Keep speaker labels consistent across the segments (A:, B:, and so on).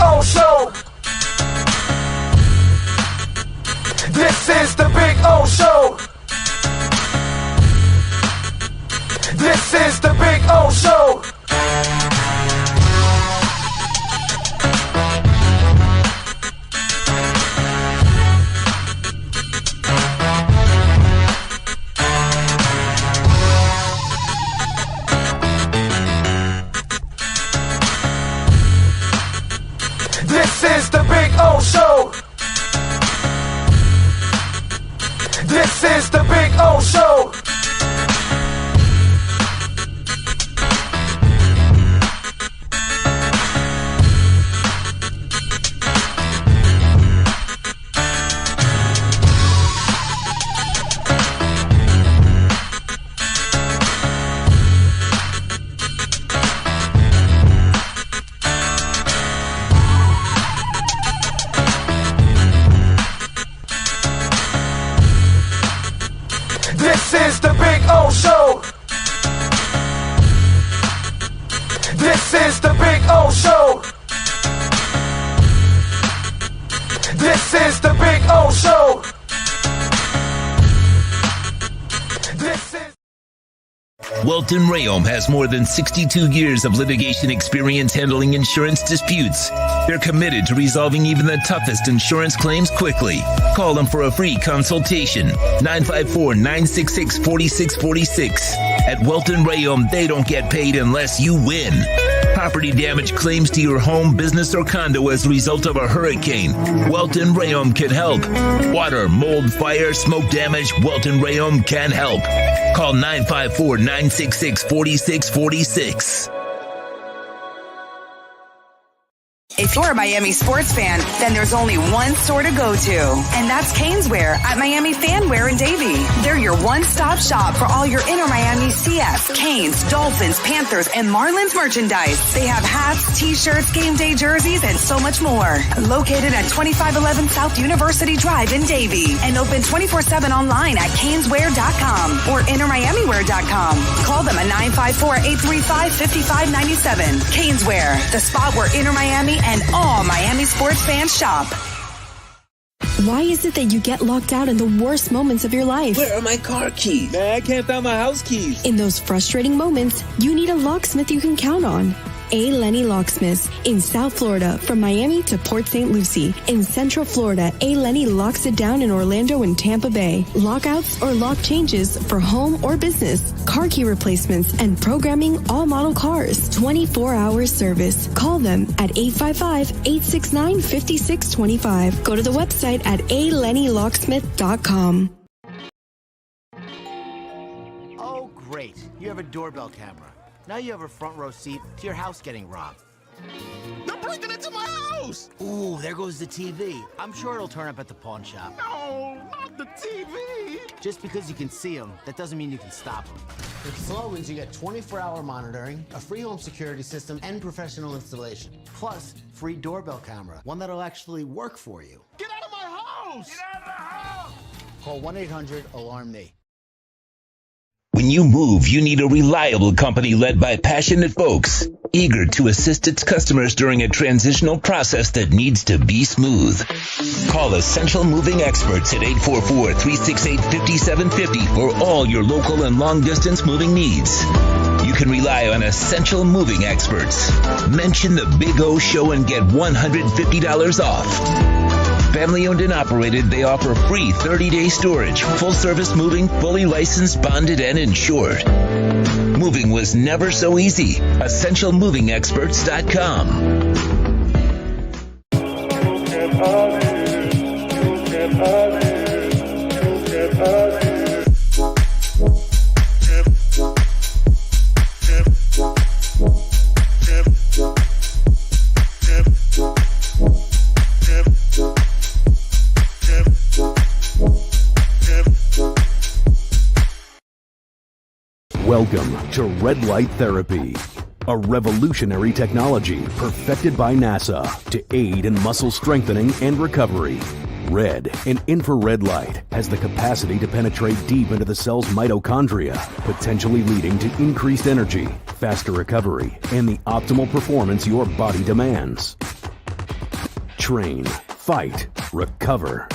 A: O Show. This is the Big O Show. This is the Big O Show. This is the Big O Show. This is the Big O Show. This is the Big O Show. This is the Big O Show. This is the Big O Show. This is...
B: Welton Rayom has more than 62 years of litigation experience handling insurance disputes. They're committed to resolving even the toughest insurance claims quickly. Call them for a free consultation. 954-966-4646. At Welton Rayom, they don't get paid unless you win. Property damage claims to your home, business, or condo as a result of a hurricane. Welton Rayom can help. Water, mold, fire, smoke damage, Welton Rayom can help. Call 954-966-4646.
C: If you're a Miami sports fan, then there's only one store to go to, and that's Caneswear at Miami Fanwear in Davie. They're your one-stop shop for all your inner Miami CF, Canes, Dolphins, Panthers, and Marlins merchandise. They have hats, t-shirts, game day jerseys, and so much more. Located at 2511 South University Drive in Davie, and open 24/7 online at caneswear.com or innermiamiwear.com. Call them at 954-835-5597. Caneswear, the spot where inner Miami and all Miami sports fans shop.
D: Why is it that you get locked out in the worst moments of your life?
E: Where are my car keys? Man, I can't find my house keys.
D: In those frustrating moments, you need a locksmith you can count on. A. Lenny Locksmiths in South Florida, from Miami to Port St. Lucie. In Central Florida, A. Lenny locks it down in Orlando and Tampa Bay. Lockouts or lock changes for home or business, car key replacements, and programming all model cars. 24-hour service. Call them at 855-869-5625. Go to the website at alennylocksmith.com.
F: Oh, great. You have a doorbell camera. Now you have a front row seat to your house getting robbed.
G: They're breaking into my house!
F: Ooh, there goes the TV. I'm sure it'll turn up at the pawn shop.
G: No, not the TV!
F: Just because you can see them, that doesn't mean you can stop them. With Slogans, you get 24-hour monitoring, a free home security system, and professional installation. Plus, free doorbell camera, one that'll actually work for you.
G: Get out of my house! Get out of the house!
F: Call 1-800-ALARM-ME.
B: When you move, you need a reliable company led by passionate folks, eager to assist its customers during a transitional process that needs to be smooth. Call Essential Moving Experts at 844-368-5750 for all your local and long-distance moving needs. You can rely on Essential Moving Experts. Mention the Big O Show and get $150 off. Family owned and operated, they offer free 30-day storage, full-service moving, fully licensed, bonded, and insured. Moving was never so easy. EssentialMovingExperts.com.
H: Welcome to Red Light Therapy, a revolutionary technology perfected by NASA to aid in muscle strengthening and recovery. Red and infrared light has the capacity to penetrate deep into the cell's mitochondria, potentially leading to increased energy, faster recovery, and the optimal performance your body demands. train, fight, recover.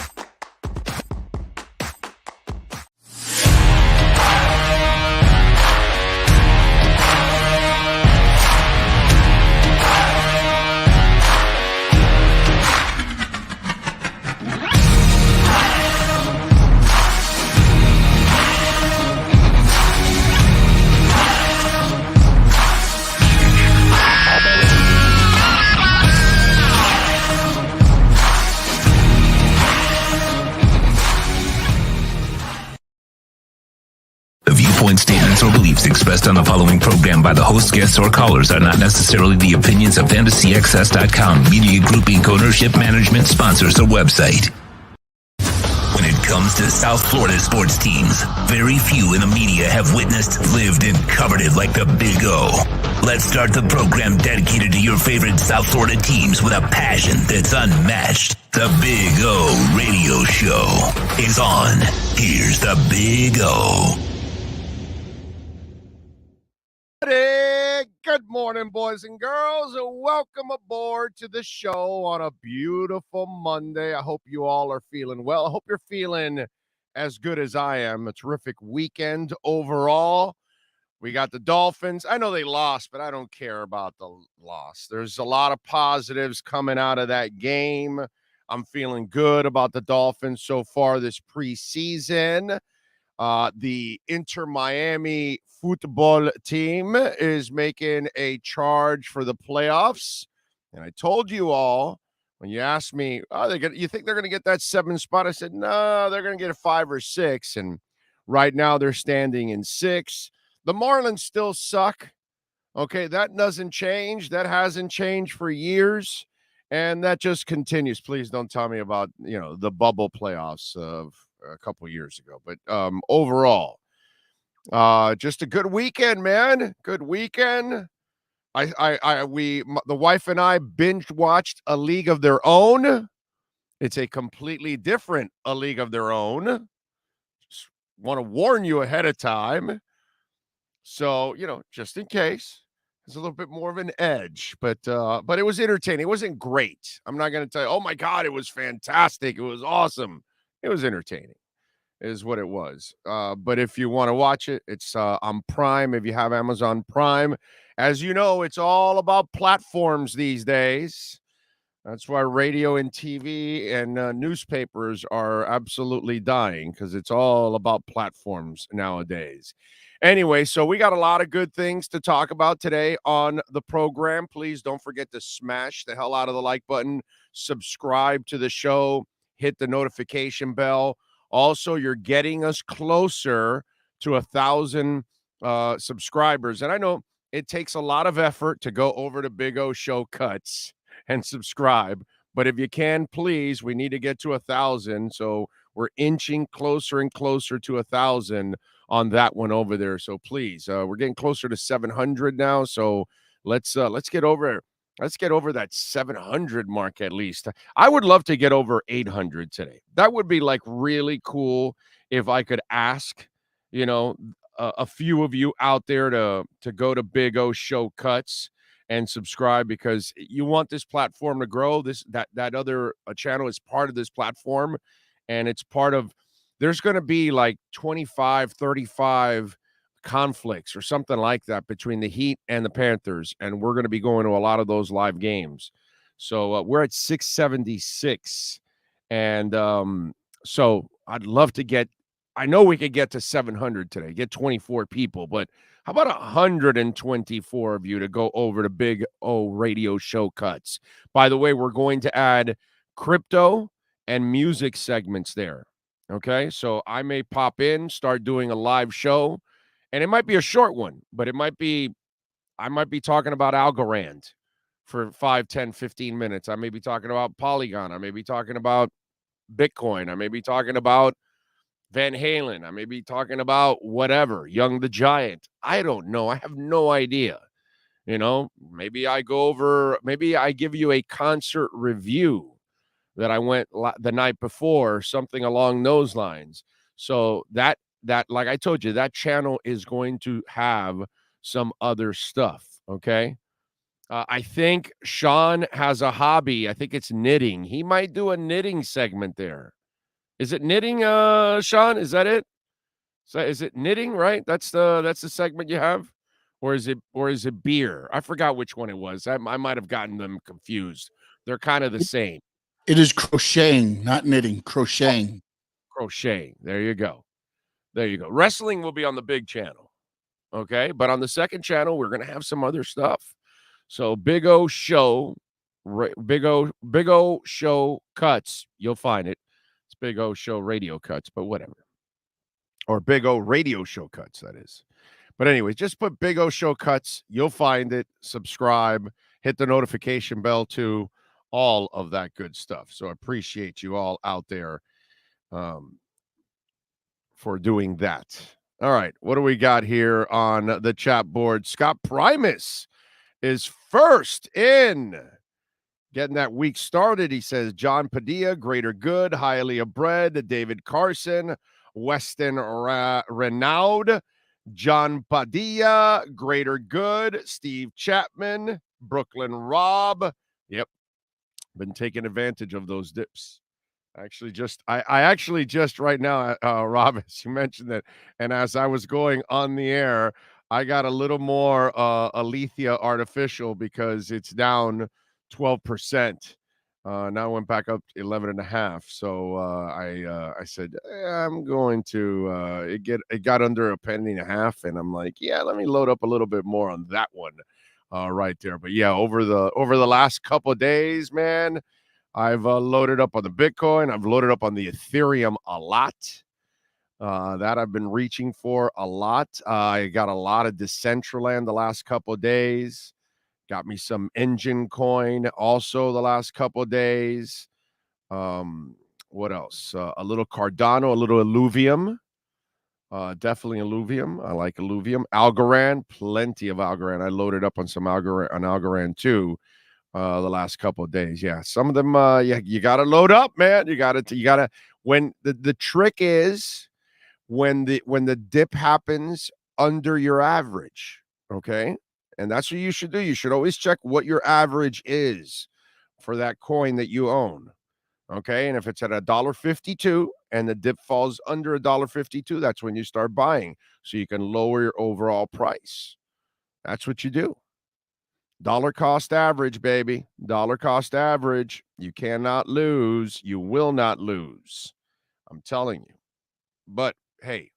B: Statements or beliefs expressed on the following program by the host, guests, or callers are not necessarily the opinions of FantasyXS.com, Media Group Inc., ownership, management, sponsors, or website. When it comes to South Florida sports teams, very few in the media have witnessed, lived, and covered it like the Big O. Let's start the program dedicated to your favorite South Florida teams with a passion that's unmatched. The Big O Radio Show is on. Here's the Big O.
I: Good morning, boys and girls, and welcome aboard to the show on a beautiful Monday. I hope you all are feeling well. I hope you're feeling as good as I am. A terrific weekend overall. We got the Dolphins. I know they lost, but I don't care about the loss. There's a lot of positives coming out of that game. I'm feeling good about the Dolphins so far this preseason. The Inter-Miami football team is making a charge for the playoffs. And I told you all, when you asked me, you think they're going to get that 7 spot? I said, no, they're going to get a 5 or 6. And right now they're standing in 6. The Marlins still suck. Okay, that doesn't change. That hasn't changed for years. And that just continues. Please don't tell me about, the bubble playoffs of a couple years ago. But overall, just a good weekend, man. Good weekend. The wife and I binge watched A League of Their Own. It's a completely different A League of Their Own. Just want to warn you ahead of time. So, just in case, there's a little bit more of an edge, but it was entertaining. It wasn't great. I'm not going to tell you, oh my God, it was fantastic. It was awesome. It was entertaining is what it was. But if you want to watch it, it's on Prime. If you have Amazon Prime, as you know, it's all about platforms these days. That's why radio and TV and newspapers are absolutely dying, because it's all about platforms nowadays. Anyway, so we got a lot of good things to talk about today on the program. Please don't forget to smash the hell out of the like button, subscribe to the show, hit the notification bell. Also, you're getting us closer to 1,000 subscribers. And I know it takes a lot of effort to go over to Big O Show Cuts and subscribe. But if you can, please, we need to get to 1,000. So we're inching closer and closer to 1,000 on that one over there. So please, we're getting closer to 700 now. So let's get over that 700 mark at least. I would love to get over 800 today. That would be like really cool if I could ask, a few of you out there to go to Big O Show Cuts and subscribe, because you want this platform to grow. That other channel is part of this platform, and it's part of, there's going to be like 25, 35 conflicts or something like that between the Heat and the Panthers, and we're going to be going to a lot of those live games. So we're at 676, and so I'd love to get, I know we could get to 700 today, get 24 people, but how about 124 of you to go over to Big O Radio Show Cuts? By the way, we're going to add crypto and music segments there. Okay, so I may pop in, start doing a live show, and it might be a short one, but I might be talking about Algorand for 5, 10, 15 minutes. I may be talking about Polygon. I may be talking about Bitcoin. I may be talking about Van Halen. I may be talking about whatever, Young the Giant. I don't know. I have no idea. Maybe I give you a concert review that I went the night before, something along those lines. So that, like I told you, that channel is going to have some other stuff, okay? I think Sean has a hobby. I think it's knitting. He might do a knitting segment there. Is it knitting, Sean? Is that it? So is it knitting, right? That's the segment you have? Or is it beer? I forgot which one it was. I might have gotten them confused. They're kind of the same.
J: It is crocheting, not knitting. Crocheting.
I: Crocheting. There you go. There you go. Wrestling will be on the big channel. Okay. But on the second channel, we're going to have some other stuff. So Big O Show, Big O Show Cuts. You'll find it. It's Big O Show Radio Cuts, but whatever. Or Big O Radio Show Cuts, that is. But anyway, just put Big O Show Cuts. You'll find it. Subscribe. Hit the notification bell too. All of that good stuff. So I appreciate you all out there for doing that. All right. What do we got here on the chat board? Scott Primus is first in. Getting that week started. He says John Padilla, Greater Good, Hialeah Bread, David Carson, Weston Renaud, John Padilla, Greater Good, Steve Chapman, Brooklyn Rob. Yep. Been taking advantage of those dips. I actually just right now, Rob, as you mentioned that, and as I was going on the air, I got a little more Alethea artificial because it's down 12%. Now went back up 11.5. So I said I'm going to it got under a penny and a half, and I'm like, yeah, let me load up a little bit more on that one right there. But yeah, over the last couple of days, man, I've loaded up on the Bitcoin. I've loaded up on the Ethereum a lot. That I've been reaching for a lot. I got a lot of Decentraland the last couple of days. Got me some Engine Coin also the last couple of days. What else? A little Cardano, a little Illuvium. Definitely Illuvium. I like Illuvium. Algorand, plenty of Algorand. I loaded up on some Algorand too the last couple of days. Yeah, some of them you got to load up, man. You got to when the trick is when the dip happens under your average, okay? And that's what you should do. You should always check what your average is for that coin that you own. Okay. And if it's at $1.52 and the dip falls under $1.52, that's when you start buying. So you can lower your overall price. That's what you do. Dollar cost average, baby. Dollar cost average. You cannot lose. You will not lose. I'm telling you. But hey,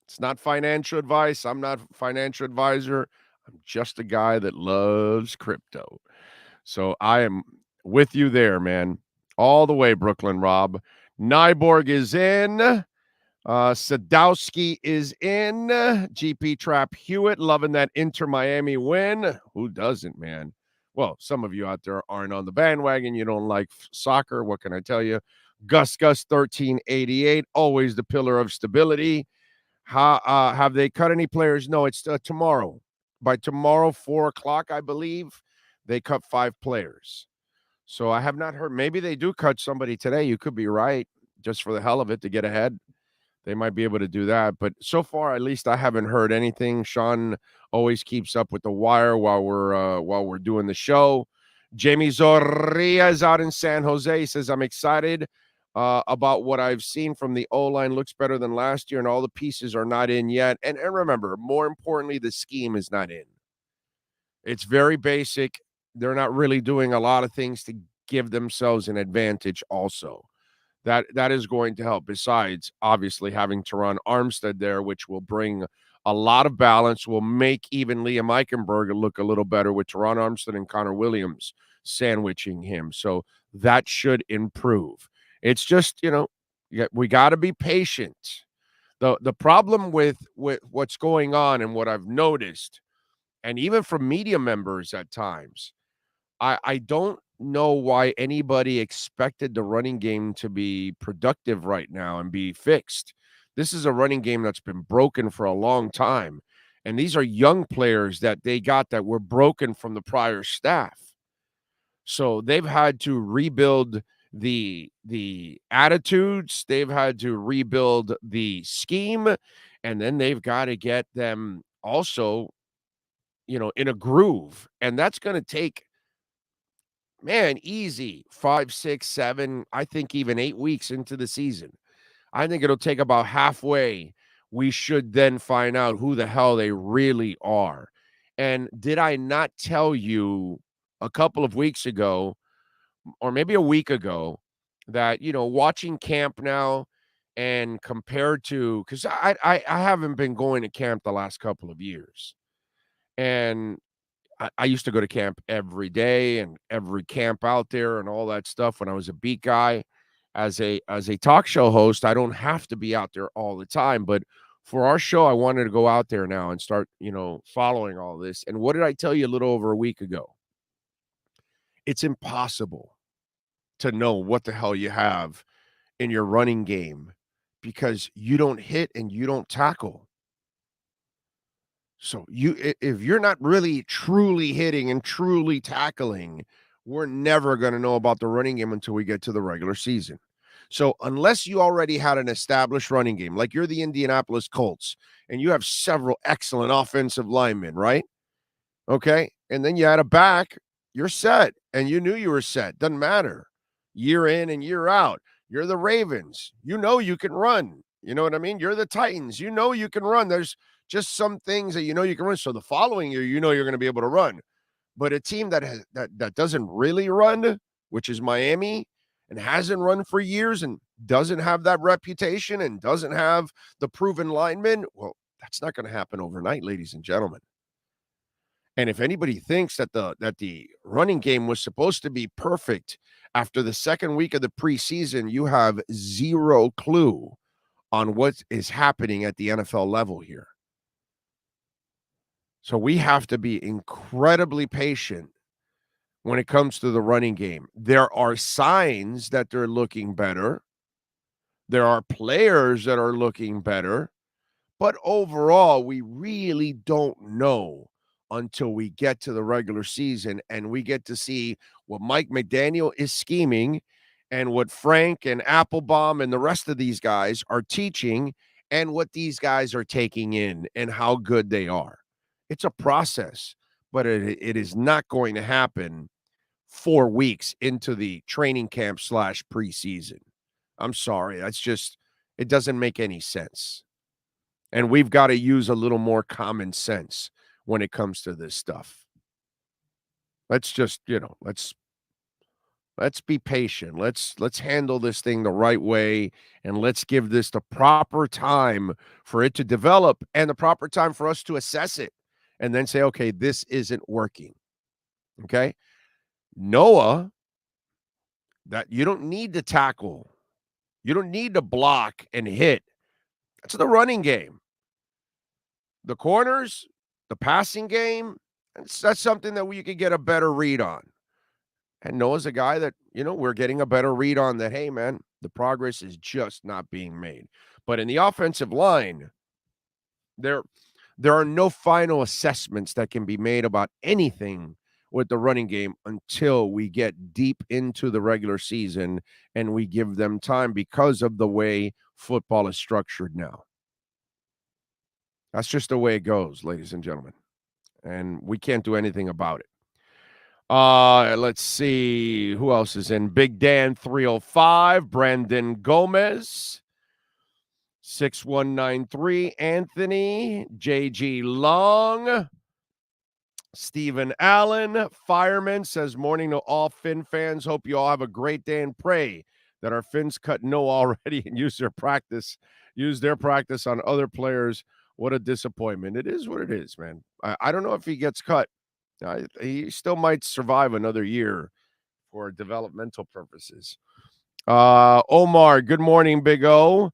I: it's not financial advice. I'm not a financial advisor. I'm just a guy that loves crypto. So I am with you there, man. All the way, Brooklyn Rob. Nyborg is in. Sadowski is in. GP Trap Hewitt loving that Inter Miami win. Who doesn't, man? Well, some of you out there aren't on the bandwagon. You don't like soccer. What can I tell you? Gus 1388, always the pillar of stability. Have they cut any players? No, it's tomorrow. By tomorrow, 4:00, I believe, they cut 5 players. So I have not heard. Maybe they do cut somebody today. You could be right, just for the hell of it, to get ahead. They might be able to do that. But so far, at least, I haven't heard anything. Sean always keeps up with the wire while we're doing the show. Jamie Zorria is out in San Jose. He says, I'm excited about what I've seen from the O-line. Looks better than last year, and all the pieces are not in yet. And remember, more importantly, the scheme is not in. It's very basic. They're not really doing a lot of things to give themselves an advantage also. That is going to help, besides, obviously, having Teron Armstead there, which will bring a lot of balance, will make even Liam Eichenberg look a little better with Teron Armstead and Connor Williams sandwiching him. So that should improve. It's just, we got to be patient. The problem with what's going on and what I've noticed, and even from media members at times, I don't know why anybody expected the running game to be productive right now and be fixed. This is a running game that's been broken for a long time. And these are young players that they got that were broken from the prior staff. So they've had to rebuild the attitudes. They've had to rebuild the scheme. And then they've got to get them also in a groove. And that's going to take, man, easy 5, 6, 7, I think even 8 weeks into the season. I think it'll take about halfway. We should then find out who the hell they really are. And did I not tell you a couple of weeks ago, or maybe a week ago, that, watching camp now and compared to, because I haven't been going to camp the last couple of years. And I used to go to camp every day and every camp out there and all that stuff when I was a beat guy. As a talk show host, I don't have to be out there all the time. But for our show, I wanted to go out there now and start, following all this. And what did I tell you a little over a week ago? It's impossible to know what the hell you have in your running game because you don't hit and you don't tackle. So if you're not really truly hitting and truly tackling, we're never going to know about the running game until we get to the regular season. So unless you already had an established running game, like you're the Indianapolis Colts, and you have several excellent offensive linemen, right? Okay. And then you had a back, you're set. And you knew you were set. Doesn't matter. Year in and year out. You're the Ravens. You know you can run. You know what I mean? You're the Titans. You know you can run. There's just some things that you know you can run. So the following year, you know you're going to be able to run. But a team that doesn't really run, which is Miami, and hasn't run for years and doesn't have that reputation and doesn't have the proven linemen, well, that's not going to happen overnight, ladies and gentlemen. And if anybody thinks that the running game was supposed to be perfect after the second week of the preseason, you have zero clue on what is happening at the NFL level here. So we have to be incredibly patient when it comes to the running game. There are signs that they're looking better. There are players that are looking better. But overall, we really don't know until we get to the regular season and we get to see what Mike McDaniel is scheming and what Frank and Applebaum and the rest of these guys are teaching and what these guys are taking in and how good they are. It's a process, but it is not going to happen 4 weeks into the training camp / preseason. I'm sorry. That's just, it doesn't make any sense. And we've got to use a little more common sense when it comes to this stuff. Let's just, let's be patient. Let's handle this thing the right way, and let's give this the proper time for it to develop and the proper time for us to assess it and then say, okay, this isn't working. Okay? Noah, that you don't need to tackle. You don't need to block and hit. That's the running game. The corners, the passing game, that's something that you could get a better read on. And Noah's a guy that, we're getting a better read on that, hey, man, the progress is just not being made. But in the offensive line, there are no final assessments that can be made about anything with the running game until we get deep into the regular season and we give them time because of the way football is structured now. That's just the way it goes, ladies and gentlemen. And we can't do anything about it. Let's see who else is in. Big Dan 305, Brandon Gomez, 6193, Anthony, JG Long, Stephen Allen, Fireman says, morning to all Finn fans. Hope you all have a great day and pray that our Finns cut no already and use their practice on other players. What a disappointment. It is what it is, man. I don't know if he gets cut. He still might survive another year for developmental purposes. Omar, good morning, Big O.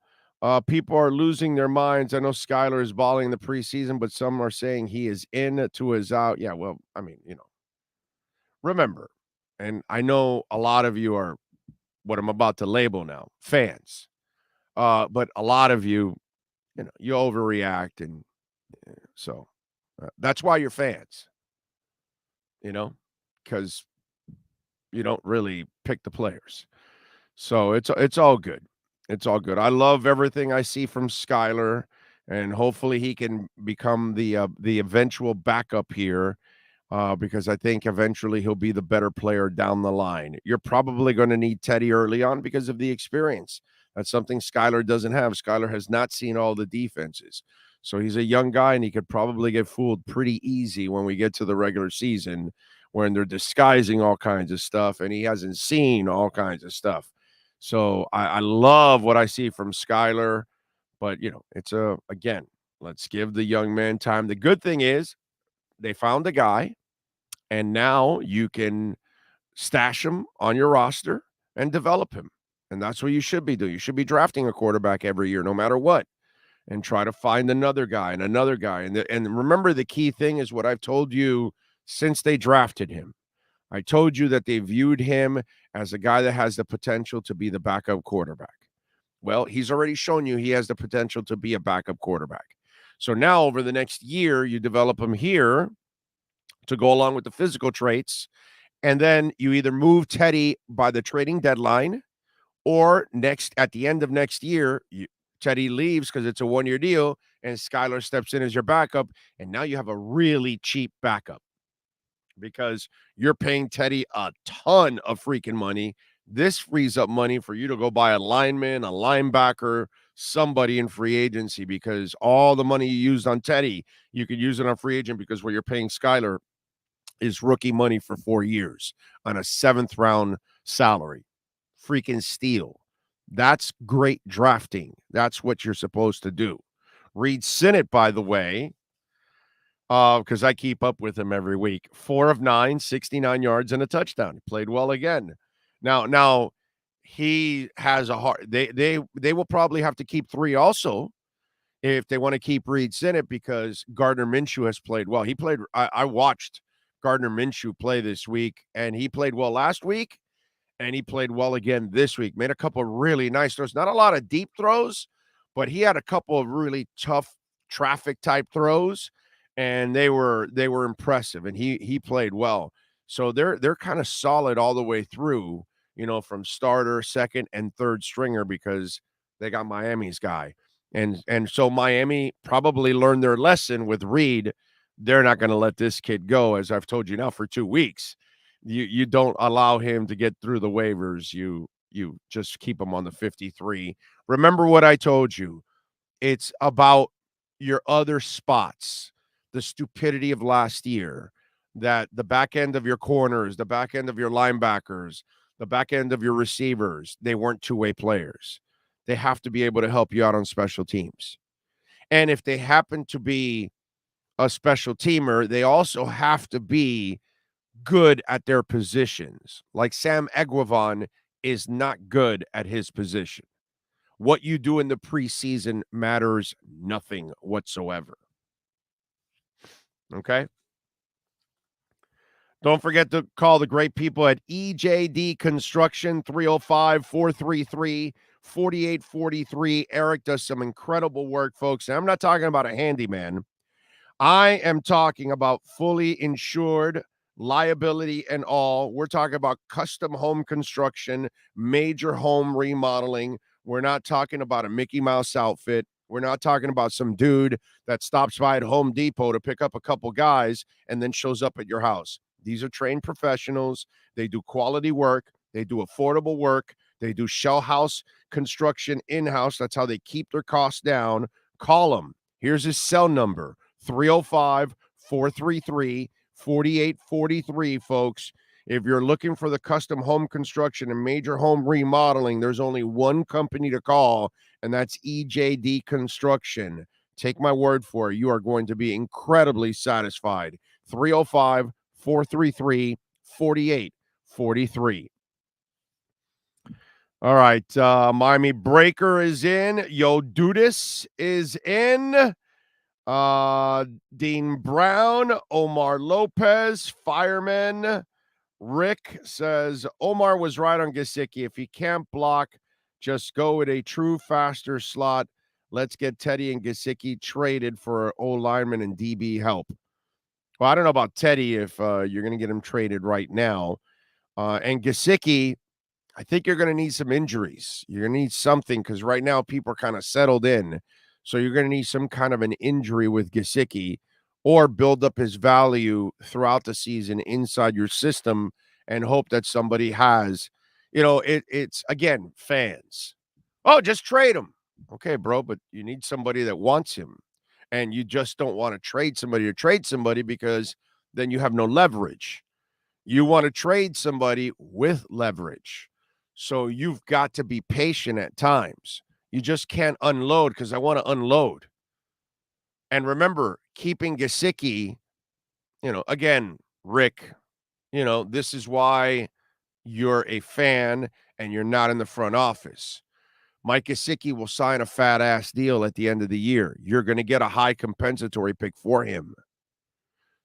I: People are losing their minds. I know Skylar is balling in the preseason, but some are saying he is in to his out. Yeah, well, I mean, remember, and I know a lot of you are what I'm about to label now, fans. But a lot of you, you overreact. And so that's why you're fans, because you don't really pick the players. So it's all good. It's all good. I love everything I see from Skylar, and hopefully he can become the eventual backup here, because I think eventually he'll be the better player down the line. You're probably going to need Teddy early on because of the experience. That's something Skylar doesn't have. Skylar has not seen all the defenses. So he's a young guy, and he could probably get fooled pretty easy when we get to the regular season, when they're disguising all kinds of stuff, and he hasn't seen all kinds of stuff. So I love what I see from Skylar, but, it's again, let's give the young man time. The good thing is they found a guy, and now you can stash him on your roster and develop him. And that's what you should be doing. You should be drafting a quarterback every year, no matter what, and try to find another guy and another guy. And remember, the key thing is what I've told you since they drafted him. I told you that they viewed him as a guy that has the potential to be the backup quarterback. Well, he's already shown you he has the potential to be a backup quarterback. So now over the next year, you develop him here to go along with the physical traits. And then you either move Teddy by the trading deadline, or at the end of next year, Teddy leaves because it's a one-year deal, and Skylar steps in as your backup, and now you have a really cheap backup because you're paying Teddy a ton of freaking money. This frees up money for you to go buy a lineman, a linebacker, somebody in free agency, because all the money you used on Teddy, you could use it on free agent, because what you're paying Skylar is rookie money for 4 years on a 7th-round salary. Freaking steal. That's great drafting. That's what you're supposed to do. Reed Sinnett, by the way, because I keep up with him every week, 4 of 9, 69 yards and a touchdown. Played well again. Now he has a hard. They will probably have to keep 3 also if they want to keep Reed Sinnett, because Gardner Minshew has played well. He played. I watched Gardner Minshew play this week, and he played well last week. And he played well again this week. Made a couple of really nice throws. Not a lot of deep throws, but he had a couple of really tough traffic type throws, and they were impressive. And he played well. So they're kind of solid all the way through, from starter, second, and third stringer, because they got Miami's guy. And so Miami probably learned their lesson with Reed. They're not going to let this kid go, as I've told you now for 2 weeks. You don't allow him to get through the waivers. You just keep him on the 53. Remember what I told you. It's about your other spots, the stupidity of last year, that the back end of your corners, the back end of your linebackers, the back end of your receivers, they weren't two-way players. They have to be able to help you out on special teams. And if they happen to be a special teamer, they also have to be good at their positions. Like Sam Eguavoen is not good at his position. What you do in the preseason matters nothing whatsoever. Okay? Don't forget to call the great people at EJD Construction, 305-433-4843. Eric does some incredible work, folks. And I'm not talking about a handyman. I am talking about fully insured, liability and all. We're talking about custom home construction, major home remodeling. We're not talking about a Mickey Mouse outfit. We're not talking about some dude that stops by at Home Depot to pick up a couple guys and then shows up at your house. These are trained professionals. They do quality work. They do affordable work. They do shell house construction in-house. That's how they keep their costs down. Call them. Here's his cell number, 305-433-4843, folks. If you're looking for the custom home construction and major home remodeling, there's only one company to call, and that's EJD Construction. Take my word for it. You are going to be incredibly satisfied. 305-433-4843. All right. Miami Breaker is in. Yo Dudis is in. Dean Brown, Omar Lopez, Fireman. Rick says, Omar was right on Gesicki. If he can't block, just go with a true faster slot. Let's get Teddy and Gesicki traded for O-lineman and DB help. Well, I don't know about Teddy if you're going to get him traded right now. And Gesicki, I think you're going to need some injuries. You're going to need something because right now people are kind of settled in. So you're going to need some kind of an injury with Gesicki or build up his value throughout the season inside your system and hope that somebody has, it's again, fans. Oh, just trade him. Okay, bro, but you need somebody that wants him. And you just don't want to trade somebody because then you have no leverage. You want to trade somebody with leverage. So you've got to be patient at times. You just can't unload because I want to unload. And remember, keeping Gesicki, again, Rick, this is why you're a fan and you're not in the front office. Mike Gesicki will sign a fat-ass deal at the end of the year. You're going to get a high compensatory pick for him.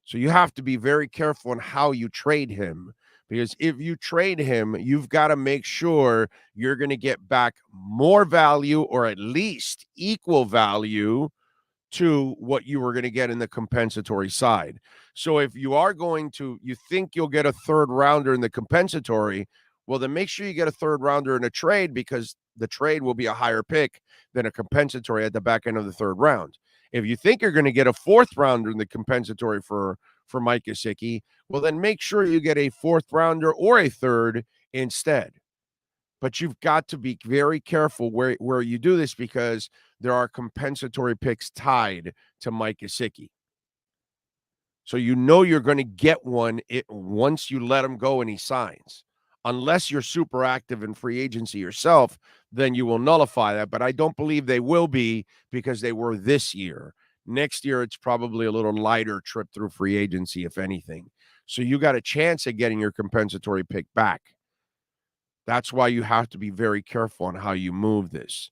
I: So you have to be very careful on how you trade him, because if you trade him, you've got to make sure you're going to get back more value or at least equal value to what you were going to get in the compensatory side. So if you think you'll get a third rounder in the compensatory, well, then make sure you get a third rounder in a trade, because the trade will be a higher pick than a compensatory at the back end of the third round. If you think you're going to get a fourth rounder in the compensatory for Mike Gesicki, well, then make sure you get a fourth rounder or a third instead. But you've got to be very careful where you do this, because there are compensatory picks tied to Mike Gesicki. So you're going to get one once you let him go and he signs. Unless you're super active in free agency yourself, then you will nullify that. But I don't believe they will be, because they were this year. Next year, it's probably a little lighter trip through free agency, if anything. So you got a chance at getting your compensatory pick back. That's why you have to be very careful on how you move this.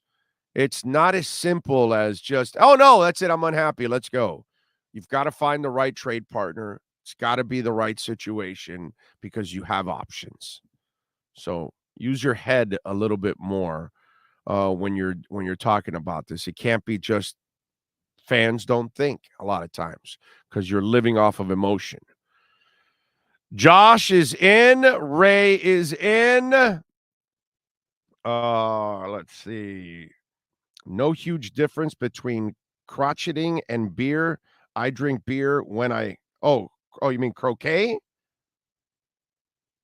I: It's not as simple as just, oh, no, that's it, I'm unhappy, let's go. You've got to find the right trade partner. It's got to be the right situation, because you have options. So use your head a little bit more when you're talking about this. It can't be just fans don't think a lot of times, because you're living off of emotion. Josh is in. Ray is in. Let's see. No huge difference between crotcheting and beer. I drink beer when you mean croquet?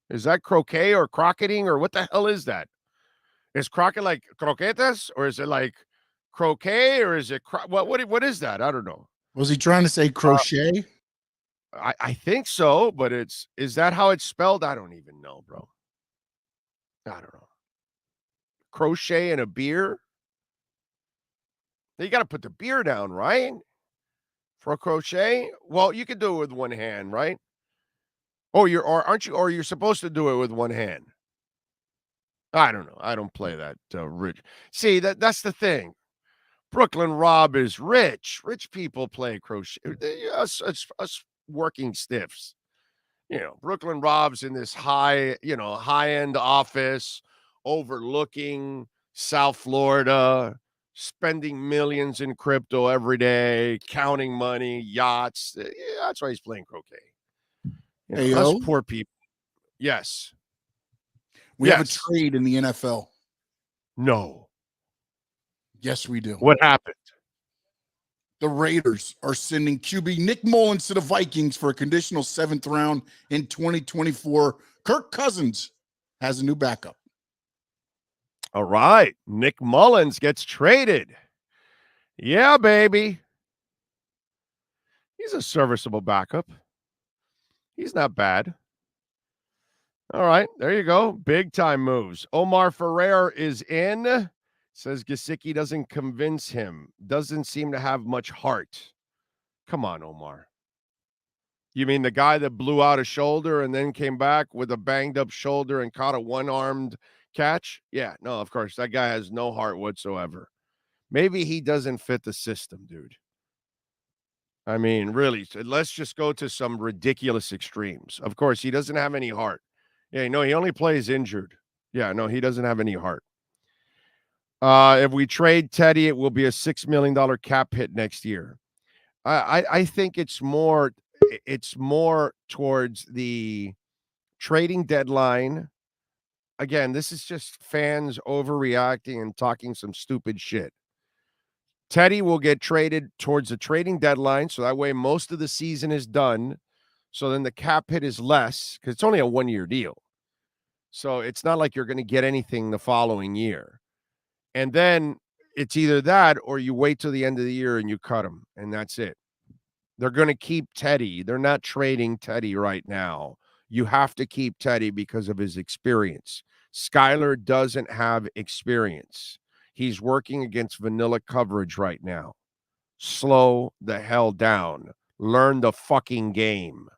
I: Is that croquet or crocketing, or what the hell is that? Is croquet like croquetas, or is it like croquet, or is it what is that? I don't know.
J: Was he trying to say crochet?
I: I think so, but is that how it's spelled? I don't even know, bro. I don't know. Crochet and a beer? You got to put the beer down, right? For a crochet? Well, you can do it with one hand, right? Oh, you're supposed to do it with one hand. I don't know. I don't play that rich. See, that's the thing. Brooklyn Rob is rich. Rich people play crochet. Us working stiffs. Brooklyn Rob's in this high-end office overlooking South Florida, spending millions in crypto every day, counting money, yachts. Yeah, that's why he's playing croquet. Us poor people. Yes.
J: We have a trade in the NFL.
I: No.
J: Yes, we do.
I: What happened?
J: The Raiders are sending QB Nick Mullins to the Vikings for a conditional 7th round in 2024. Kirk Cousins has a new backup.
I: All right. Nick Mullins gets traded. Yeah, baby. He's a serviceable backup. He's not bad. All right. There you go. Big time moves. Omar Ferrer is in. Says Gesicki doesn't convince him. Doesn't seem to have much heart. Come on, Omar. You mean the guy that blew out a shoulder and then came back with a banged up shoulder and caught a one-armed catch? Yeah, no, of course. That guy has no heart whatsoever. Maybe he doesn't fit the system, dude. I mean, really, let's just go to some ridiculous extremes. Of course, he doesn't have any heart. Yeah, no, he only plays injured. Yeah, no, he doesn't have any heart. If we trade Teddy, it will be a $6 million cap hit next year. I think it's more towards the trading deadline. Again, this is just fans overreacting and talking some stupid shit. Teddy will get traded towards the trading deadline, so that way most of the season is done. So then the cap hit is less because it's only a one-year deal. So it's not like you're going to get anything the following year. And then it's either that or you wait till the end of the year and you cut him, and that's it. They're going to keep Teddy. They're not trading Teddy right now. You have to keep Teddy because of his experience. Skyler doesn't have experience. He's working against vanilla coverage right now. Slow the hell down. Learn the fucking game.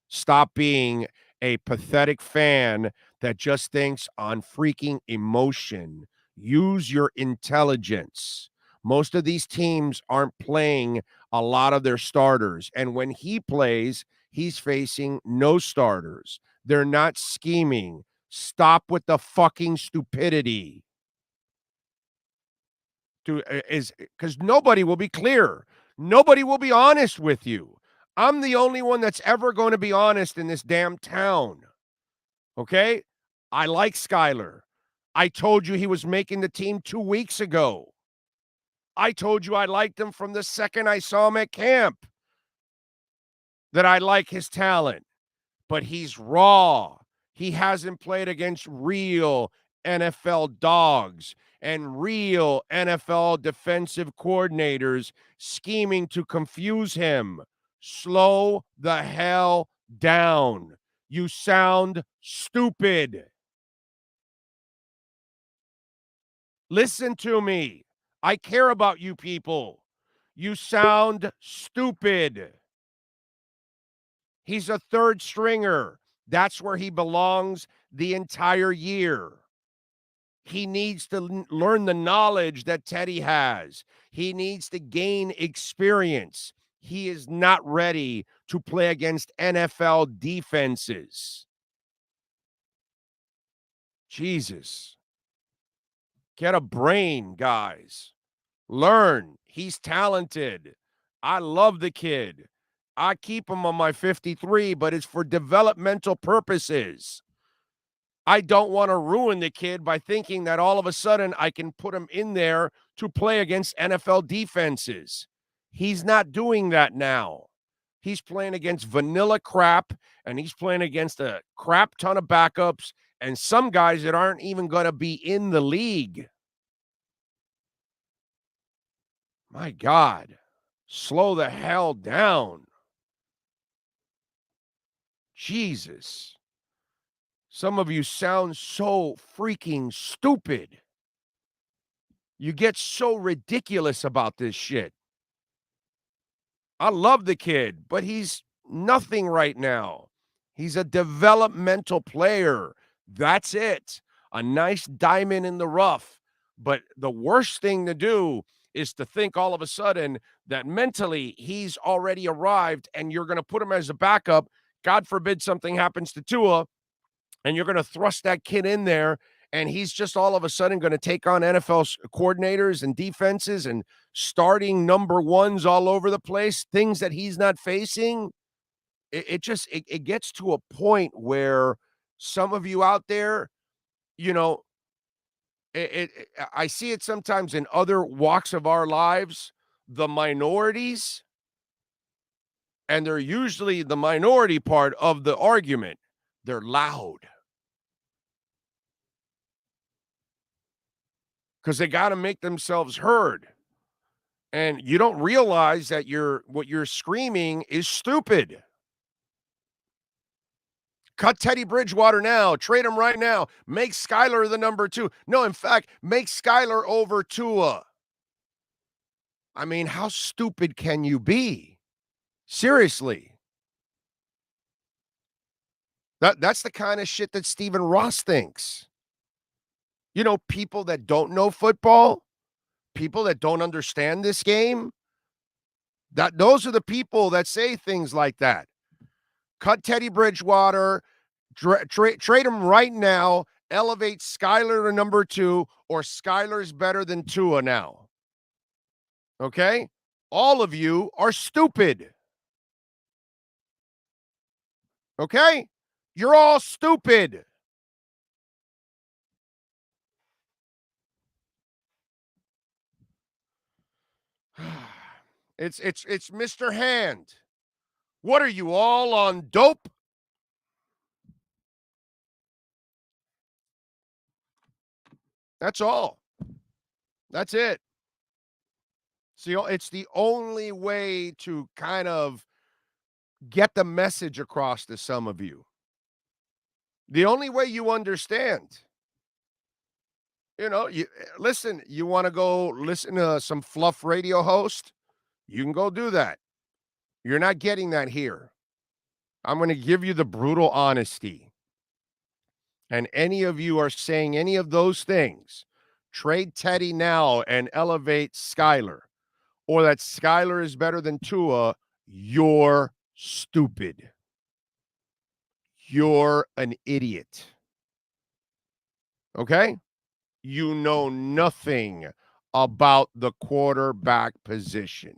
I: Stop being a pathetic fan that just thinks on freaking emotion. Use your intelligence. Most of these teams aren't playing a lot of their starters. And when he plays, he's facing no starters. They're not scheming. Stop with the fucking stupidity. Because nobody will be clear. Nobody will be honest with you. I'm the only one that's ever going to be honest in this damn town. Okay? I like Skyler. I told you he was making the team 2 weeks ago. I told you I liked him from the second I saw him at camp, that I like his talent. But he's raw. He hasn't played against real NFL dogs and real NFL defensive coordinators scheming to confuse him. Slow the hell down. You sound stupid. Listen to me. I care about you people. You sound stupid. He's a third stringer. That's where he belongs the entire year. He needs to learn the knowledge that Teddy has. He needs to gain experience. He is not ready to play against NFL defenses. Jesus. Get a brain, guys. Learn. He's talented. I love the kid. I keep him on my 53, but it's for developmental purposes. I don't want to ruin the kid by thinking that all of a sudden I can put him in there to play against NFL defenses. He's not doing that now. He's playing against vanilla crap, and he's playing against a crap ton of backups and some guys that aren't even going to be in the league. My God, slow the hell down. Jesus. Some of you sound so freaking stupid. You get so ridiculous about this shit. I love the kid, but he's nothing right now. He's a developmental player. That's it. A nice diamond in the rough. But the worst thing to do is to think all of a sudden that mentally he's already arrived and you're going to put him as a backup. God forbid something happens to Tua, and you're going to thrust that kid in there, and he's just all of a sudden going to take on NFL coordinators and defenses and starting number ones all over the place, things that he's not facing. It gets to a point where some of you out there, you know, I see it sometimes in other walks of our lives, the minorities, and they're usually the minority part of the argument. They're loud because they got to make themselves heard. And you don't realize that what you're screaming is stupid. Cut Teddy Bridgewater now. Trade him right now. Make Skyler the number 2. No, in fact, make Skyler over Tua. I mean, how stupid can you be? Seriously. That's the kind of shit that Stephen Ross thinks. You know, people that don't know football, people that don't understand this game, those are the people that say things like that. Cut Teddy Bridgewater, trade him right now, elevate Skyler to number 2, or Skyler's better than Tua now. Okay? All of you are stupid. Okay? You're all stupid. It's Mr. Hand. What are you all on dope? That's all. That's it. See, it's the only way to kind of get the message across to some of you. The only way you understand. You know, listen, you want to go listen to some fluff radio host? You can go do that. You're not getting that here. I'm going to give you the brutal honesty. And any of you are saying any of those things, trade Teddy now and elevate Skyler, or that Skyler is better than Tua, you're stupid. You're an idiot. Okay? You know nothing about the quarterback position.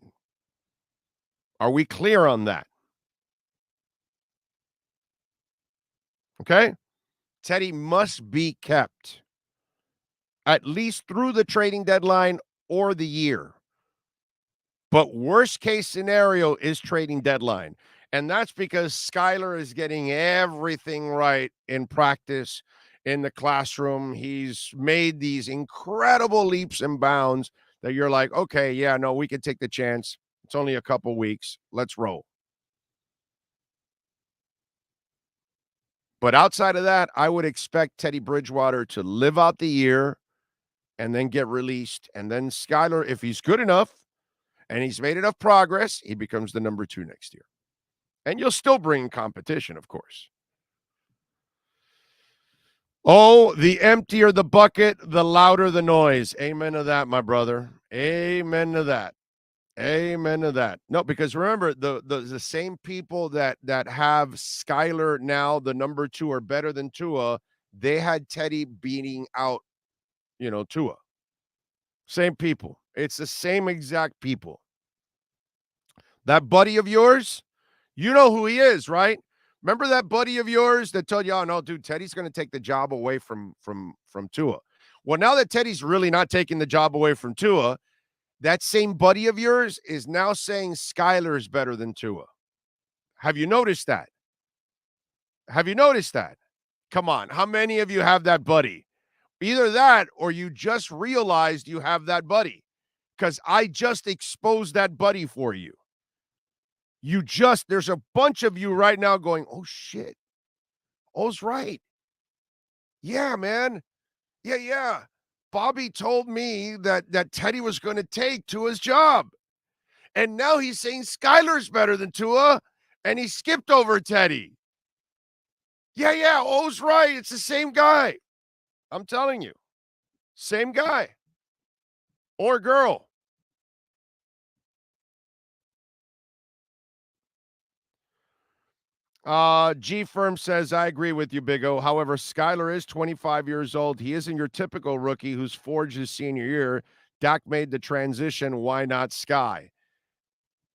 I: Are we clear on that? Okay? Teddy must be kept at least through the trading deadline or the year. But worst case scenario is trading deadline. And that's because Skyler is getting everything right in practice, in the classroom. He's made these incredible leaps and bounds that you're like, okay, yeah, no, we can take the chance. It's only a couple weeks. Let's roll. But outside of that, I would expect Teddy Bridgewater to live out the year and then get released. And then Skyler, if he's good enough and he's made enough progress, he becomes the number 2 next year. And you'll still bring competition, of course. Oh, the emptier the bucket, the louder the noise. Amen to that, my brother. Amen to that. Amen to that. No, because remember, the same people that have Skyler now, the number 2, are better than Tua. They had Teddy beating out, Tua. Same people. It's the same exact people. That buddy of yours, you know who he is, right? Remember that buddy of yours that told you, oh, no, dude, Teddy's going to take the job away from Tua. Well, now that Teddy's really not taking the job away from Tua, that same buddy of yours is now saying Skyler is better than Tua. Have you noticed that? Have you noticed that? Come on. How many of you have that buddy? Either that or you just realized you have that buddy, because I just exposed that buddy for you. There's a bunch of you right now going, oh, shit. O's right. Yeah, man. Yeah. Bobby told me that Teddy was going to take Tua's job. And now he's saying Skyler's better than Tua, and he skipped over Teddy. Yeah, O's right. It's the same guy. I'm telling you. Same guy. Or girl. G Firm says, I agree with you, Big O. However, Skyler is 25 years old. He isn't your typical rookie who's forged his senior year. Dak made the transition. Why not Sky?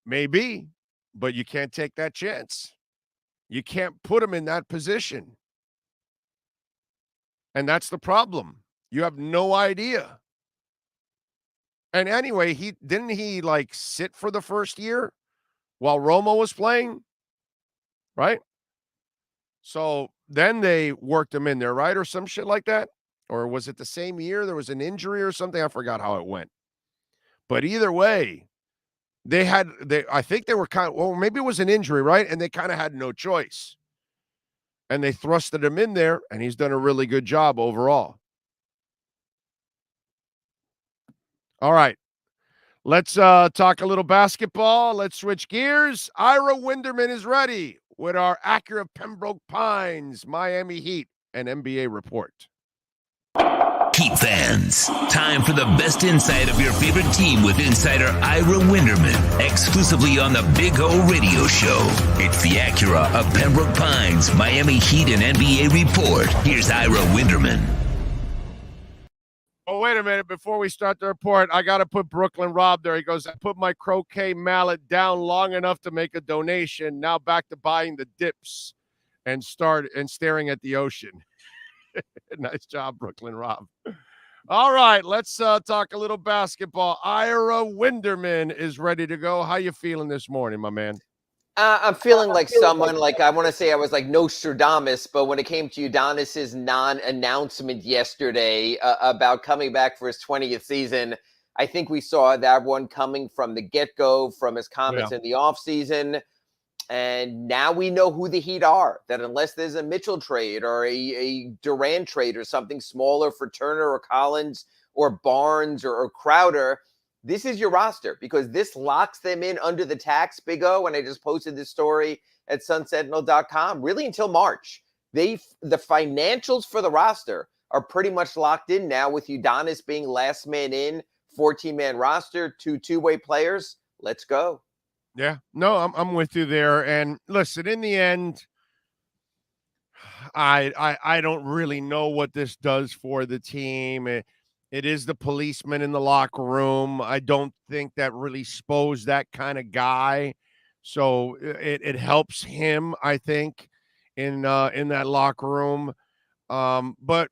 I: Maybe, but you can't take that chance. You can't put him in that position. And that's the problem. You have no idea. And anyway, he sit for the first year while Romo was playing? Right? So then they worked him in there, right? Or some shit like that? Or was it the same year? There was an injury or something? I forgot how it went. But either way, I think they were maybe it was an injury, right? And they kind of had no choice. And they thrusted him in there, and he's done a really good job overall. All right. Let's talk a little basketball. Let's switch gears. Ira Winderman is ready with our Acura Pembroke Pines Miami Heat and NBA report.
B: Heat fans, time for the best insight of your favorite team with insider Ira Winderman, exclusively on the Big O Radio Show. It's the Acura of Pembroke Pines Miami Heat and NBA report. Here's Ira Winderman.
I: Oh, wait a minute. Before we start the report, I got to put Brooklyn Rob there. He goes, I put my croquet mallet down long enough to make a donation. Now back to buying the dips and staring at the ocean. Nice job, Brooklyn Rob. All right, let's talk a little basketball. Ira Winderman is ready to go. How you feeling this morning, my man?
K: I'm feeling like someone, like I want to say I was like Nostradamus, but when it came to Udonis's non-announcement yesterday about coming back for his 20th season, I think we saw that one coming from the get-go, from his comments in the offseason. And now we know who the Heat are, that unless there's a Mitchell trade or a Durant trade or something smaller for Turner or Collins or Barnes or Crowder, this is your roster, because this locks them in under the tax, Big O. And I just posted this story at sunsentinel.com, really until March. The financials for the roster are pretty much locked in now, with Udonis being last man in, 14-man roster, two-way players. Let's go.
I: Yeah, no, I'm with you there. And listen, in the end, I don't really know what this does for the team. It is the policeman in the locker room. I don't think that really Spo's that kind of guy. So it helps him, I think, in that locker room. But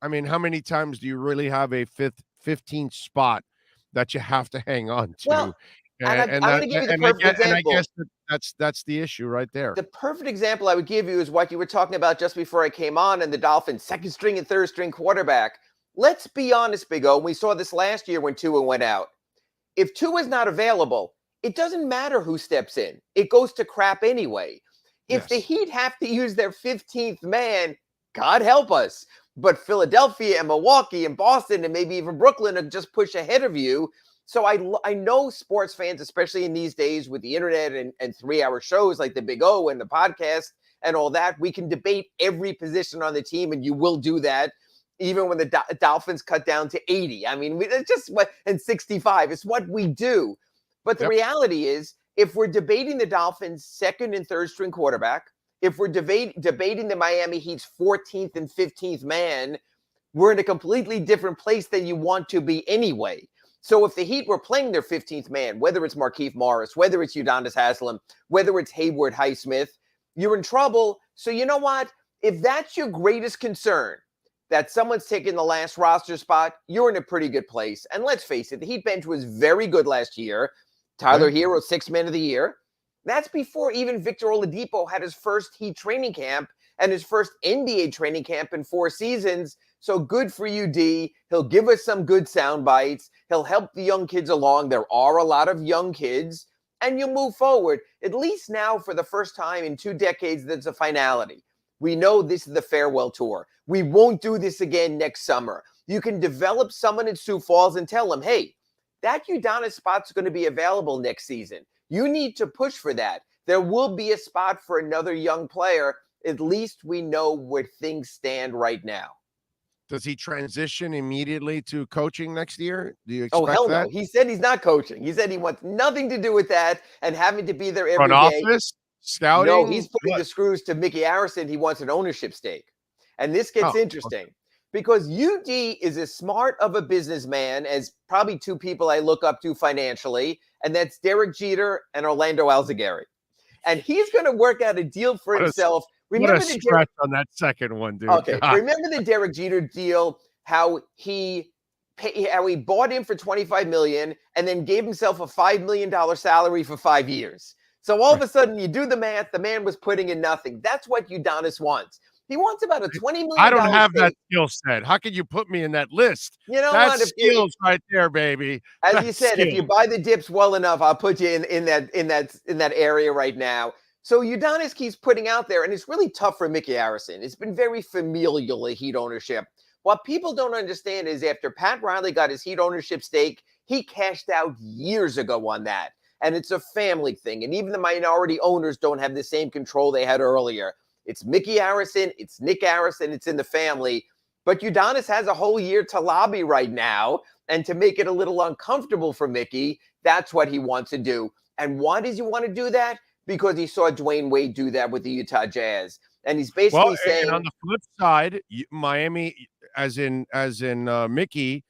I: I mean, how many times do you really have a 15th spot that you have to hang on to?
K: Well, I'm going to give you the perfect example.
I: And I guess that's the issue right there.
K: The perfect example I would give you is what you were talking about just before I came on, and the Dolphins' second string and third string quarterback. Let's be honest, Big O. We saw this last year when Tua went out. If Tua is not available, it doesn't matter who steps in. It goes to crap anyway. If the Heat have to use their 15th man, God help us. But Philadelphia and Milwaukee and Boston and maybe even Brooklyn are just push ahead of you. So I know sports fans, especially in these days with the internet and 3-hour shows like the Big O and the podcast and all that, we can debate every position on the team, and you will do that even when the Dolphins cut down to 80. I mean, it's just what, and 65. It's what we do. But the reality is, if we're debating the Dolphins' second and third string quarterback, if we're debating the Miami Heat's 14th and 15th man, we're in a completely different place than you want to be anyway. So if the Heat were playing their 15th man, whether it's Markieff Morris, whether it's Udonis Haslem, whether it's Hayward Highsmith, you're in trouble. So you know what? If that's your greatest concern, that someone's taking the last roster spot, you're in a pretty good place. And let's face it, the Heat bench was very good last year. Tyler Hero, 6th man of the year. That's before even Victor Oladipo had his first Heat training camp and his first NBA training camp in 4 seasons. So good for you, D. He'll give us some good sound bites. He'll help the young kids along. There are a lot of young kids. And you'll move forward. At least now, for the first time in 2 decades, that's a finality. We know this is the farewell tour. We won't do this again next summer. You can develop someone in Sioux Falls and tell them, hey, that Udonis spot's going to be available next season. You need to push for that. There will be a spot for another young player. At least we know where things stand right now.
I: Does he transition immediately to coaching next year? Do you expect
K: hell
I: that?
K: No. He said he's not coaching. He said he wants nothing to do with that and having to be there every
I: Front
K: day.
I: office? Scouting?
K: No, he's putting the screws to Mickey Harrison. He wants an ownership stake. And this gets interesting because UD is as smart of a businessman as probably 2 people I look up to financially, and that's Derek Jeter and Orlando Alzagari. And he's going to work out a deal for himself.
I: Remember what a stretch on that second one, dude.
K: Okay, remember the Derek Jeter deal, how he bought him for $25 million and then gave himself a $5 million salary for 5 years. So all of a sudden, you do the math, the man was putting in nothing. That's what Udonis wants. He wants about a $20 million.
I: I don't have that skill set. How could you put me in that list?
K: You know
I: That's
K: what?
I: skills right there, baby.
K: As you said, if you buy the dips well enough, I'll put you in that area right now. So Udonis keeps putting out there, and it's really tough for Mickey Harrison. It's been very familial, the Heat ownership. What people don't understand is after Pat Riley got his Heat ownership stake, he cashed out years ago on that. And it's a family thing. And even the minority owners don't have the same control they had earlier. It's Mickey Harrison, it's Nick Harrison, it's in the family. But Udonis has a whole year to lobby right now. And to make it a little uncomfortable for Mickey, that's what he wants to do. And why does he want to do that? Because he saw Dwayne Wade do that with the Utah Jazz. And he's basically saying...
I: And on the flip side, Miami, as in Mickey,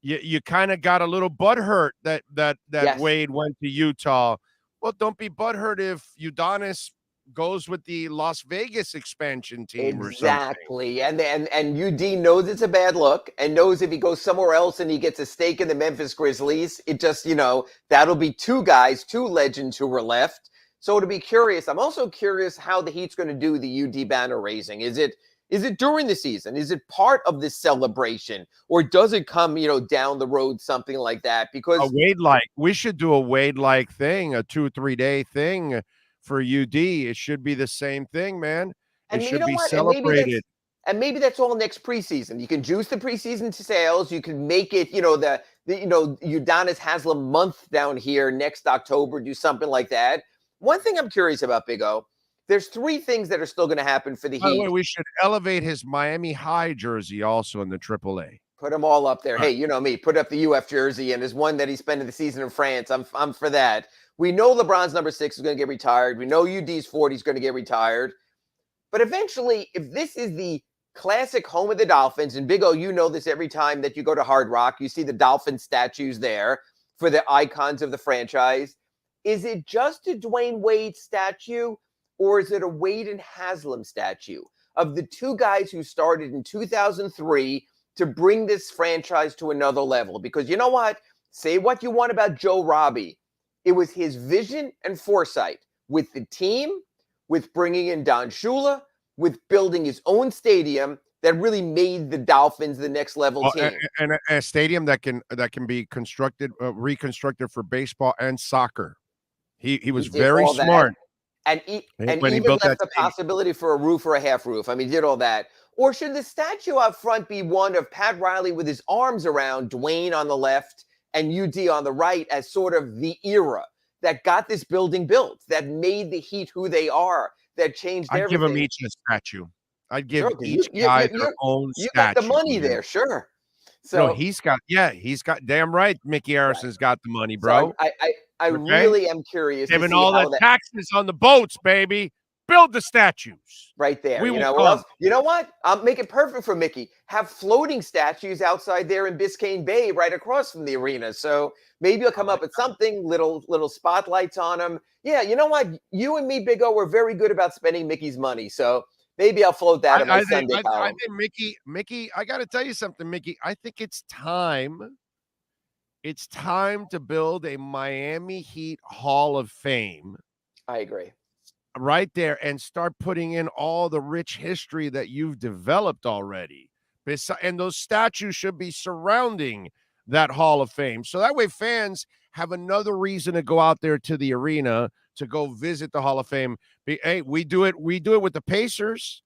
I: you kind of got a little butthurt that Wade went to Utah. Well, don't be butthurt if Udonis goes with the Las Vegas expansion team or something.
K: Exactly. And UD knows it's a bad look and knows if he goes somewhere else and he gets a stake in the Memphis Grizzlies, it just, that'll be two legends who were left. So to be curious, I'm also curious how the Heat's going to do the UD banner raising. Is it during the season? Is it part of this celebration? Or does it come, down the road, something like that? Because
I: we should do a Wade-like thing, a 2-3 day thing for UD. It should be the same thing, man. It should be celebrated.
K: And maybe that's all next preseason. You can juice the preseason to sales. You can make it, the Udonis Haslem month down here next October, do something like that. One thing I'm curious about, Big O, there's three things that are still going to happen for the Heat.
I: By the way, we should elevate his Miami High jersey also in the AAA.
K: Put them all up there. Hey, you know me. Put up the UF jersey, and there's one that he's spending the season in France. I'm for that. We know LeBron's number 6 is going to get retired. We know UD's 40 is going to get retired. But eventually, if this is the classic home of the Dolphins, and Big O, you know this every time that you go to Hard Rock, you see the Dolphin statues there for the icons of the franchise. Is it just a Dwayne Wade statue, or is it a Wade and Haslem statue of the two guys who started in 2003 to bring this franchise to another level? Because you know what? Say what you want about Joe Robbie. It was his vision and foresight with the team, with bringing in Don Shula, with building his own stadium that really made the Dolphins the next level team.
I: And a stadium that can be reconstructed for baseball and soccer. He was very smart.
K: And even left the possibility for a roof or a half roof. I mean, he did all that. Or should the statue out front be one of Pat Riley with his arms around Dwayne on the left and UD on the right as sort of the era that got this building built, that made the Heat who they are, that changed everything?
I: I'd give them each a statue. I'd give each guy their own statue.
K: You got the money there, sure. So
I: no, he's got damn right. Mickey Harrison's got the money, bro.
K: So I really am curious.
I: Given all the taxes on the boats, baby, build the statues
K: right there.
I: You know
K: what? I'll make it perfect for Mickey. Have floating statues outside there in Biscayne Bay, right across from the arena. So maybe you'll come up with something, little spotlights on them. Yeah, you know what? You and me, Big O, we're very good about spending Mickey's money. So maybe I'll float that in my Sunday column.
I: I think Mickey, I got to tell you something, Mickey. I think it's time. It's time to build a Miami Heat Hall of Fame.
K: I agree.
I: Right there, and start putting in all the rich history that you've developed already. And those statues should be surrounding that Hall of Fame. So that way fans have another reason to go out there to the arena to go visit the Hall of Fame. Hey, we do it with the Pacers.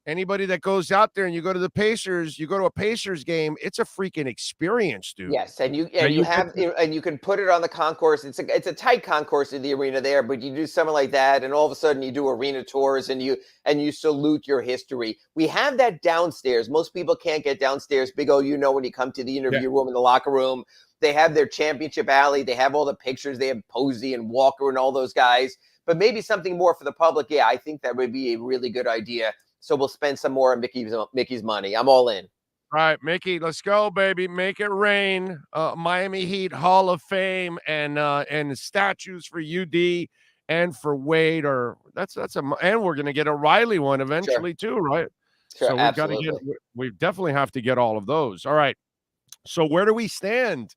I: Anybody that goes out there and you go to the Pacers, you go to a Pacers game, it's a freaking experience, dude.
K: Yes, and you can put it on the concourse. It's a tight concourse in the arena there, but you do something like that, and all of a sudden you do arena tours and you salute your history. We have that downstairs. Most people can't get downstairs. Big O, when you come to the interview room in the locker room, they have their championship alley. They have all the pictures. They have Posey and Walker and all those guys. But maybe something more for the public. Yeah, I think that would be a really good idea. So we'll spend some more on Mickey's money. I'm all in.
I: All right, Mickey, let's go, baby. Make it rain. Miami Heat Hall of Fame and statues for UD and for Wade. And we're gonna get a Riley one eventually too, right?
K: Sure,
I: so we definitely have to get all of those. All right. So where do we stand?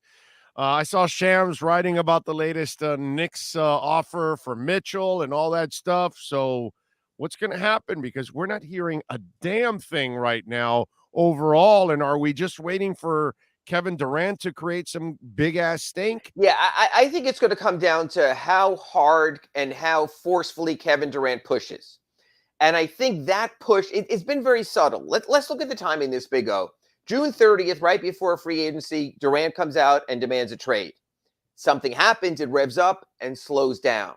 I: I saw Shams writing about the latest Knicks offer for Mitchell and all that stuff. So what's going to happen? Because we're not hearing a damn thing right now overall. And are we just waiting for Kevin Durant to create some big-ass stink?
K: Yeah, I think it's going to come down to how hard and how forcefully Kevin Durant pushes. And I think that push, it's been very subtle. Let's look at the timing this, Big O. June 30th, right before free agency, Durant comes out and demands a trade. Something happens, it revs up and slows down.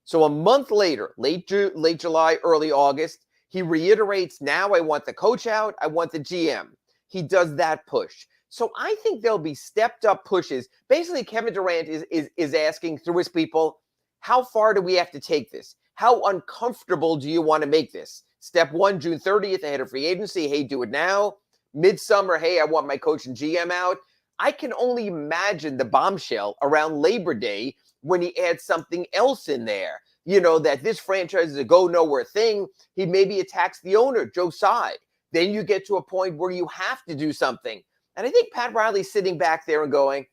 K: So a month later, late July, early August, he reiterates, now I want the coach out, I want the GM. He does that push. So I think there'll be stepped up pushes. Basically, Kevin Durant is asking through his people, how far do we have to take this? How uncomfortable do you want to make this? Step one, June 30th, ahead of free agency. Hey, do it now. Midsummer, hey, I want my coach and GM out. I can only imagine the bombshell around Labor Day when he adds something else in there. that this franchise is a go nowhere thing, he maybe attacks the owner, Joe Tsai. Then you get to a point where you have to do something. And I think Pat Riley's sitting back there and going,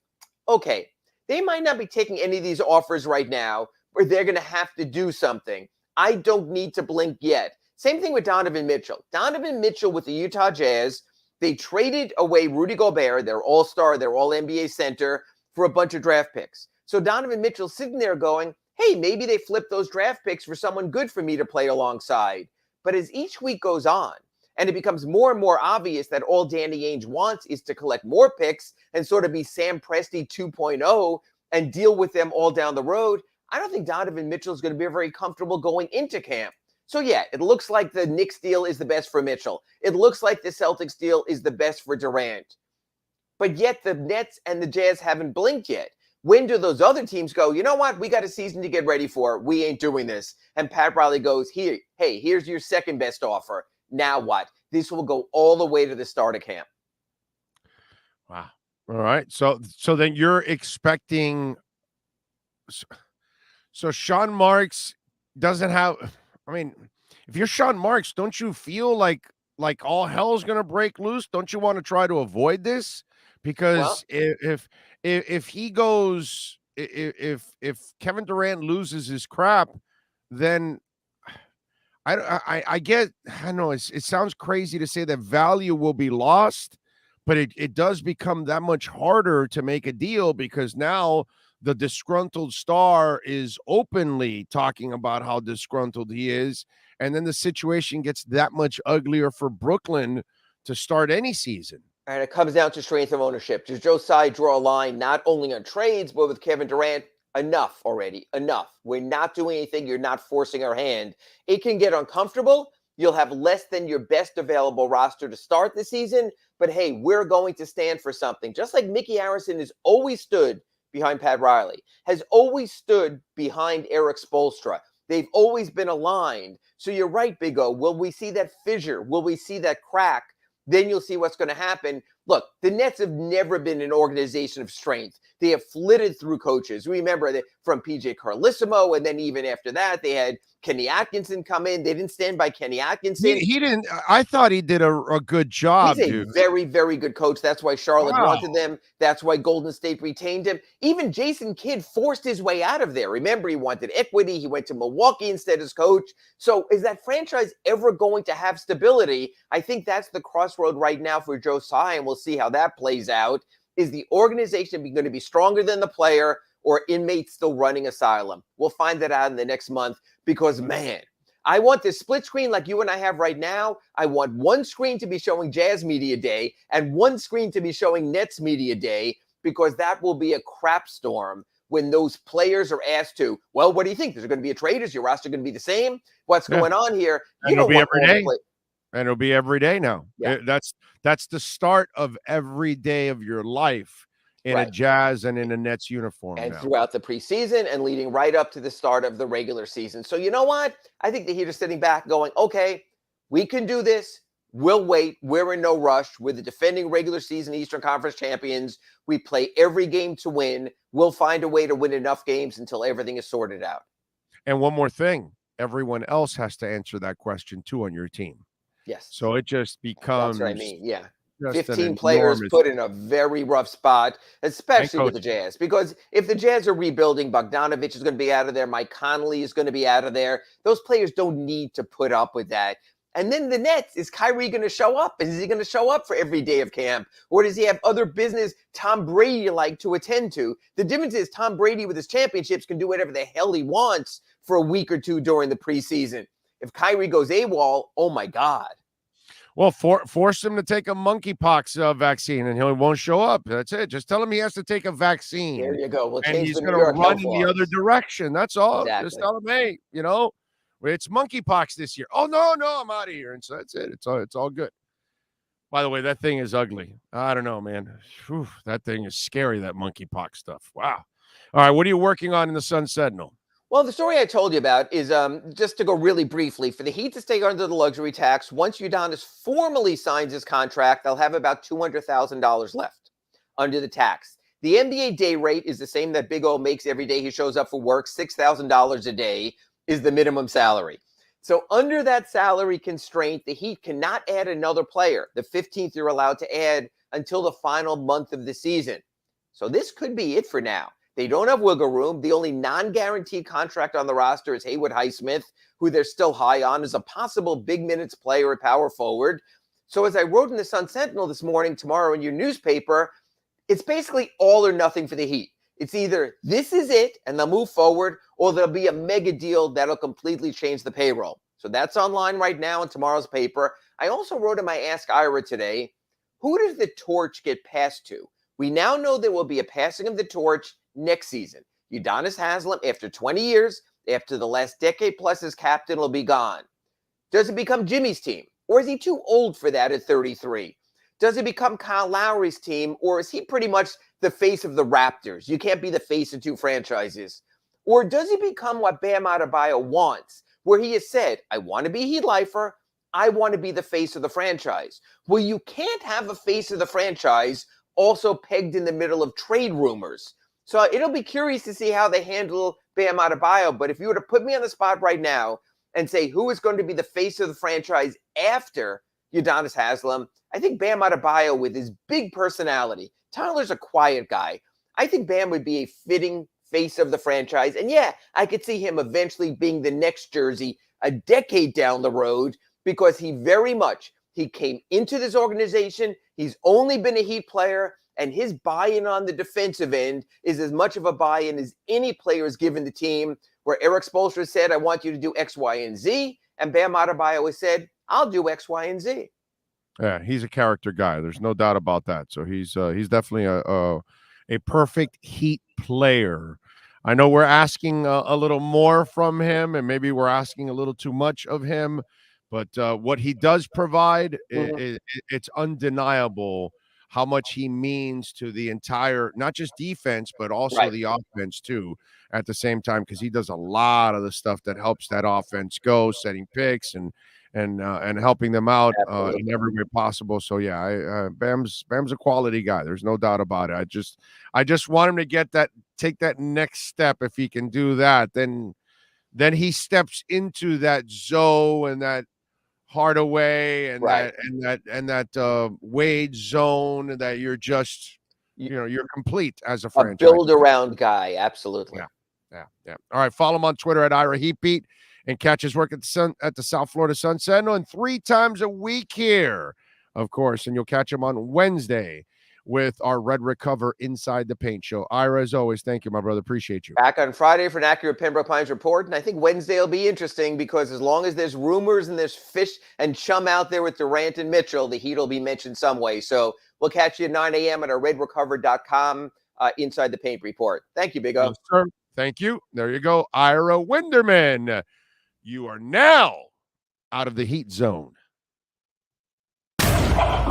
K: okay, they might not be taking any of these offers right now, or they're going to have to do something. I don't need to blink yet. Same thing with Donovan Mitchell. Donovan Mitchell with the Utah Jazz, they traded away Rudy Gobert, their all-star, their all-NBA center, for a bunch of draft picks. So Donovan Mitchell's sitting there going, hey, maybe they flipped those draft picks for someone good for me to play alongside. But as each week goes on, and it becomes more and more obvious that all Danny Ainge wants is to collect more picks and sort of be Sam Presti 2.0 and deal with them all down the road, I don't think Donovan Mitchell is going to be very comfortable going into camp. So yeah, it looks like the Knicks deal is the best for Mitchell. It looks like the Celtics deal is the best for Durant. But yet the Nets and the Jazz haven't blinked yet. When do those other teams go, you know what, we got a season to get ready for. We ain't doing this. And Pat Riley goes, hey, here's your second best offer. Now what? This will go all the way to the start of camp.
I: Wow. All right. So then you're expecting. So Sean Marks doesn't have. I mean, if you're Sean Marks, don't you feel like all hell's going to break loose? Don't you want to try to avoid this? Because if he goes, if Kevin Durant loses his crap, then I get, I know it sounds crazy to say that value will be lost, but it does become that much harder to make a deal because now the disgruntled star is openly talking about how disgruntled he is. And then the situation gets that much uglier for Brooklyn to start any season.
K: And it comes down to strength of ownership. Does Joe Tsai draw a line not only on trades, but with Kevin Durant? Enough already. Enough. We're not doing anything. You're not forcing our hand. It can get uncomfortable. You'll have less than your best available roster to start the season. But hey, we're going to stand for something. Just like Mickey Arison has always stood behind Pat Riley, has always stood behind Eric Spoelstra. They've always been aligned. So you're right, Big O. Will we see that fissure? Will we see that crack? Then you'll see what's going to happen. Look, the Nets have never been an organization of strength. They have flitted through coaches. Remember that from PJ Carlissimo, and then even after that, they had Kenny Atkinson come in. They didn't stand by Kenny Atkinson.
I: He didn't. I thought he did a good job.
K: He's a very, very good coach. That's why Charlotte wanted them. That's why Golden State retained him. Even Jason Kidd forced his way out of there. Remember, he wanted equity. He went to Milwaukee instead as coach. So is that franchise ever going to have stability? I think that's the crossroad right now for Joe Tsai, and we'll see how that plays out. Is the organization going to be stronger than the player, or inmates still running asylum? We'll find that out in the next month because, man, I want this split screen like you and I have right now. I want one screen to be showing Jazz Media Day and one screen to be showing Nets Media Day, because that will be a crap storm when those players are asked to, well, what do you think? Is there going to be a trade? Is your roster going to be the same? What's going on here?
I: You don't want every day. And it'll be every day now.
K: Yeah.
I: That's the start of every day of your life in a Jazz and in a Nets uniform.
K: And
I: now.
K: Throughout the preseason and leading right up to the start of the regular season. So you know what? I think the Heat are sitting back going, okay, we can do this. We'll wait. We're in no rush. We're the defending regular season Eastern Conference champions. We play every game to win. We'll find a way to win enough games until everything is sorted out.
I: And one more thing. Everyone else has to answer that question too on your team.
K: Yes.
I: So it just becomes.
K: That's what I mean. Yeah.
I: 15
K: players put in a very rough spot, especially with the Jazz. Because if the Jazz are rebuilding, Bogdanovich is going to be out of there. Mike Conley is going to be out of there. Those players don't need to put up with that. And then the Nets, is Kyrie going to show up? Is he going to show up for every day of camp? Or does he have other business Tom Brady like to attend to? The difference is Tom Brady with his championships can do whatever the hell he wants for a week or two during the preseason. If Kyrie goes AWOL, oh my God.
I: Well, force him to take a monkeypox vaccine, and he won't show up. That's it. Just tell him he has to take a vaccine.
K: There you go. We'll
I: and
K: change
I: he's
K: going to
I: run in the other direction. That's all.
K: Exactly.
I: Just tell him, hey, it's monkeypox this year. Oh no, I'm out of here. And so that's it. It's all good. By the way, that thing is ugly. I don't know, man. Whew, that thing is scary. That monkeypox stuff. Wow. All right, what are you working on in the Sun Sentinel?
K: Well, the story I told you about is, just to go really briefly, for the Heat to stay under the luxury tax, once Udonis formally signs his contract, they'll have about $200,000 left under the tax. The NBA day rate is the same that Big O makes every day he shows up for work, $6,000 a day. is the minimum salary. So under that salary constraint, the Heat cannot add another player. The 15th you're allowed to add until the final month of the season. So this could be it for now. They don't have wiggle room. The only non-guaranteed contract on the roster is Haywood Highsmith, who they're still high on as a possible big minutes player at power forward. So as I wrote in the Sun Sentinel this morning, tomorrow in your newspaper, it's basically all or nothing for the Heat. It's either this is it and they'll move forward, or there'll be a mega deal that'll completely change the payroll. So that's online right now in tomorrow's paper. I also wrote in my Ask Ira today, who does the torch get passed to? We now know there will be a passing of the torch next season. Udonis Haslem, after 20 years, after the last decade plus as captain, will be gone. Does it become Jimmy's team? Or is he too old for that at 33? Does it become Kyle Lowry's team? Or is he pretty much the face of the Raptors? You can't be the face of two franchises. Or does he become what Bam Adebayo wants, where he has said, I want to be Heat lifer, I want to be the face of the franchise. Well, you can't have a face of the franchise also pegged in the middle of trade rumors. So it'll be curious to see how they handle Bam Adebayo. But if you were to put me on the spot right now and say who is going to be the face of the franchise after Udonis Haslem, I think Bam Adebayo with his big personality. Tyler's a quiet guy. I think Bam would be a fitting face of the franchise. And yeah, I could see him eventually being the next jersey a decade down the road because he came into this organization. He's only been a Heat player, and his buy-in on the defensive end is as much of a buy-in as any player has given the team, where Eric Spoelstra said, I want you to do X, Y, and Z, and Bam Adebayo has said, I'll do X, Y, and Z.
I: Yeah, he's a character guy. There's no doubt about that. So he's definitely a perfect Heat player. I know we're asking a little more from him, and maybe we're asking a little too much of him, but what he does provide, it's undeniable how much he means to the entire, not just defense, but also the offense too, at the same time, because he does a lot of the stuff that helps that offense go, setting picks and helping them out in every way possible. So yeah, Bam's a quality guy. There's no doubt about it. I just want him to take that next step. If he can do that, then he steps into that Zoe and that Hardaway and that Wade zone that you're just, you're complete as a franchise.
K: A build around guy. Absolutely.
I: Yeah. All right. Follow him on Twitter at Ira Heatbeat and catch his work at the South Florida Sun Sentinel and 3 times a week here, of course. And you'll catch him on Wednesday with our Red Recover Inside the Paint show. Ira, as always, thank you, my brother. Appreciate you.
K: Back on Friday for an Acura Pembroke Pines report. And I think Wednesday will be interesting because as long as there's rumors and there's fish and chum out there with Durant and Mitchell, the Heat will be mentioned some way. So we'll catch you at 9 a.m. at our redrecover.com Inside the Paint report. Thank you, Big O.
I: Yes, sir. Thank you. There you go. Ira Winderman. You are now out of the Heat zone.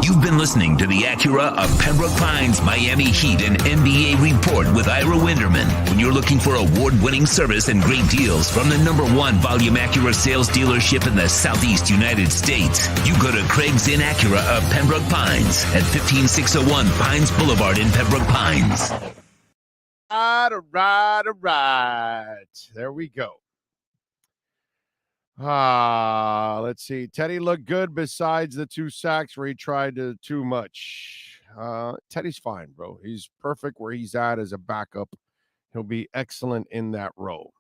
B: You've been listening to the Acura of Pembroke Pines Miami Heat and NBA report with Ira Winderman. When you're looking for award-winning service and great deals from the #1 volume Acura sales dealership in the Southeast United States, you go to Craig's Inn Acura of Pembroke Pines at 15601 Pines Boulevard in Pembroke Pines.
I: All right. There we go. Let's see. Teddy looked good besides the 2 sacks where he tried too much. Teddy's fine, bro. He's perfect where he's at as a backup. He'll be excellent in that role.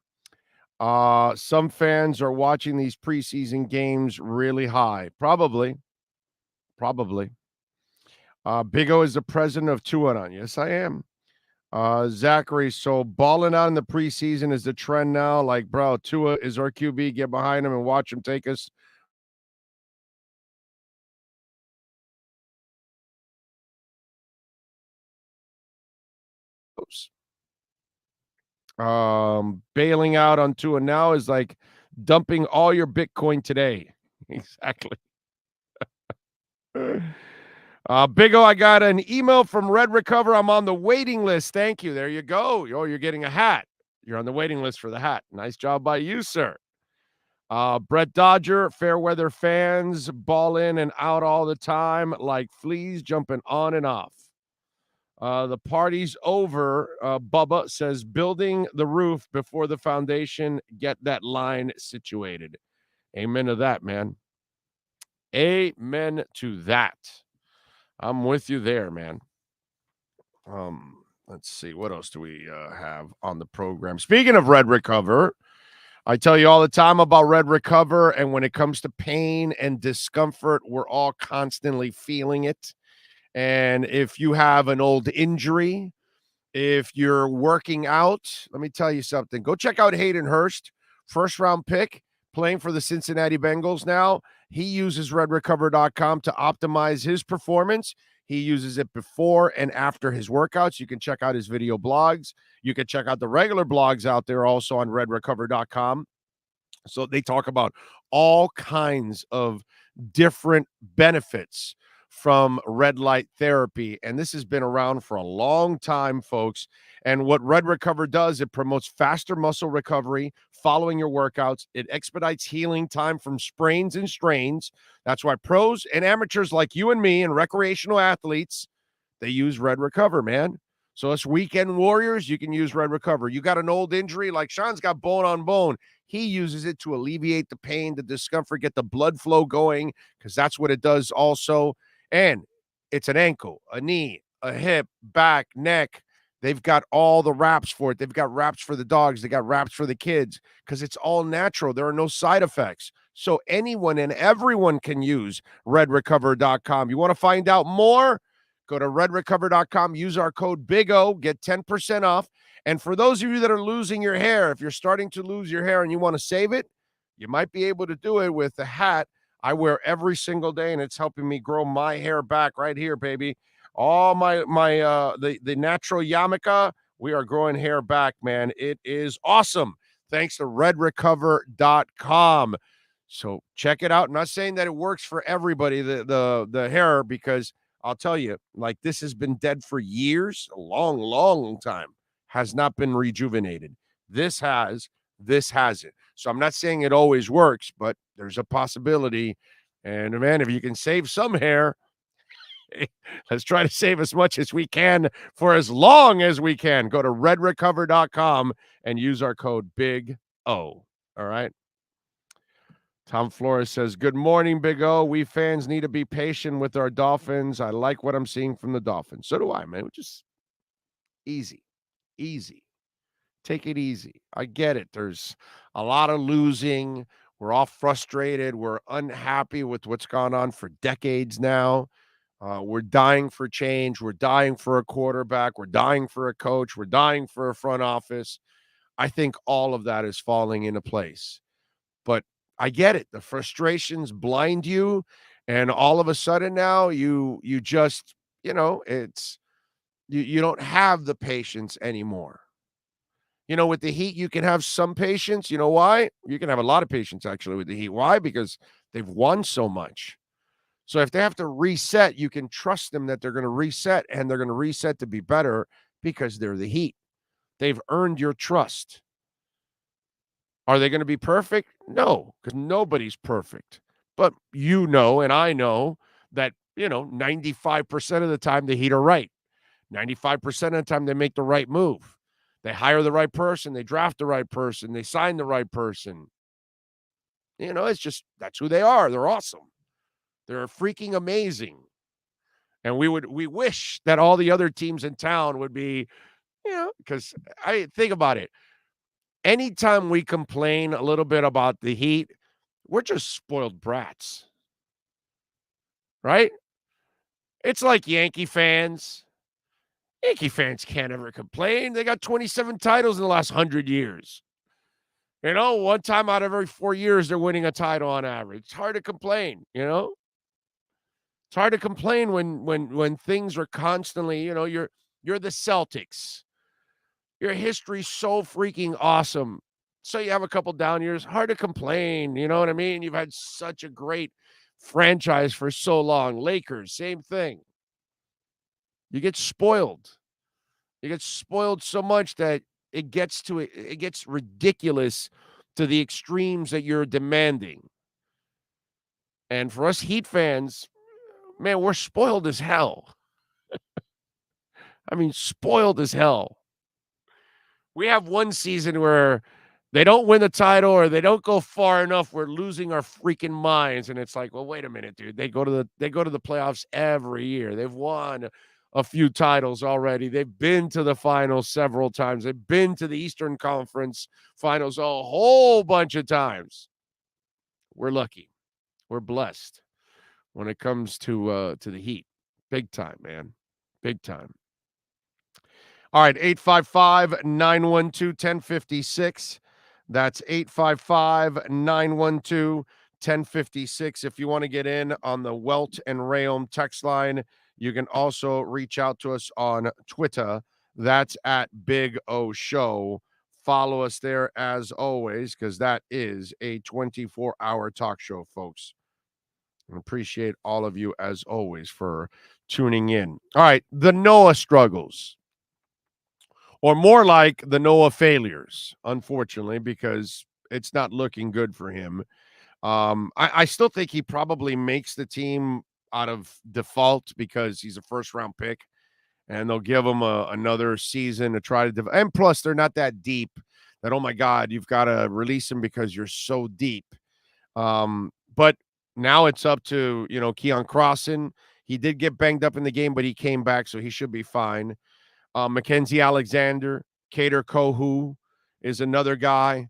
I: Some fans are watching these preseason games really high. Probably. Big O is the president of 2-on. Yes, I am. Zachary, so balling out in the preseason is the trend now. Like, bro, Tua is our QB. Get behind him and watch him take us. Bailing out on Tua now is like dumping all your Bitcoin today. Exactly. Big O, I got an email from Red Recover. I'm on the waiting list. Thank you. There you go. Oh, you're getting a hat. You're on the waiting list for the hat. Nice job by you, sir. Brett Dodger, fair weather fans, ball in and out all the time like fleas jumping on and off. The party's over. Bubba says, building the roof before the foundation. Get that line situated. Amen to that, man. Amen to that. I'm with you there, man. Let's see. What else do we have on the program? Speaking of Red Recover, I tell you all the time about Red Recover, and when it comes to pain and discomfort, we're all constantly feeling it. And if you have an old injury, if you're working out, let me tell you something. Go check out Hayden Hurst, first-round pick, playing for the Cincinnati Bengals now. He uses redrecover.com to optimize his performance. He uses it before and after his workouts. You can check out his video blogs. You can check out the regular blogs out there also on redrecover.com. So they talk about all kinds of different benefits from red light therapy. And this has been around for a long time, folks. And what Red Recover does, it promotes faster muscle recovery following your workouts. It expedites healing time from sprains and strains. That's why pros and amateurs like you and me and recreational athletes, they use Red Recover, man. So us weekend warriors, you can use Red Recover. You got an old injury, like Sean's got bone on bone. He uses it to alleviate the pain, the discomfort, get the blood flow going, because that's what it does also. And it's an ankle, a knee, a hip, back, neck. They've got all the wraps for it. They've got wraps for the dogs. They got wraps for the kids because it's all natural. There are no side effects. So anyone and everyone can use redrecover.com. You want to find out more? Go to redrecover.com. Use our code BIG-O. Get 10% off. And for those of you that are losing your hair, if you're starting to lose your hair and you want to save it, you might be able to do it with the hat I wear every single day, and it's helping me grow my hair back right here, baby. All the natural yarmulke, we are growing hair back, man. It is awesome. Thanks to redrecover.com. So check it out. I'm not saying that it works for everybody, the hair, because I'll tell you, like, this has been dead for years, a long, long time, has not been rejuvenated. This hasn't. So I'm not saying it always works, but there's a possibility. And man, if you can save some hair, let's try to save as much as we can for as long as we can. Go to redrecover.com and use our code BIG-O. All right. Tom Flores says, good morning, Big O. We fans need to be patient with our Dolphins. I like what I'm seeing from the Dolphins. So do I, man. Just easy. Take it easy. I get it. There's a lot of losing. We're all frustrated. We're unhappy with what's gone on for decades now. We're dying for change. We're dying for a quarterback. We're dying for a coach. We're dying for a front office. I think all of that is falling into place. But I get it. The frustrations blind you. And all of a sudden now you just, it's you don't have the patience anymore. With the Heat, you can have some patience. You know why? You can have a lot of patience, actually, with the Heat. Why? Because they've won so much. So if they have to reset, you can trust them that they're going to reset, and they're going to reset to be better because they're the Heat. They've earned your trust. Are they going to be perfect? No, because nobody's perfect. But and I know that, 95% of the time the Heat are right. 95% of the time they make the right move. They hire the right person. They draft the right person. They sign the right person. It's just, that's who they are. They're awesome. They're freaking amazing. And we wish that all the other teams in town would be, because I think about it. Anytime we complain a little bit about the Heat, we're just spoiled brats. Right? It's like Yankee fans. Yankee fans can't ever complain. They got 27 titles in the last 100 years. One time out of every 4 years, they're winning a title on average. It's hard to complain, It's hard to complain when things are constantly, you're the Celtics. Your history's so freaking awesome. So you have a couple down years. Hard to complain, you know what I mean? You've had such a great franchise for so long. Lakers, same thing. You get spoiled. You get spoiled so much that it gets ridiculous to the extremes that you're demanding. And for us Heat fans, man, we're spoiled as hell. I mean, spoiled as hell. We have one season where they don't win the title or they don't go far enough. We're losing our freaking minds. And it's like, well, wait a minute, dude. They go to the playoffs every year. They've won a few titles already. They've been to the finals several times. They've been to the Eastern Conference finals a whole bunch of times. We're lucky. We're blessed when it comes to the Heat. Big time, man. Big time. All right, 855-912-1056. That's 855-912-1056. If you want to get in on the Welt and Rayom text line, you can also reach out to us on Twitter. That's at Big O Show. Follow us there as always, because that is a 24-hour talk show, folks. I appreciate all of you as always for tuning in. All right, the Noah struggles. Or more like the Noah failures, unfortunately, because it's not looking good for him. I still think he probably makes the team out of default because he's a first-round pick, and they'll give him another season to try to and plus, they're not that deep that, oh, my God, you've got to release him because you're so deep. But now it's up to, Keon Crossan. He did get banged up in the game, but he came back, so he should be fine. Mackenzie Alexander, Kader Kohu is another guy.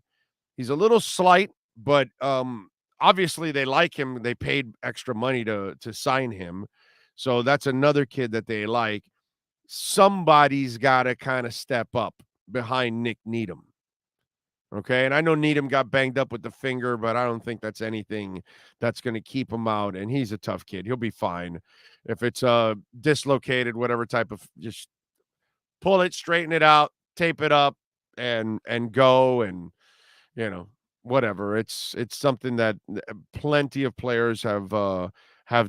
I: He's a little slight, but obviously they like him. They paid extra money to sign him. So that's another kid that they like. Somebody's got to kind of step up behind Nick Needham. Okay, and I know Needham got banged up with the finger, but I don't think that's anything that's going to keep him out. And he's a tough kid. He'll be fine. If it's dislocated, whatever type of, just pull it, straighten it out, tape it up, and go, and whatever. It's something that plenty of players have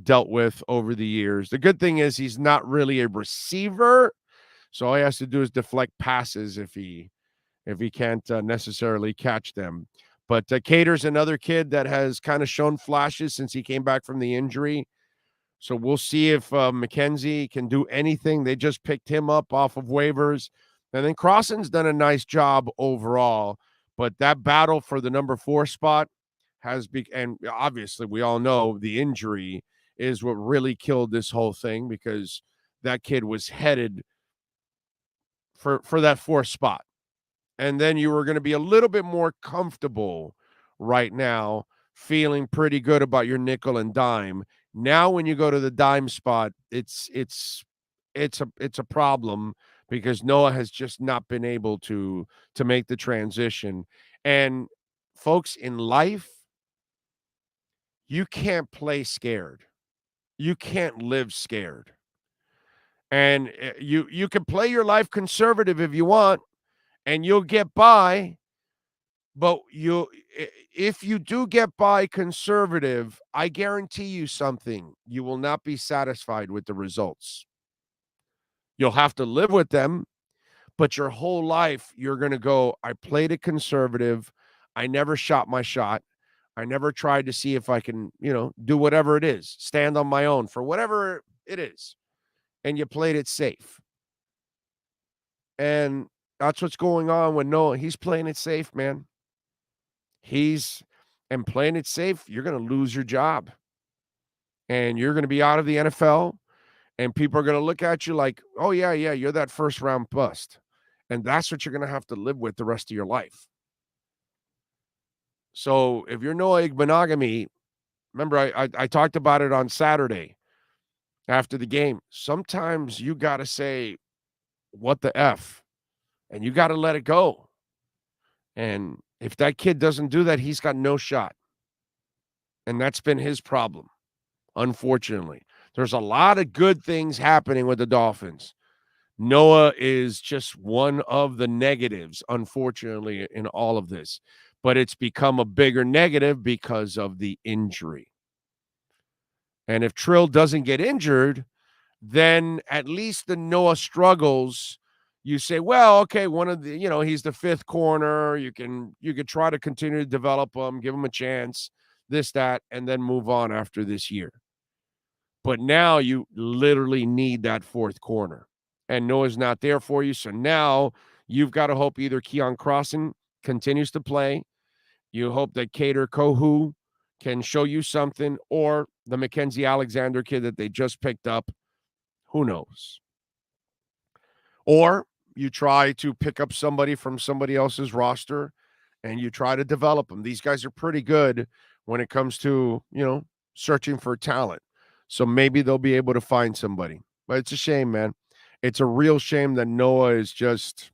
I: dealt with over the years. The good thing is he's not really a receiver, so all he has to do is deflect passes if he can't necessarily catch them. But Cater's another kid that has kind of shown flashes since he came back from the injury. So we'll see if Mackenzie can do anything. They just picked him up off of waivers. And then Crossan's done a nice job overall. But that battle for the number 4 spot and obviously we all know the injury is what really killed this whole thing, because that kid was headed for that 4th spot. And then you were going to be a little bit more comfortable right now, feeling pretty good about your nickel and dime. Now, when you go to the dime spot, it's a problem, because Noah has just not been able to make the transition. And folks, in life, you can't play scared. You can't live scared. And you can play your life conservative if you want, and you'll get by. But if you do get by conservative, I guarantee you something. You will not be satisfied with the results. You'll have to live with them, but your whole life you're going to go, I played it conservative. I never shot my shot. I never tried to see if I can, do whatever it is, stand on my own for whatever it is. And you played it safe. And that's what's going on with Noah. He's playing it safe, man. And playing it safe, you're going to lose your job. And you're going to be out of the NFL. And people are going to look at you like, oh, yeah, you're that first-round bust. And that's what you're going to have to live with the rest of your life. So if you're Noah Igbenogany, remember I talked about it on Saturday after the game. Sometimes you got to say, what the F? And you got to let it go. And if that kid doesn't do that, he's got no shot. And that's been his problem, unfortunately. There's a lot of good things happening with the Dolphins. Noah is just one of the negatives, unfortunately, in all of this. But it's become a bigger negative because of the injury. And if Trill doesn't get injured, then at least the Noah struggles. You say, well, okay, one of the, he's the 5th corner. You could try to continue to develop him, give him a chance, this, that, and then move on after this year. But now you literally need that 4th corner. and Noah's not there for you. So now you've got to hope either Keon Crossan continues to play. You hope that Kader Kohu can show you something, or the Mackenzie Alexander kid that they just picked up. Who knows? Or you try to pick up somebody from somebody else's roster and you try to develop them. These guys are pretty good when it comes to, searching for talent. So maybe they'll be able to find somebody. But it's a shame, man. It's a real shame that Noah is just,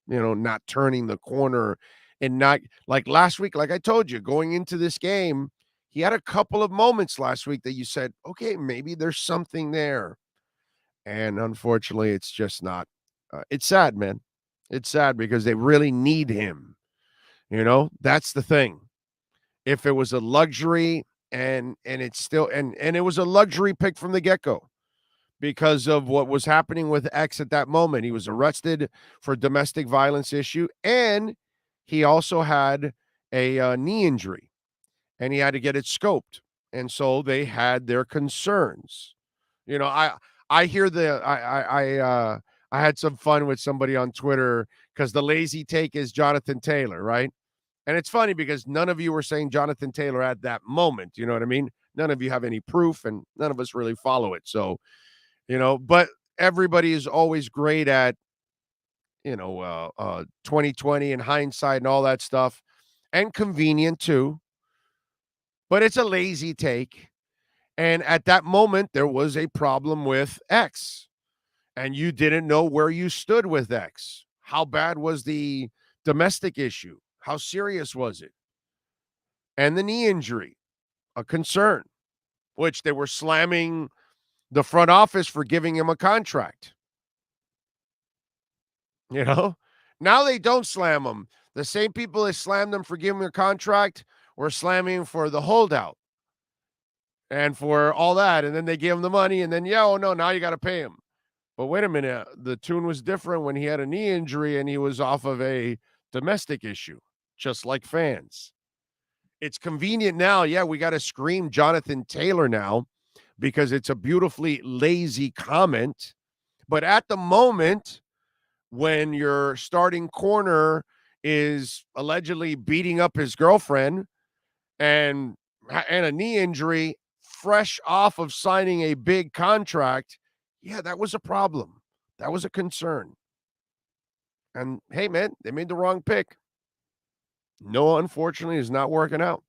I: not turning the corner, and not like last week. Like I told you, going into this game, he had a couple of moments last week that you said, okay, maybe there's something there. And unfortunately, it's just not. It's sad, man. It's sad because they really need him. That's the thing. If it was a luxury and it's still, and it was a luxury pick from the get-go because of what was happening with X at that moment. He was arrested for a domestic violence issue, and he also had a knee injury, and he had to get it scoped. And so they had their concerns. I hear I had some fun with somebody on Twitter because the lazy take is Jonathan Taylor, right? And it's funny because none of you were saying Jonathan Taylor at that moment. You know what I mean? None of you have any proof, and none of us really follow it. So, but everybody is always great at, 2020 and hindsight and all that stuff, and convenient too. But it's a lazy take. And at that moment, there was a problem with X, and you didn't know where you stood with X. How bad was the domestic issue? How serious was it? And the knee injury, a concern, which they were slamming the front office for giving him a contract. Now they don't slam him. The same people that slammed them for giving him a contract were slamming for the holdout and for all that. And then they gave him the money, and then, now you got to pay him. But wait a minute, the tune was different when he had a knee injury and he was off of a domestic issue, just like fans. It's convenient now. Yeah, we got to scream Jonathan Taylor now because it's a beautifully lazy comment. But at the moment, when your starting corner is allegedly beating up his girlfriend and a knee injury, fresh off of signing a big contract, yeah, that was a problem. That was a concern. And hey, man, they made the wrong pick. Noah, unfortunately, is not working out.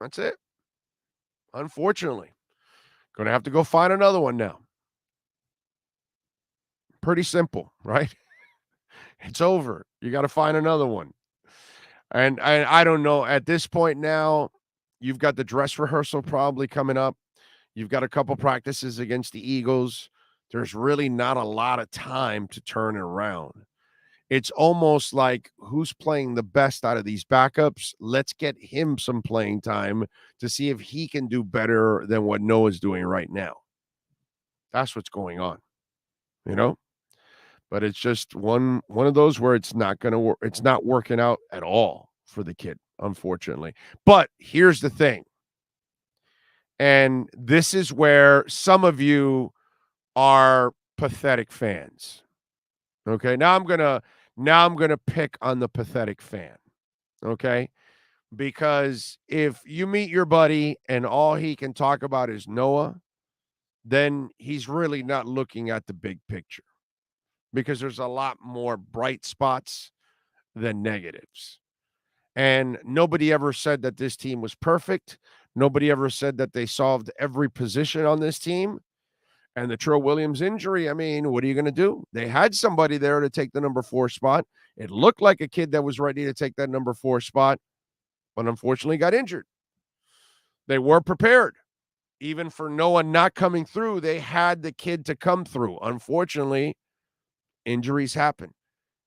I: That's it. Unfortunately. Going to have to go find another one now. Pretty simple, right? It's over. You got to find another one. And I don't know. At this point now, you've got the dress rehearsal probably coming up. You've got a couple practices against the Eagles. There's really not a lot of time to turn it around. It's almost like who's playing the best out of these backups? Let's get him some playing time to see if he can do better than what Noah's doing right now. That's what's going on, But it's just one of those where it's not going to work. It's not working out at all for the kid, unfortunately. But here's the thing. And this is where some of you are pathetic fans. Okay, now I'm gonna pick on the pathetic fan. Okay, because if you meet your buddy and all he can talk about is Noah, then he's really not looking at the big picture, because there's a lot more bright spots than negatives. And nobody ever said that this team was perfect. Nobody ever said that they solved every position on this team. And the Trill Williams injury, I mean, what are you going to do? They had somebody there to take the number 4 spot. It looked like a kid that was ready to take that number 4 spot, but unfortunately got injured. They were prepared. Even for Noah not coming through, they had the kid to come through. Unfortunately, injuries happen,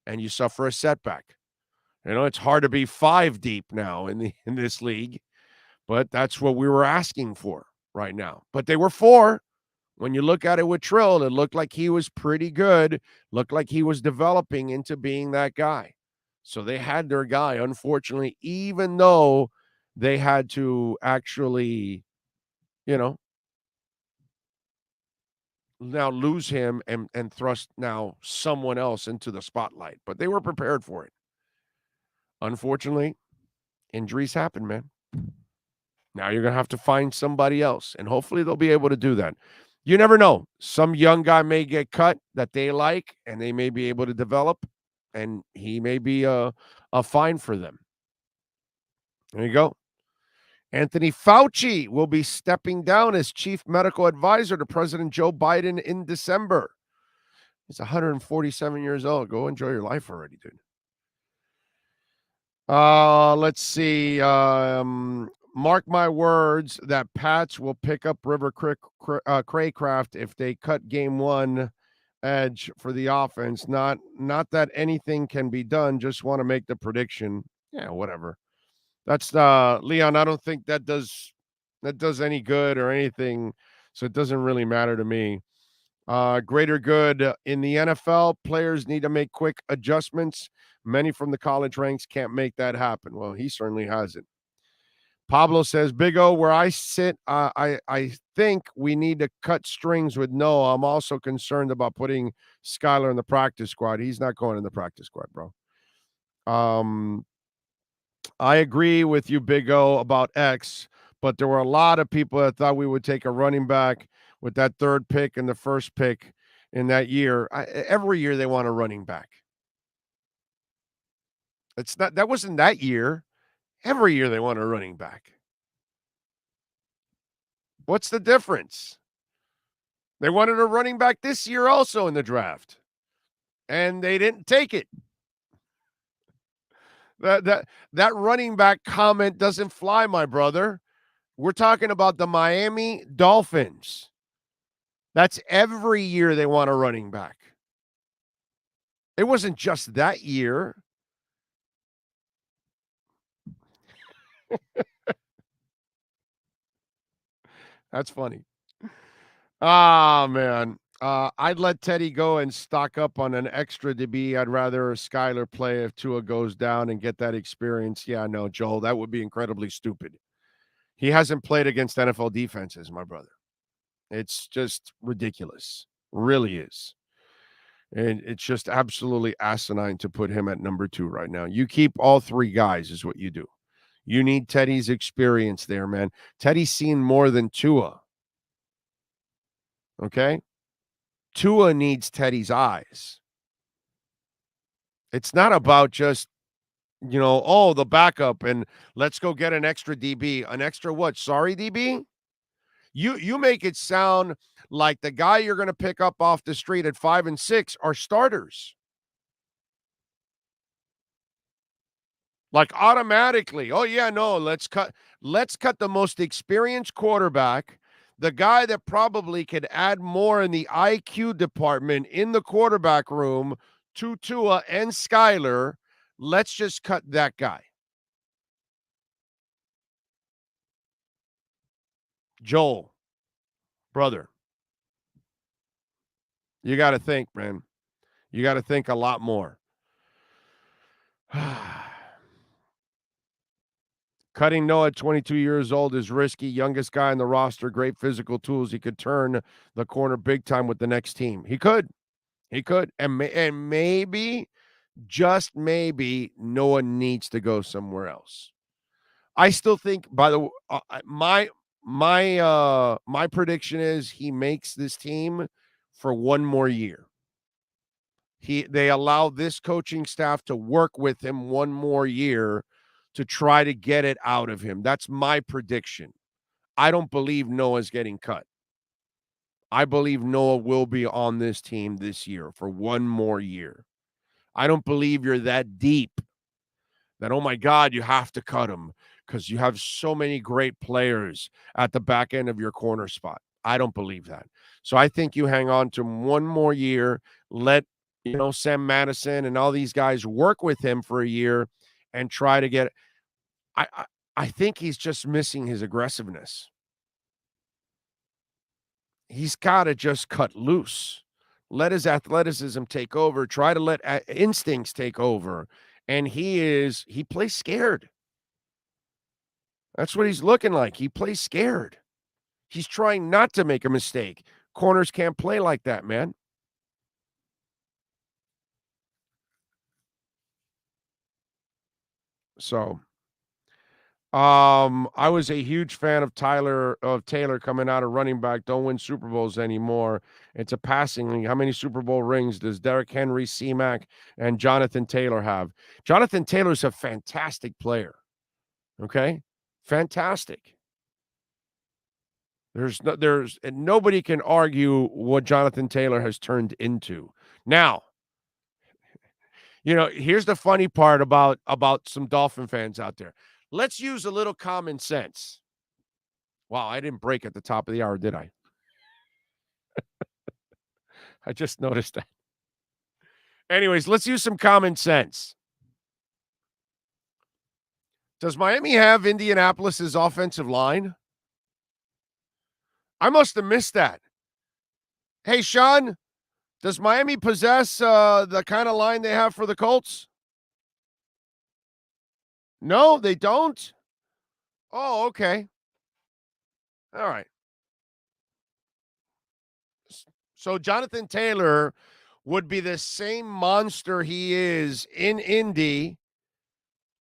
I: and you suffer a setback. It's hard to be 5 deep now in this league, but that's what we were asking for right now. But they were 4. When you look at it with Trill, it looked like he was pretty good, looked like he was developing into being that guy. So they had their guy, unfortunately, even though they had to actually, now lose him and thrust now someone else into the spotlight. But they were prepared for it. Unfortunately, injuries happen, man. Now you're going to have to find somebody else, and hopefully they'll be able to do that. You never know. Some young guy may get cut that they like, and they may be able to develop, and he may be a fine for them. There you go. Anthony Fauci will be stepping down as chief medical advisor to President Joe Biden in December. He's 147 years old. Go enjoy your life already, dude. Let's see. Mark my words that Pats will pick up River Craycraft if they cut game one edge for the offense. Not that anything can be done. Just want to make the prediction. Yeah, whatever. That's Leon. I don't think that does any good or anything. So it doesn't really matter to me. Greater good in the NFL. Players need to make quick adjustments. Many from the college ranks can't make that happen. Well, he certainly hasn't. Pablo says, Big O, where I sit, I think we need to cut strings with Noah. I'm also concerned about putting Skylar in the practice squad. He's not going in the practice squad, bro. I agree with you, Big O, about X, but there were a lot of people that thought we would take a running back with that third pick and the first pick in that year. Every year they want a running back. That wasn't that year. Every year they want a running back. What's the difference? They wanted a running back this year also in the draft, and they didn't take it. That running back comment doesn't fly, my brother. We're talking about the Miami Dolphins. That's every year they want a running back. It wasn't just that year. That's funny. Man. I'd let Teddy go and stock up on an extra DB. I'd rather Skylar play if Tua goes down and get that experience. Yeah, no, Joel, that would be incredibly stupid. He hasn't played against NFL defenses, my brother. It's just ridiculous. Really is. And it's just absolutely asinine to put him at number 2 right now. You keep all 3 guys is what you do. You need Teddy's experience there, man. Teddy's seen more than Tua. Okay? Tua needs Teddy's eyes. It's not about just, the backup and let's go get an extra DB. An extra what? Sorry, DB? You make it sound like the guy you're going to pick up off the street at 5 and 6 are starters. Like automatically. Oh, yeah, no, let's cut the most experienced quarterback, the guy that probably could add more in the IQ department in the quarterback room to Tua and Skylar. Let's just cut that guy. Joel, brother, you got to think, man. You got to think a lot more. Cutting Noah at 22 years old is risky. Youngest guy on the roster, great physical tools. He could turn the corner big time with the next team. He could. And maybe, just maybe, Noah needs to go somewhere else. I still think, by the way, my prediction is he makes this team for one more year. They allow this coaching staff to work with him one more year to try to get it out of him. That's my prediction. I don't believe Noah's getting cut. I believe Noah will be on this team this year for one more year. I don't believe you're that deep that, oh my God, you have to cut him because you have so many great players at the back end of your corner spot. I don't believe that. So I think you hang on to him one more year, let Sam Madison and all these guys work with him for a year and try to get I think he's just missing his aggressiveness. He's got to just cut loose. Let his athleticism take over. Try to let instincts take over. And he plays scared. That's what he's looking like. He plays scared. He's trying not to make a mistake. Corners can't play like that, man. So, I was a huge fan of Taylor coming out of running back. Don't win Super Bowls anymore. It's a passing league. How many Super Bowl rings does Derrick Henry, C-Mac, and Jonathan Taylor have? Jonathan Taylor's a fantastic player. Okay? Fantastic. Nobody can argue what Jonathan Taylor has turned into. Now, here's the funny part about some Dolphin fans out there. Let's use a little common sense. Wow, I didn't break at the top of the hour, did I? I just noticed that. Anyways, let's use some common sense. Does Miami have Indianapolis's offensive line? I must have missed that. Hey, Sean, does Miami possess the kind of line they have for the Colts? No, they don't? Oh, okay. All right. So Jonathan Taylor would be the same monster he is in Indy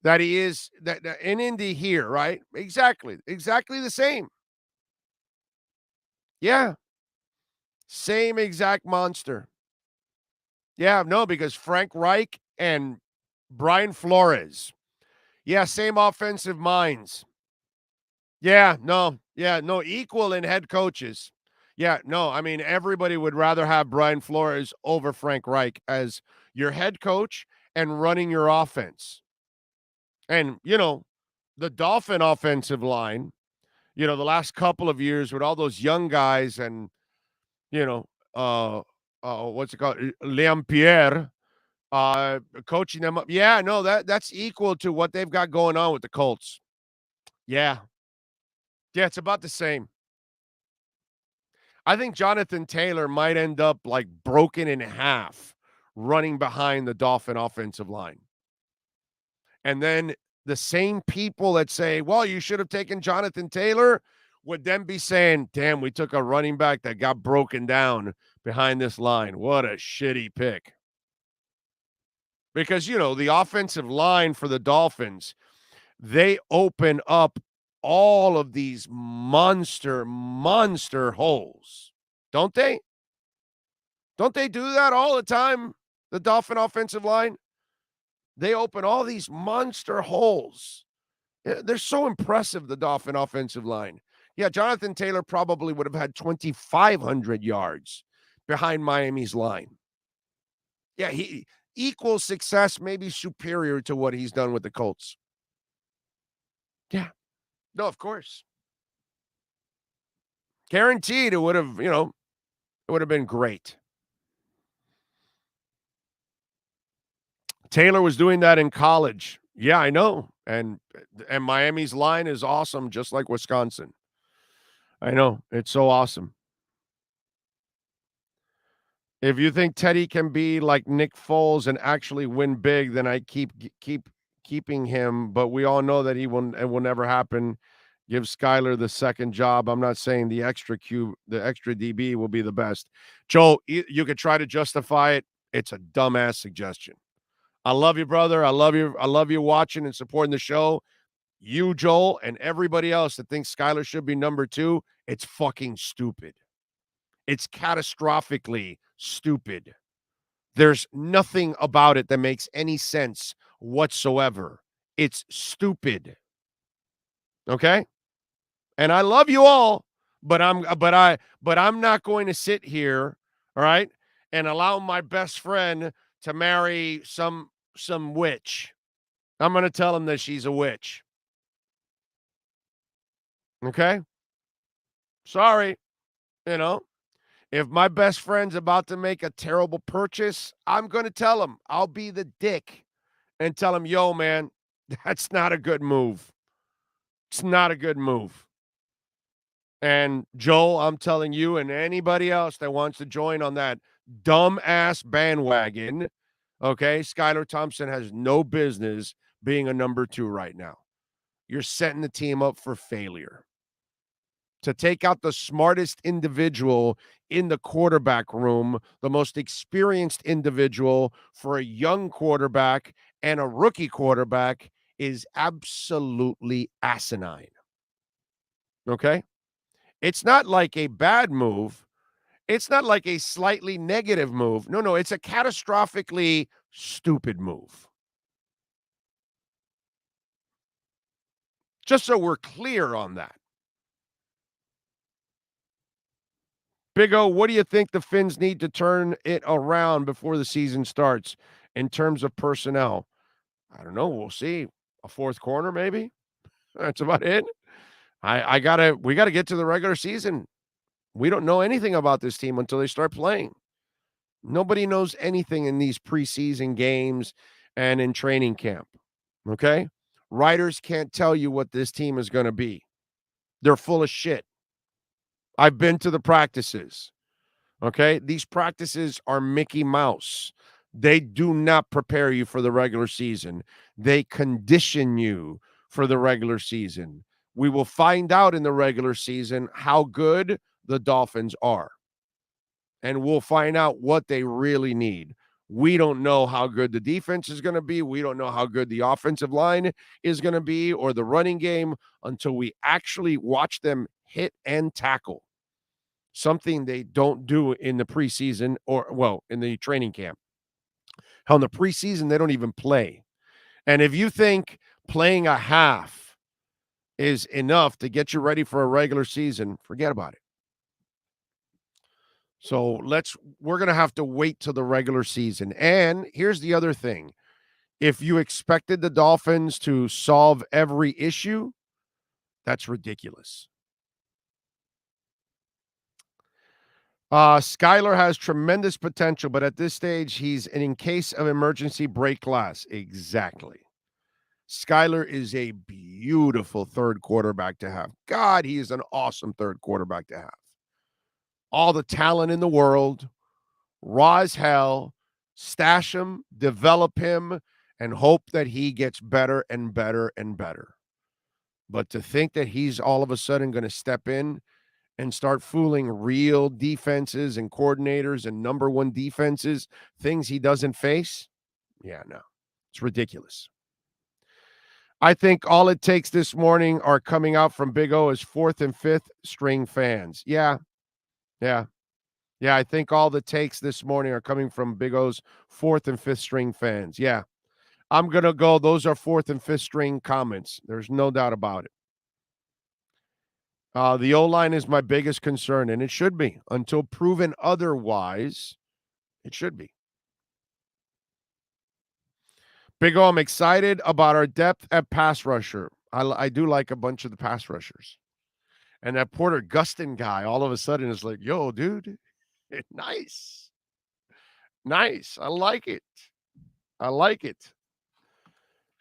I: that he is that in Indy here, right? Exactly the same. Yeah. Same exact monster. Yeah, no, because Frank Reich and Brian Flores. Yeah, same offensive minds. Yeah, no, equal in head coaches. Yeah, no, I mean, everybody would rather have Brian Flores over Frank Reich as your head coach and running your offense. And, the Dolphin offensive line, the last couple of years with all those young guys and, what's it called? Liam Pierre, coaching them up. Yeah, no, that's equal to what they've got going on with the Colts. Yeah. Yeah, it's about the same. I think Jonathan Taylor might end up like broken in half running behind the Dolphin offensive line. And then the same people that say, well, you should have taken Jonathan Taylor would then be saying, damn, we took a running back that got broken down behind this line. What a shitty pick. Because, the offensive line for the Dolphins, they open up all of these monster holes. Don't they? Don't they do that all the time, the Dolphin offensive line? They open all these monster holes. They're so impressive, the Dolphin offensive line. Yeah, Jonathan Taylor probably would have had 2,500 yards behind Miami's line. Yeah, he equal success, maybe superior to what he's done with the Colts. Yeah. No, of course. Guaranteed it would have, it would have been great. Taylor was doing that in college. Yeah, I know. And Miami's line is awesome, just like Wisconsin. I know. It's so awesome. If you think Teddy can be like Nick Foles and actually win big, then I keep keeping him. But we all know that it will never happen. Give Skyler the second job. I'm not saying the extra DB will be the best. Joe, you could try to justify it. It's a dumbass suggestion. I love you, brother. I love you watching and supporting the show. You, Joel, and everybody else that thinks Skyler should be number 2, it's fucking stupid. It's catastrophically stupid. There's nothing about it that makes any sense whatsoever. It's stupid. Okay? And I love you all, but I'm not going to sit here, all right, and allow my best friend to marry some witch. I'm going to tell him that she's a witch. Okay? Sorry. If my best friend's about to make a terrible purchase, I'm going to tell him. I'll be the dick and tell him, yo, man, that's not a good move. It's not a good move. And Joel, I'm telling you and anybody else that wants to join on that dumb-ass bandwagon, okay, Skylar Thompson has no business being a number 2 right now. You're setting the team up for failure. to take out the smartest individual in the quarterback room, the most experienced individual for a young quarterback and a rookie quarterback is absolutely asinine. Okay? It's not like a bad move. It's not like a slightly negative move. No, it's a catastrophically stupid move. Just so we're clear on that. Big O, what do you think the Finns need to turn it around before the season starts in terms of personnel? I don't know. We'll see. A fourth corner, maybe? That's about it. We gotta get to the regular season. We don't know anything about this team until they start playing. Nobody knows anything in these preseason games and in training camp. Okay? Writers can't tell you what this team is going to be. They're full of shit. I've been to the practices. Okay? These practices are Mickey Mouse. They do not prepare you for the regular season. They condition you for the regular season. We will find out in the regular season how good the Dolphins are. And we'll find out what they really need. We don't know how good the defense is going to be. We don't know how good the offensive line is going to be or the running game until we actually watch them hit and tackle. Something they don't do in the preseason in the training camp. Hell, in the preseason, they don't even play. And if you think playing a half is enough to get you ready for a regular season, forget about it. So we're going to have to wait till the regular season. And here's the other thing. If you expected the Dolphins to solve every issue, that's ridiculous. Skyler has tremendous potential, but at this stage, he's an in case of emergency break glass. Exactly. Skyler is a beautiful third quarterback to have. God, he is an awesome third quarterback to have. All the talent in the world, raw as hell, stash him, develop him, and hope that he gets better and better and better. But to think that he's all of a sudden going to step in and start fooling real defenses and coordinators and number one defenses, things he doesn't face, yeah, no, it's ridiculous. I think all it takes this morning are coming out from Big O as fourth and fifth string fans. Yeah, I think all the takes this morning are coming from Big O's fourth and fifth string fans. Yeah, I'm going to go. Those are fourth and fifth string comments. There's no doubt about it. The O-line is my biggest concern, and it should be. Until proven otherwise, it should be. Big O, I'm excited about our depth at pass rusher. I do like a bunch of the pass rushers. And that Porter Gustin guy all of a sudden is like, yo, dude, nice. Nice. I like it.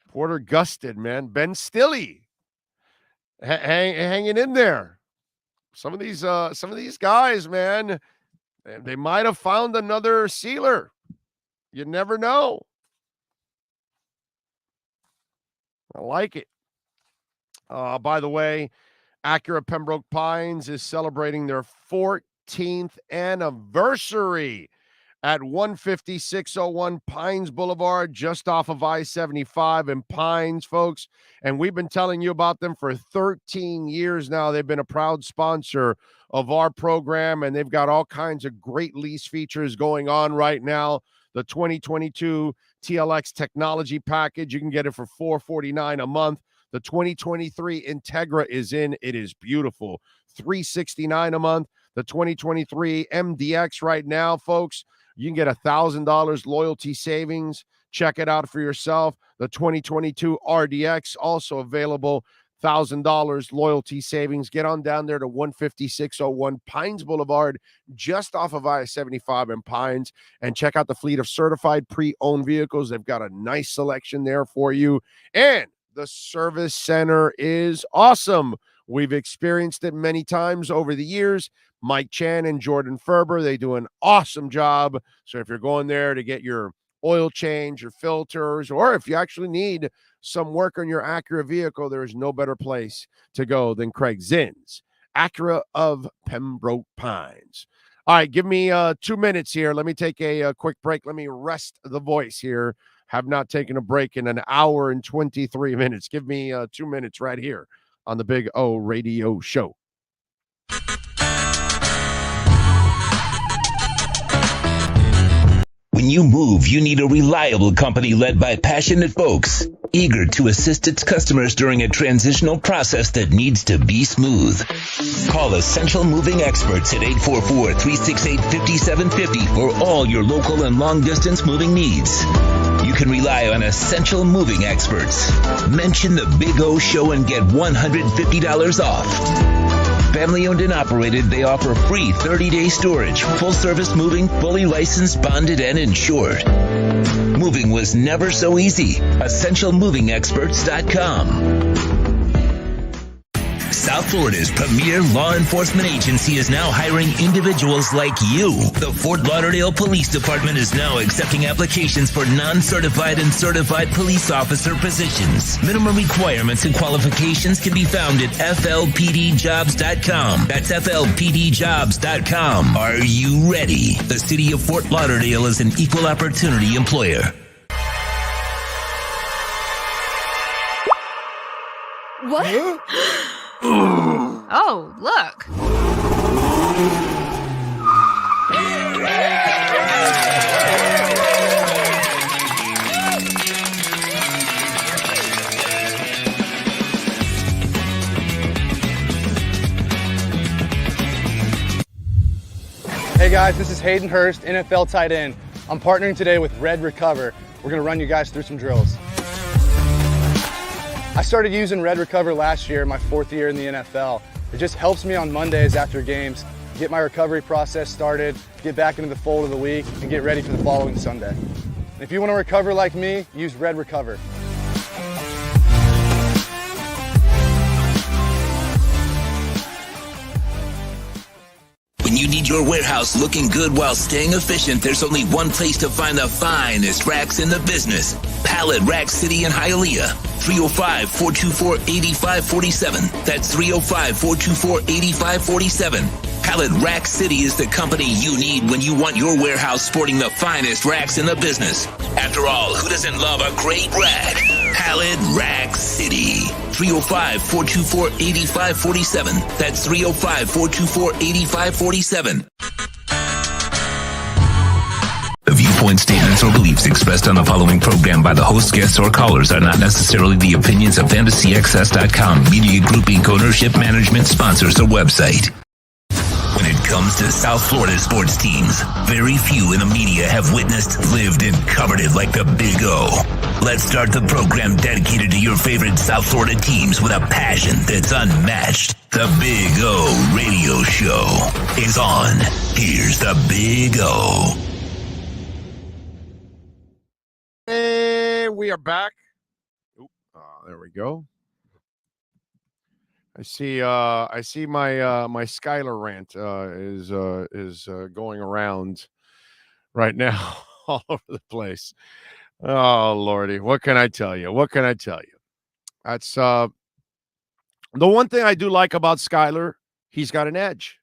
I: Porter Gustin, man. Ben Stilley. Hanging in there. Some of these guys, man, they might have found another sealer. You never know. I like it. By the way, Acura Pembroke Pines is celebrating their 14th anniversary at 15601 Pines Boulevard, just off of I-75 in Pines, folks. And we've been telling you about them for 13 years now. They've been a proud sponsor of our program, and they've got all kinds of great lease features going on right now. The 2022 TLX technology package, you can get it for $449 a month. The 2023 Integra is in. It is beautiful. $369 a month. The 2023 MDX right now, folks, you can get $1,000 loyalty savings. Check it out for yourself. The 2022 RDX also available. $1,000 loyalty savings. Get on down there to 15601 Pines Boulevard, just off of I-75 in Pines, and check out the fleet of certified pre-owned vehicles. They've got a nice selection there for you. And the service center is awesome. We've experienced it many times over the years. Mike Chan and Jordan Ferber, they do an awesome job. So if you're going there to get your oil change, your filters, or if you actually need some work on your Acura vehicle, there is no better place to go than Craig Zinn's Acura of Pembroke Pines. All right, give me 2 minutes here. Let me take a quick break. Let me rest the voice here. Have not taken a break in an hour and 23 minutes. Give me 2 minutes right here on the Big O Radio Show.
B: When you move, you need a reliable company led by passionate folks, eager to assist its customers during a transitional process that needs to be smooth. Call Essential Moving Experts at 844-368-5750 for all your local and long-distance moving needs. You can rely on Essential Moving Experts. Mention the Big O Show and get $150 off. Family owned and operated, they offer free 30-day storage, full-service moving, fully licensed, bonded, and insured. Moving was never so easy. EssentialMovingExperts.com. South Florida's premier law enforcement agency is now hiring individuals like you. The Fort Lauderdale Police Department is now accepting applications for non-certified and certified police officer positions. Minimum requirements and qualifications can be found at FLPDjobs.com. That's FLPDjobs.com. Are you ready? The city of Fort Lauderdale is an equal opportunity employer.
L: What? Oh, look.
M: Hey guys, this is Hayden Hurst, NFL tight end. I'm partnering today with Red Recover. We're gonna run you guys through some drills. I started using Red Recover last year, my 4th year in the NFL. It just helps me on Mondays after games, get my recovery process started, get back into the fold of the week, and get ready for the following Sunday. If you want to recover like me, use Red Recover.
B: When you need your warehouse looking good while staying efficient, there's only one place to find the finest racks in the business. Pallet Rack City in Hialeah. 305-424-8547. That's 305-424-8547. Pallet Rack City is the company you need when you want your warehouse sporting the finest racks in the business. After all, who doesn't love a great rack? Pallet Rack City. 305-424-8547. That's 305-424-8547. The viewpoint, statements, or beliefs expressed on the following program by the host, guests, or callers are not necessarily the opinions of FantasyAccess.com, Media Group Inc. ownership, management, sponsors, or website. When it comes to South Florida sports teams, very few in the media have witnessed, lived, and covered it like the Big O. Let's start the program dedicated to your favorite South Florida teams with a passion that's unmatched. The Big O Radio Show is on. Here's the Big O.
I: Hey, we are back. There we go. I see my my Skylar rant is going around right now all over the place. Oh Lordy, what can I tell you? That's the one thing I do like about Skylar. He's got an edge,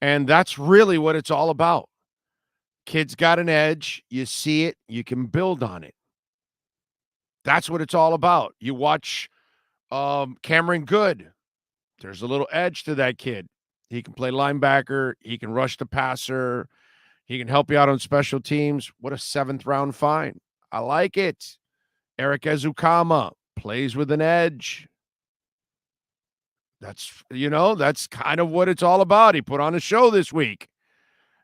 I: and that's really what it's all about. Kid's got an edge. You see it. You can build on it. That's what it's all about. You watch Cameron Good. There's a little edge to that kid. He can play linebacker. He can rush the passer. He can help you out on special teams. What a 7th-round find. I like it. Eric Ezukama plays with an edge. That's kind of what it's all about. He put on a show this week.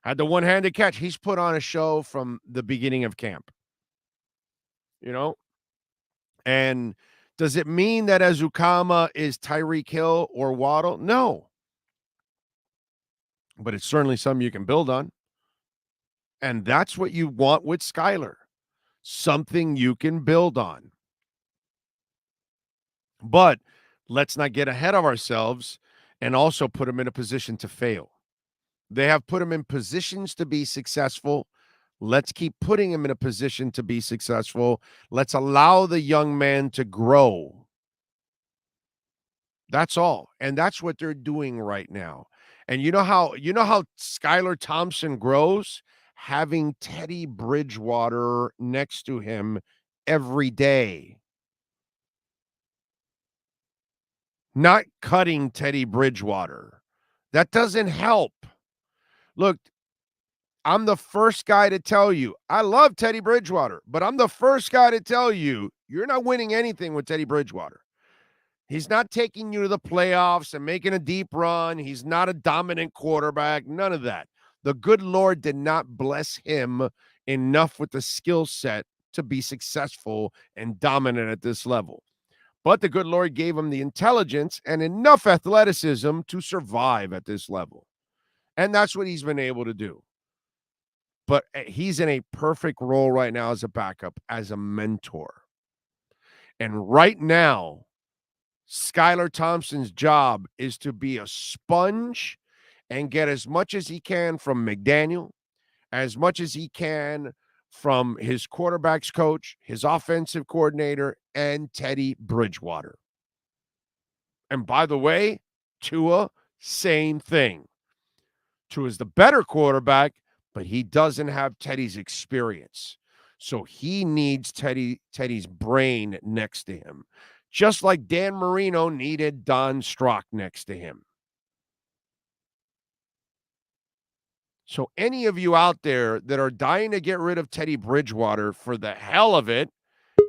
I: Had the one-handed catch. He's put on a show from the beginning of camp. And does it mean that Ezukama is Tyreek Hill or Waddle? No. But it's certainly something you can build on. And that's what you want with Skylar. Something you can build on. But let's not get ahead of ourselves and also put him in a position to fail. They have put him in positions to be successful. Let's keep putting him in a position to be successful. Let's allow the young man to grow. That's all. And that's what they're doing right now. And you know how Skylar Thompson grows? Having Teddy Bridgewater next to him every day. Not cutting Teddy Bridgewater. That doesn't help. Look, I'm the first guy to tell you, I love Teddy Bridgewater, but I'm the first guy to tell you, you're not winning anything with Teddy Bridgewater. He's not taking you to the playoffs and making a deep run. He's not a dominant quarterback, none of that. The good Lord did not bless him enough with the skill set to be successful and dominant at this level. But the good Lord gave him the intelligence and enough athleticism to survive at this level. And that's what he's been able to do. But he's in a perfect role right now as a backup, as a mentor. And right now, Skylar Thompson's job is to be a sponge and get as much as he can from McDaniel, as much as he can from his quarterback's coach, his offensive coordinator, and Teddy Bridgewater. And by the way, Tua, same thing. Tua's the better quarterback, but he doesn't have Teddy's experience. So he needs Teddy's brain next to him, just like Dan Marino needed Don Strock next to him. So any of you out there that are dying to get rid of Teddy Bridgewater for the hell of it,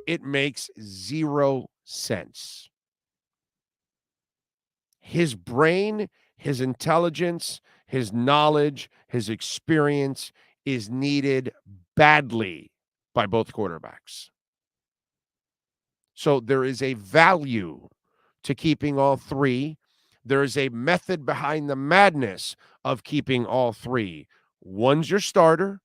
I: it makes zero sense. His brain, his intelligence, his knowledge, his experience is needed badly by both quarterbacks. So there is a value to keeping all three. There is a method behind the madness of keeping all three. One's your starter.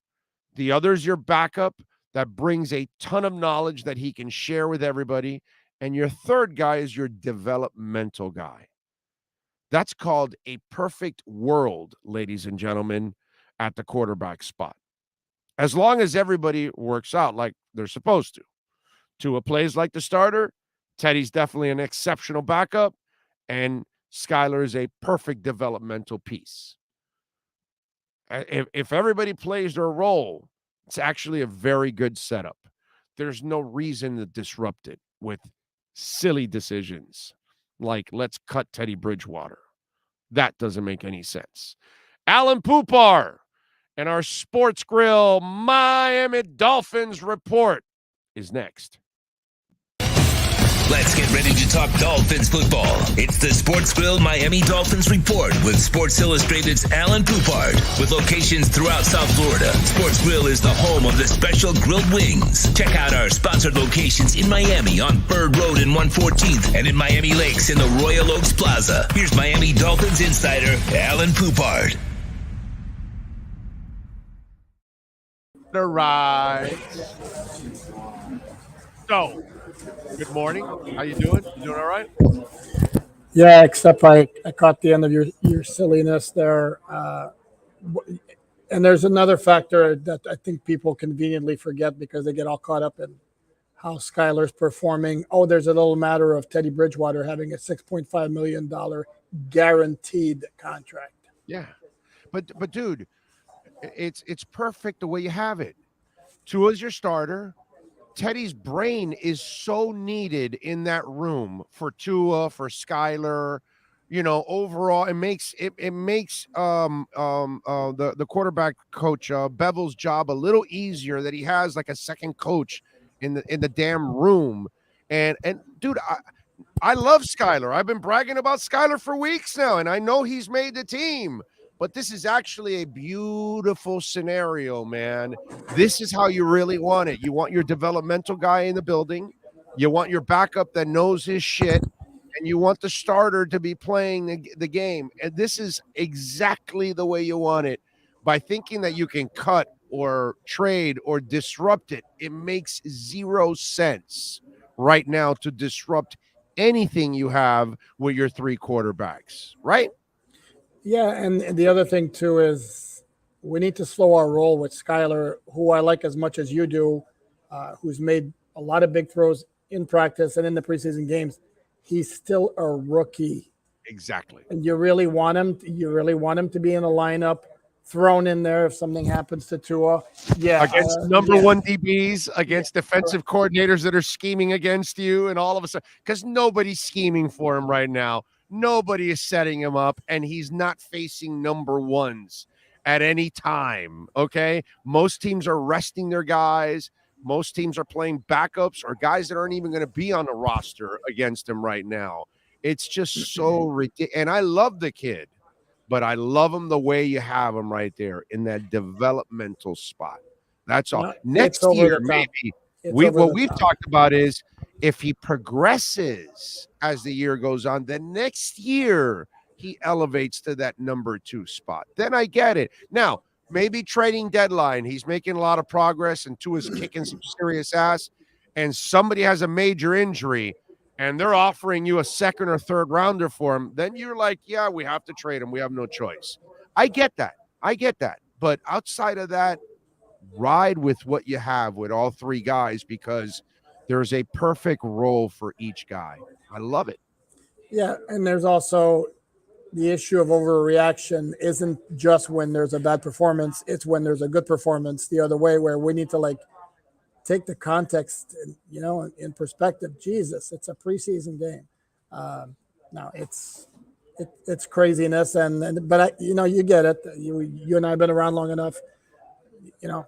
I: The other's your backup that brings a ton of knowledge that he can share with everybody. And your third guy is your developmental guy. That's called a perfect world, ladies and gentlemen, at the quarterback spot. As long as everybody works out like they're supposed to. Tua plays like the starter. Teddy's definitely an exceptional backup. And Skylar is a perfect developmental piece. If everybody plays their role, it's actually a very good setup. There's no reason to disrupt it with silly decisions like let's cut Teddy Bridgewater. That doesn't make any sense. Alan Poupar and our Sports Grill Miami Dolphins report is next.
B: Let's get ready to talk Dolphins football. It's the Sports Grill Miami Dolphins Report with Sports Illustrated's Alan Poupard. With locations throughout South Florida, Sports Grill is the home of the special grilled wings. Check out our sponsored locations in Miami on Bird Road and 114th and in Miami Lakes in the Royal Oaks Plaza. Here's Miami Dolphins insider Alan Poupard.
I: All right. So, good morning. How you doing? You doing all right?
N: Yeah, except I caught the end of your silliness there. And there's another factor that I think people conveniently forget because they get all caught up in how Skylar's performing. Oh, there's a little matter of Teddy Bridgewater having a $6.5 million guaranteed contract.
I: Yeah. But dude, it's perfect the way you have it. Tua's your starter. Teddy's brain is so needed in that room for Tua, for Skylar. You know, overall, it makes the quarterback coach Bevel's job a little easier that he has like a second coach in the damn room. And dude, I love Skylar. I've been bragging about Skylar for weeks now, and I know he's made the team. But this is actually a beautiful scenario, man. This is how you really want it. You want your developmental guy in the building. You want your backup that knows his shit. And you want the starter to be playing the game. And this is exactly the way you want it. By thinking that you can cut or trade or disrupt it, it makes zero sense right now to disrupt anything you have with your three quarterbacks, right?
N: Yeah, and the other thing, too, is we need to slow our roll with Skylar, who I like as much as you do, who's made a lot of big throws in practice and in the preseason games. He's still a rookie.
I: Exactly.
N: And you really want him to be in the lineup, thrown in there if something happens to Tua. Yeah.
I: Against number one DBs, against defensive coordinators that are scheming against you, and all of a sudden, because nobody's scheming for him right now. Nobody is setting him up, and he's not facing number ones at any time. Okay. Most teams are resting their guys. Most teams are playing backups or guys that aren't even going to be on the roster against him right now. It's just so ridiculous. And I love the kid, but I love him the way you have him right there in that developmental spot. That's all.
N: No,
I: Next year, maybe what we've talked about is if he progresses as the year goes on, then next year he elevates to that number 2 spot. Then I get it. Now, maybe trading deadline, he's making a lot of progress and Tua's kicking some serious ass, and somebody has a major injury and they're offering you a second or third rounder for him, then you're like, yeah, we have to trade him. We have no choice. I get that. But outside of that, ride with what you have with all 3 guys because there's a perfect role for each guy. I love it.
N: Yeah, and there's also the issue of overreaction isn't just when there's a bad performance. It's when there's a good performance the other way where we need to take the context, in perspective. Jesus, it's a preseason game. No, it's craziness, but you get it. You and I have been around long enough.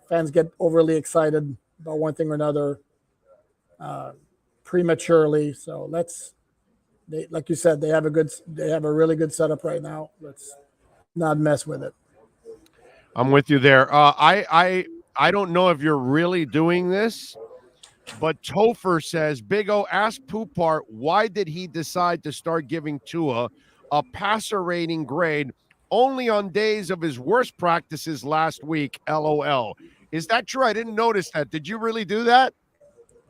N: Fans get overly excited about one thing or another prematurely. So like you said, they have a really good setup right now. Let's not mess with it.
I: I'm with you there. I don't know if you're really doing this, but Topher says, Big O, ask Poupart, why did he decide to start giving Tua a passer rating grade only on days of his worst practices last week? LOL. Is that true? I didn't notice that. Did you really do that?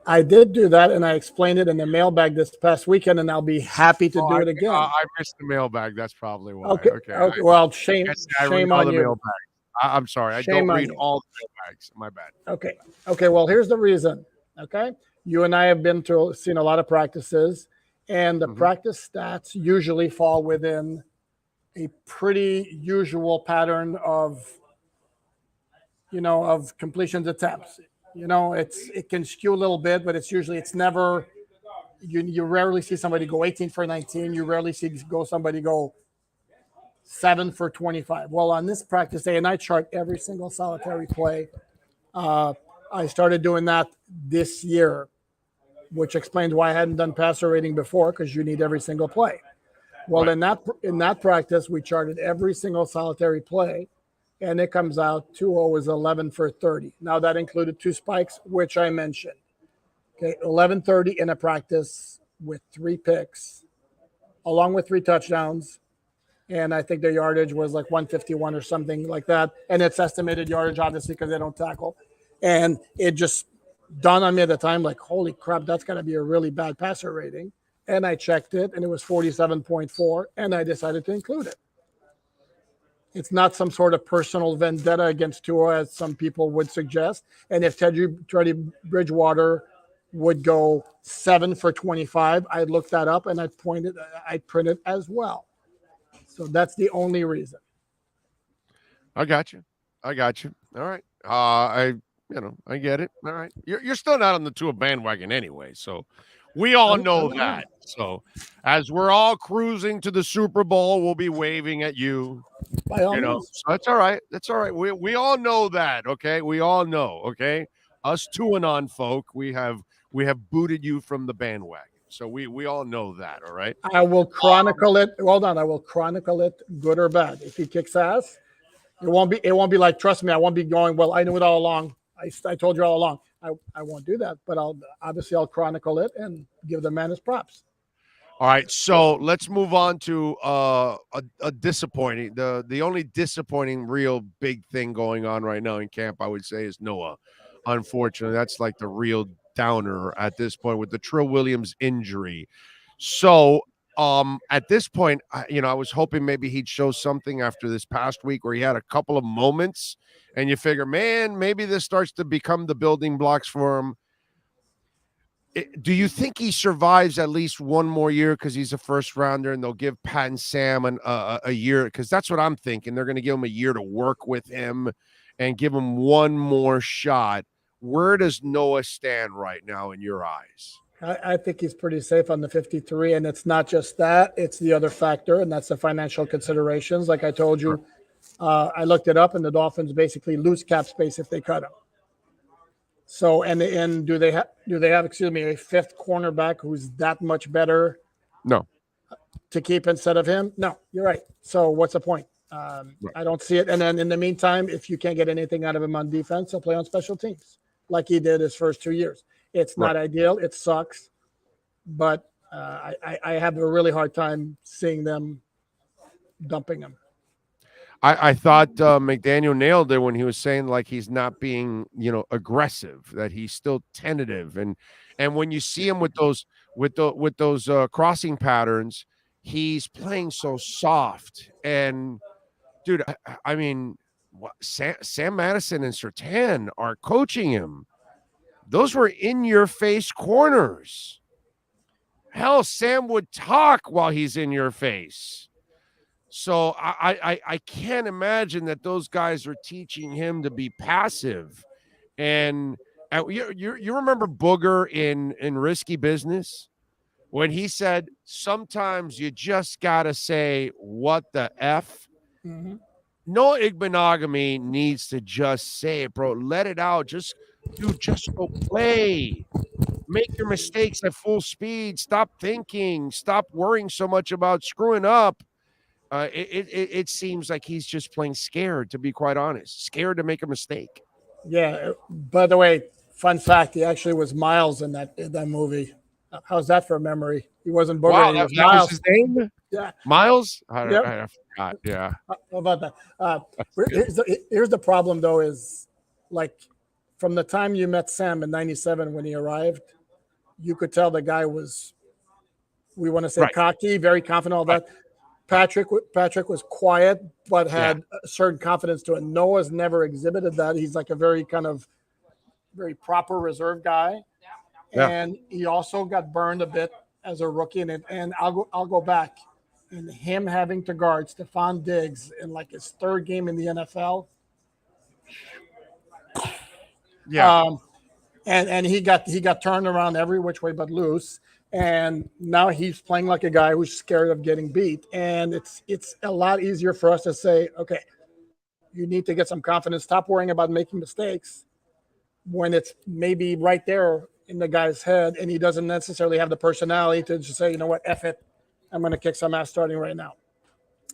N: I did do that, and I explained it in the mailbag this past weekend, and I'll be happy to do it again.
I: I missed the mailbag. That's probably why.
N: Okay. Well, shame on you.
I: Mailbag. I'm sorry. I don't read all the mailbags. My bad.
N: Okay. Well, here's the reason. Okay. You and I have seen a lot of practices, and the practice stats usually fall within a pretty usual pattern of completions attempts. It can skew a little bit, but it's never, you rarely see somebody go 18 for 19. You rarely see somebody go 7 for 25. Well, on this practice day, and I chart every single solitary play. I started doing that this year, which explains why I hadn't done passer rating before, because you need every single play. Well, right. in that practice, we charted every single solitary play, and it comes out 2-0 is 11 for 30. Now, that included 2 spikes, which I mentioned. Okay, 11-30 in a practice with 3 picks, along with 3 touchdowns. And I think the yardage was like 151 or something like that. And it's estimated yardage, obviously, because they don't tackle. And it just dawned on me at the time, like, holy crap, that's got to be a really bad passer rating. And I checked it, and it was 47.4, and I decided to include it. It's not some sort of personal vendetta against Tua, as some people would suggest. And if Teddy Bridgewater would go 7 for 25, I'd look that up, and I'd print it as well. So that's the only reason.
I: I got you. All right. I get it. All right. You're still not on the Tua bandwagon anyway, so we all know that. So as we're all cruising to the Super Bowl, we'll be waving at you.
N: By all means.
I: So that's all right. We all know that, okay? We all know, okay? Us Tua-anon folk, we have booted you from the bandwagon. So we all know that, all right?
N: I will chronicle it. Hold on, I will chronicle it, good or bad. If he kicks ass, it won't be like, trust me, I won't be going, well, I knew it all along. I told you all along. I won't do that, but I'll chronicle it and give the man his props.
I: All right, so let's move on to a disappointing. The only disappointing, real big thing going on right now in camp, I would say, is Noah. Unfortunately, that's like the real downer at this point with the Trill Williams injury. So at this point, I was hoping maybe he'd show something after this past week where he had a couple of moments, and you figure, man, maybe this starts to become the building blocks for him. Do you think he survives at least one more year because he's a first rounder and they'll give Pat and Sam a year? Because that's what I'm thinking. They're going to give him a year to work with him and give him one more shot. Where does Noah stand right now in your eyes?
N: I think he's pretty safe on the 53, and it's not just that. It's the other factor, and that's the financial considerations. Like I told you, I looked it up, and the Dolphins basically lose cap space if they cut him. So, and do they have, a fifth cornerback who's that much better?
I: No.
N: To keep instead of him? No, you're right. So what's the point? I don't see it. And then in the meantime, if you can't get anything out of him on defense, he'll play on special teams like he did his first 2 years. It's not ideal. It sucks. But I have a really hard time seeing them dumping him.
I: I thought McDaniel nailed it when he was saying like he's not being, aggressive, that he's still tentative, and when you see him with those crossing patterns, he's playing so soft. And dude, I mean, Sam Madison and Surtain are coaching him. Those were in your face corners. Hell, Sam would talk while he's in your face. So I can't imagine that those guys are teaching him to be passive. And you remember Booger in Risky Business when he said, sometimes you just got to say, what the F?
N: Mm-hmm.
I: No ignominy needs to just say it, bro. Let it out. Just go play. Make your mistakes at full speed. Stop thinking. Stop worrying so much about screwing up. It seems like he's just playing scared, to be quite honest. Scared to make a mistake.
N: Yeah. By the way, fun fact, he actually was Miles in that movie. How's that for a memory? He wasn't Booger.
I: Wow,
N: He
I: that
N: was Miles.
I: was his name?
N: Yeah.
I: Miles?
N: Yep.
I: I forgot. Yeah.
N: How about that? Here's the problem, though, is like from the time you met Sam in 97 when he arrived, you could tell the guy was, we want to say cocky, very confident, all that. Patrick was quiet, but had a certain confidence to it. Noah's never exhibited that. He's like a very proper reserve guy. Yeah. And he also got burned a bit as a rookie. And I'll go back. And him having to guard Stephon Diggs in like his third game in the NFL.
I: Yeah.
N: And he got turned around every which way but loose. And now he's playing like a guy who's scared of getting beat. And it's a lot easier for us to say, okay, you need to get some confidence. Stop worrying about making mistakes when it's maybe right there in the guy's head and he doesn't necessarily have the personality to just say, you know what, F it, I'm going to kick some ass starting right now.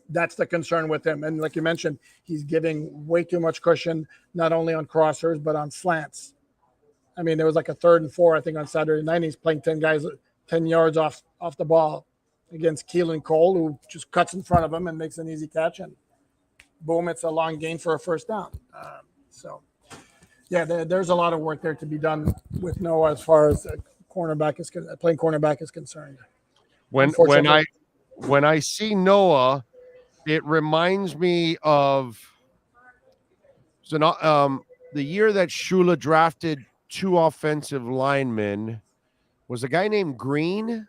N: That's the concern with him. And like you mentioned, he's giving way too much cushion, not only on crossers, but on slants. I mean, there was like a 3rd and 4, I think, on Saturday night. He's playing 10 yards off the ball against Keelan Cole, who just cuts in front of him and makes an easy catch, and boom, it's a long gain for a first down. There's a lot of work there to be done with Noah as far as playing cornerback is concerned.
I: When I see Noah, it reminds me of the year that Shula drafted 2 offensive linemen. Was a guy named Green?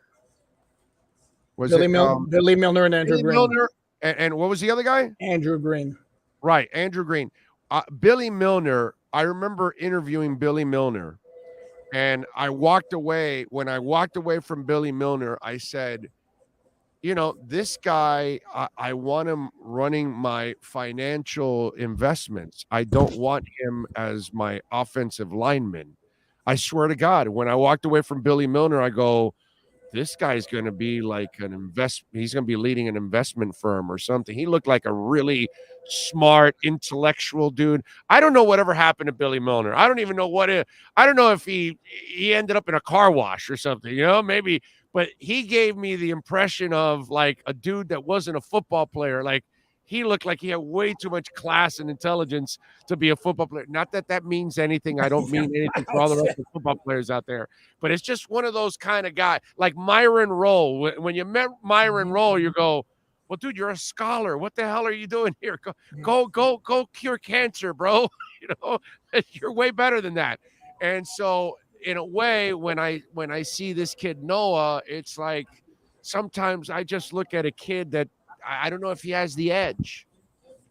N: Billy Milner and Andrew Green.
I: Milner, and what was the other guy?
N: Andrew Green.
I: Right, Andrew Green. Billy Milner, I remember interviewing Billy Milner, and I walked away. When I walked away from Billy Milner, I said, this guy, I want him running my financial investments. I don't want him as my offensive lineman. I swear to God, when I walked away from Billy Milner, I go, this guy's going to be like he's going to be leading an investment firm or something. He looked like a really smart, intellectual dude. I don't know whatever happened to Billy Milner. I don't even know I don't know if he ended up in a car wash or something, maybe, but he gave me the impression of like a dude that wasn't a football player. Like, he looked like he had way too much class and intelligence to be a football player. Not that means anything. I don't mean anything for all the rest of the football players out there. But it's just one of those kind of guys. Like Myron Rolle. When you met Myron Rolle, you go, well, dude, you're a scholar. What the hell are you doing here? Go cure cancer, bro. You're way better than that. And so in a way, when I see this kid Noah, it's like sometimes I just look at a kid that I don't know if he has the edge.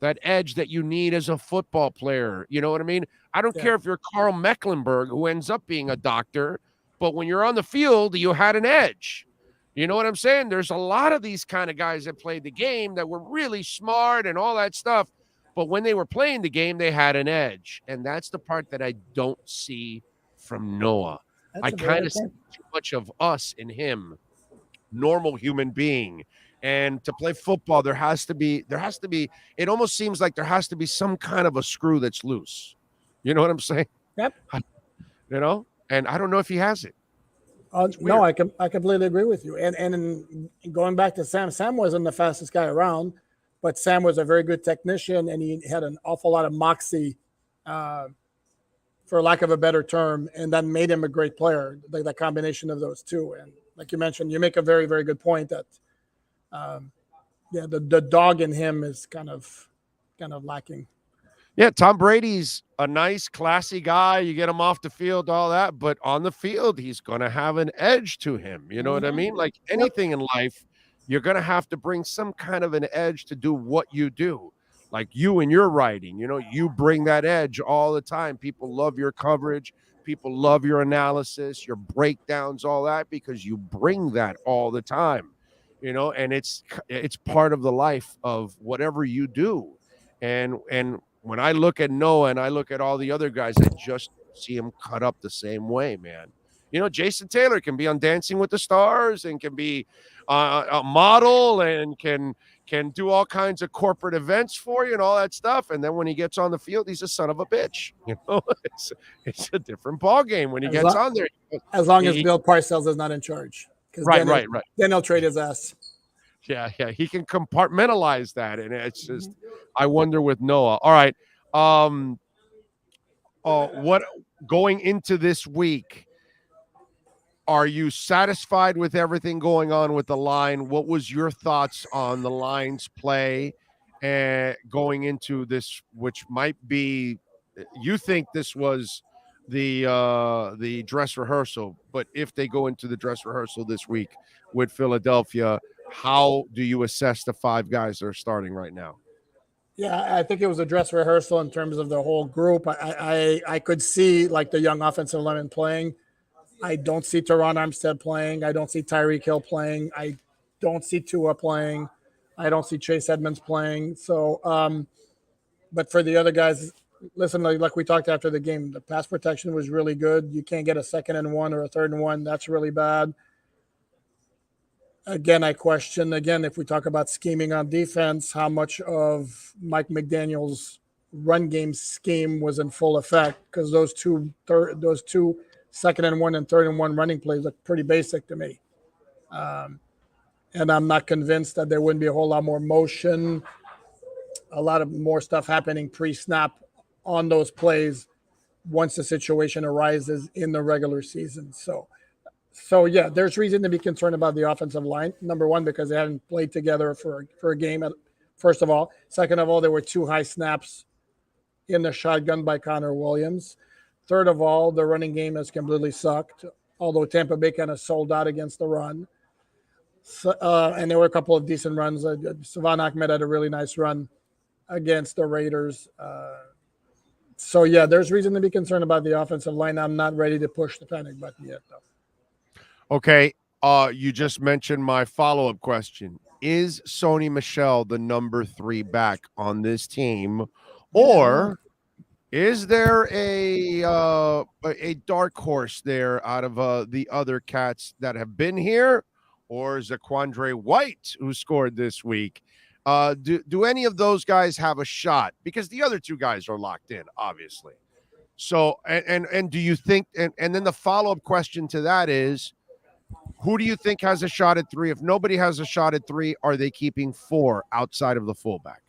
I: That edge that you need as a football player. You know what I mean? I don't care if you're Carl Mecklenburg, who ends up being a doctor, but when you're on the field, you had an edge. You know what I'm saying? There's a lot of these kind of guys that played the game that were really smart and all that stuff, but when they were playing the game, they had an edge. And that's the part that I don't see from Noah. I kind of see too much of us in him, normal human being. And to play football, there has to be, it almost seems like there has to be some kind of a screw that's loose. You know what I'm saying?
N: Yep.
I: You know, and I don't know if he has it.
N: No, I completely agree with you. And going back to Sam wasn't the fastest guy around, but Sam was a very good technician, and he had an awful lot of moxie, for lack of a better term, and that made him a great player, the combination of those two. And like you mentioned, you make a very, very good point that the dog in him is kind of lacking.
I: Yeah, Tom Brady's a nice, classy guy. You get him off the field, all that, but on the field, he's going to have an edge to him. You know what I mean? Like anything in life, you're going to have to bring some kind of an edge to do what you do. Like you and your writing, you know, you bring that edge all the time. People love your coverage. People love your analysis, your breakdowns, all that, because you bring that all the time. You know, and it's part of the life of whatever you do. And when I look at Noah and I look at all the other guys, I just see him cut up the same way, man. You know, Jason Taylor can be on Dancing with the Stars and can be a model and can do all kinds of corporate events for you and all that stuff. And then when he gets on the field, he's a son of a bitch. You know, it's a different ball game when he gets on there.
N: As long as Bill Parcells is not in charge.
I: Right.
N: Then he'll trade his ass.
I: Yeah. He can compartmentalize that, and it's just, I wonder with Noah. All right, what going into this week? Are you satisfied with everything going on with the line? What was your thoughts on the line's play going into this, which might be? You think this was the dress rehearsal, but if they go into the dress rehearsal this week with Philadelphia, how do you assess the five guys that are starting right now?
N: Yeah, I think it was a dress rehearsal in terms of the whole group. I could see like the young offensive linemen playing. I don't see Teron Armstead playing. I don't see Tyreek Hill playing. I don't see Tua playing. I don't see Chase Edmonds playing. So, but for the other guys, listen, like we talked after the game, the pass protection was really good. You can't get a 2nd and 1 or a 3rd and 1. That's really bad. Again, I question, if we talk about scheming on defense, how much of Mike McDaniel's run game scheme was in full effect, because those two 2nd and 1 and 3rd and 1 running plays look pretty basic to me. And I'm not convinced that there wouldn't be a whole lot more motion, a lot of more stuff happening pre-snap on those plays once the situation arises in the regular season. So yeah, there's reason to be concerned about the offensive line. Number one, because they hadn't played together for a game, first of all. Second of all, there were 2 high snaps in the shotgun by Connor Williams. Third of all, the running game has completely sucked, although Tampa Bay kind of sold out against the run. So, and there were a couple of decent runs. Savon Ahmed had a really nice run against the Raiders. So yeah, there's reason to be concerned about the offensive line. I'm not ready to push the panic button yet, though.
I: Okay, you just mentioned my follow-up question. Is Sony Michel the number 3 back on this team, or is there a dark horse there out of the other cats that have been here, or is it Quandre White who scored this week? Do any of those guys have a shot? Because the other 2 guys are locked in, obviously. So, and do you think? And then the follow-up question to that is, who do you think has a shot at 3? If nobody has a shot at 3, are they keeping 4 outside of the fullback?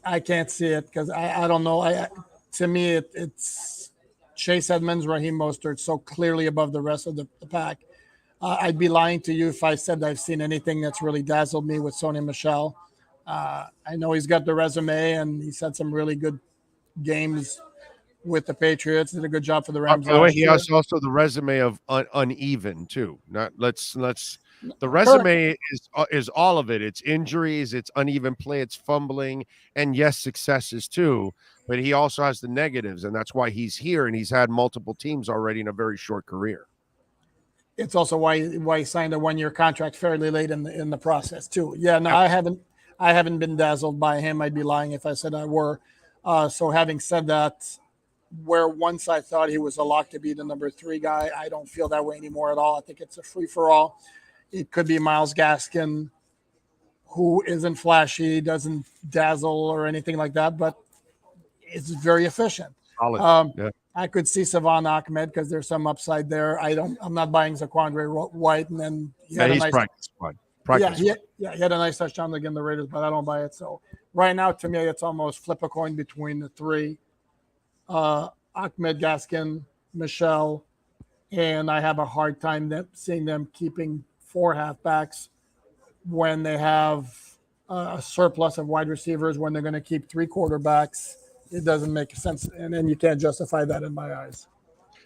N: I can't see it because I don't know. To me, it's Chase Edmonds, Raheem Mostert, so clearly above the rest of the pack. I'd be lying to you if I said I've seen anything that's really dazzled me with Sony Michel. I know he's got the resume and he's had some really good games with the Patriots. Did a good job for the Rams.
I: By the way, he
N: year.
I: has also the resume of uneven too. Not let's. The resume is all of it. It's injuries, it's uneven play, it's fumbling, and yes, successes too. But he also has the negatives, and that's why he's here. And he's had multiple teams already in a very short career.
N: It's also why he signed a 1-year contract fairly late in the process too. Yeah, no, I haven't been dazzled by him. I'd be lying if I said I were. So having said that, where once I thought he was a lock to be the number 3 guy, I don't feel that way anymore at all. I think it's a free for all. It could be Myles Gaskin, who isn't flashy, doesn't dazzle or anything like that, but it's very efficient.
I: Yeah.
N: I could see Savon Ahmed because there's some upside there. I'm not buying Zaquandre White, and then
I: he's practice squad.
N: He had a nice touchdown against the Raiders, but I don't buy it. So right now, to me, it's almost flip a coin between the 3, Ahmed, Gaskin, Michelle, and I have a hard time seeing them keeping 4 halfbacks when they have a surplus of wide receivers, when they're going to keep 3 quarterbacks. It doesn't make sense, and then you can't justify that in my eyes.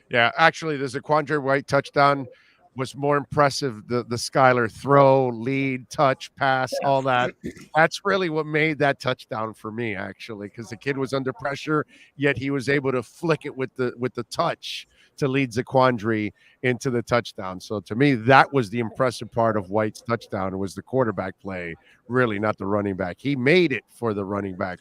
I: Yeah, actually, the Zaquandre White touchdown was more impressive. The Skyler throw, lead, touch, pass, all that. That's really what made that touchdown for me, actually, because the kid was under pressure, yet he was able to flick it with the touch to lead Zaquandre into the touchdown. So to me, that was the impressive part of White's touchdown. It was the quarterback play, really, not the running back. He made it for the running back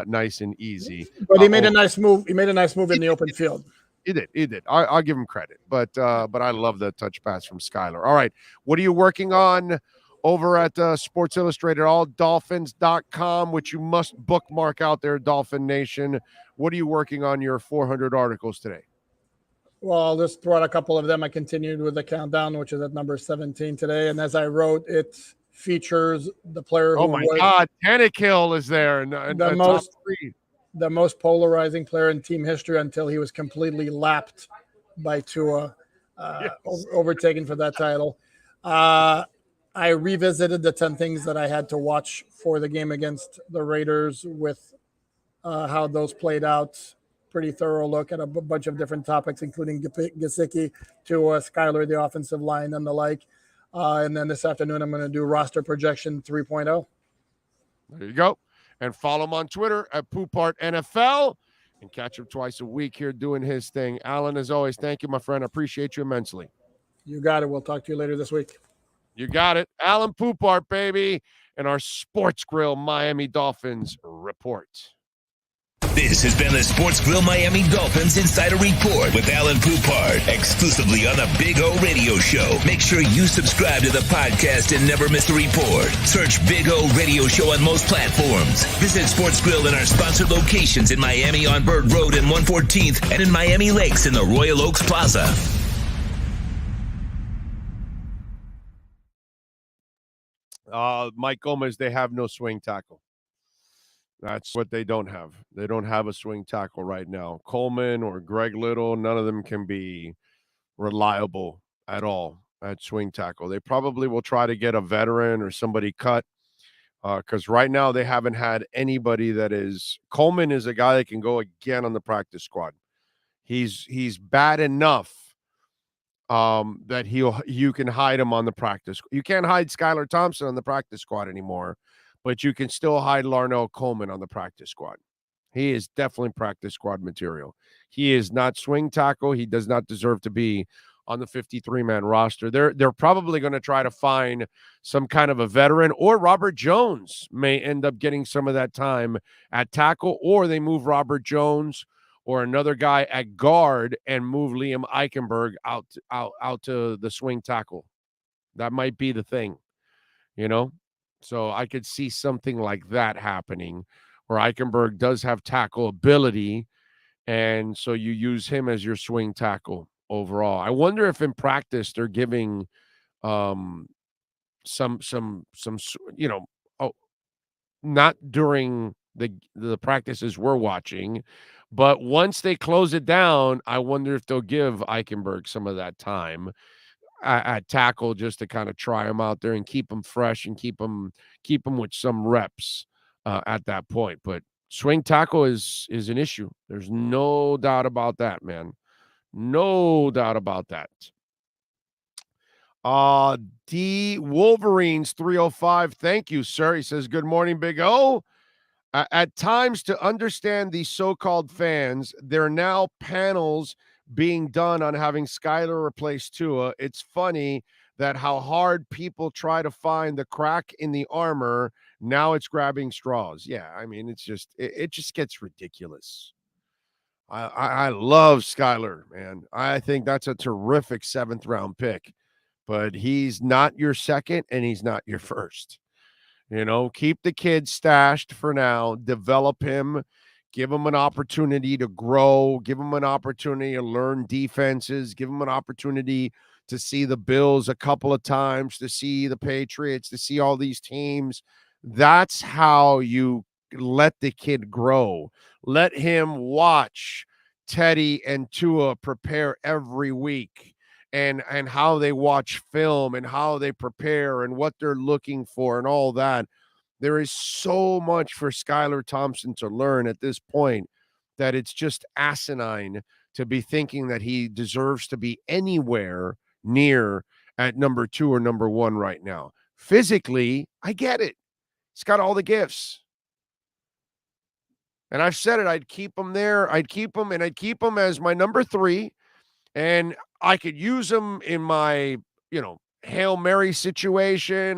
I: nice and easy.
N: But he made a nice move. He made a nice move in the open field.
I: He did. I'll give him credit. But I love the touch pass from Skyler. All right. What are you working on over at Sports Illustrated, alldolphins.com, which you must bookmark out there, Dolphin Nation. What are you working on your 400 articles today?
N: Well, I'll just throw out a couple of them. I continued with the countdown, which is at number 17 today. And as I wrote, it features the player who
I: God, Tannehill is there.
N: The most polarizing player in team history until he was completely lapped by Tua, overtaken for that title. I revisited the 10 things that I had to watch for the game against the Raiders with how those played out. Pretty thorough look at a bunch of different topics, including Gesicki to Skyler, the offensive line, and the like. And then this afternoon, I'm going to do roster projection 3.0.
I: There you go. And follow him on Twitter at Poopart NFL and catch him twice a week here doing his thing. Alan, as always, thank you, my friend. I appreciate you immensely.
N: You got it. We'll talk to you later this week.
I: You got it. Alan Poopart, baby, and our Sports Grill Miami Dolphins report.
B: This has been the Sports Grill Miami Dolphins Insider Report with Alan Poupard, exclusively on the Big O Radio Show. Make sure you subscribe to the podcast and never miss a report. Search Big O Radio Show on most platforms. Visit Sports Grill in our sponsored locations in Miami on Bird Road and 114th and in Miami Lakes in the Royal Oaks Plaza.
I: Mike Gomez, they have no swing tackle. That's what they don't have. They don't have a swing tackle right now. Coleman or Greg Little, none of them can be reliable at all at swing tackle. They probably will try to get a veteran or somebody cut because right now they haven't had anybody that is – Coleman is a guy that can go again on the practice squad. He's bad enough that you can hide him on the practice. You can't hide Skylar Thompson on the practice squad anymore, but you can still hide Larnell Coleman on the practice squad. He is definitely practice squad material. He is not swing tackle. He does not deserve to be on the 53-man roster. They're probably going to try to find some kind of a veteran, or Robert Jones may end up getting some of that time at tackle, or they move Robert Jones or another guy at guard and move Liam Eichenberg out to the swing tackle. That might be the thing, you know? So I could see something like that happening where Eichenberg does have tackle ability, and so you use him as your swing tackle overall. I wonder if in practice they're giving some not during the practices we're watching, but once they close it down, I wonder if they'll give Eichenberg some of that time at tackle just to kind of try him out there and keep him fresh and keep him with some reps at that point. But Swing tackle is an issue. There's no doubt about that, man. No doubt about that. D Wolverines 305. Thank you, sir. He says, good morning, Big O. At times, to understand these so-called fans, there are now panels being done on having Skyler replace Tua. It's funny that how hard people try to find the crack in the armor, now it's grabbing straws. Yeah, I mean, it just gets ridiculous. I love Skyler, man. I think that's a terrific 7th round pick, but he's not your second and he's not your first. Keep the kid stashed for now, develop him, give him an opportunity to grow, give him an opportunity to learn defenses, give him an opportunity to see the Bills a couple of times, to see the Patriots, to see all these teams. That's how you let the kid grow. Let him watch Teddy and Tua prepare every week and how they watch film and how they prepare and what they're looking for and all that. There is so much for Skylar Thompson to learn at this point that it's just asinine to be thinking that he deserves to be anywhere near at number 2 or number 1 right now. Physically, I get it. He's got all the gifts. And I've said it, I'd keep him there. I'd keep him as my number 3. And I could use him in my, Hail Mary situation.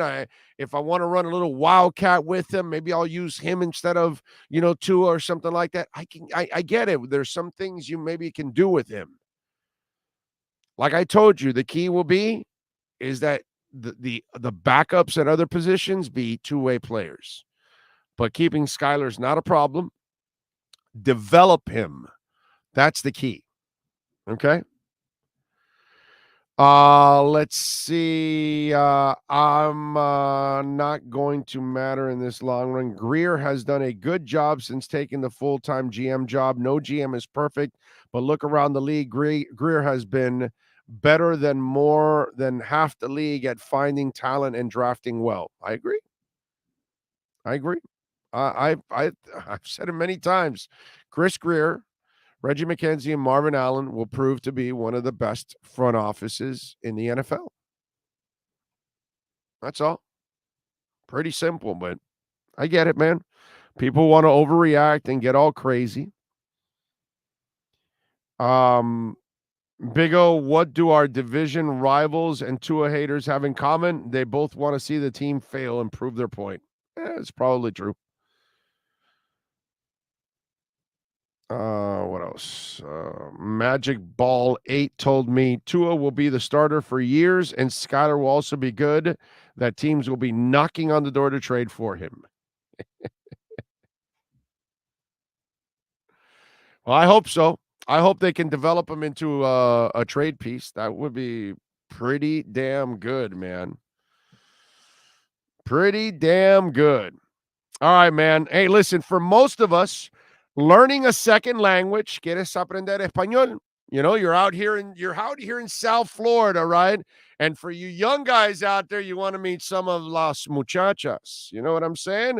I: If I want to run a little wildcat with him, maybe I'll use him instead of, Tua or something like that. I get it. There's some things you maybe can do with him. Like I told you, the key will be is that the backups at other positions be two-way players. But keeping Skyler's not a problem. Develop him. That's the key. Okay? Let's see. I'm not going to matter in this long run. Greer has done a good job since taking the full-time GM job. No GM is perfect, but look around the league. Greer has been better than more than half the league at finding talent and drafting well. I agree. I've said it many times. Chris Greer, Reggie McKenzie, and Marvin Allen will prove to be one of the best front offices in the NFL. That's all. Pretty simple, but I get it, man. People want to overreact and get all crazy. Big O, what do our division rivals and Tua haters have in common? They both want to see the team fail and prove their point. It's probably true. What else? Magic Ball 8 told me Tua will be the starter for years and Skyler will also be good. That teams will be knocking on the door to trade for him. Well, I hope so. I hope they can develop him into a trade piece. That would be pretty damn good, man. Pretty damn good. All right, man. Hey, listen, for most of us, learning a second language, ¿quieres aprender español? You're out here in South Florida, right? And for you young guys out there, you want to meet some of las muchachas. You know what I'm saying?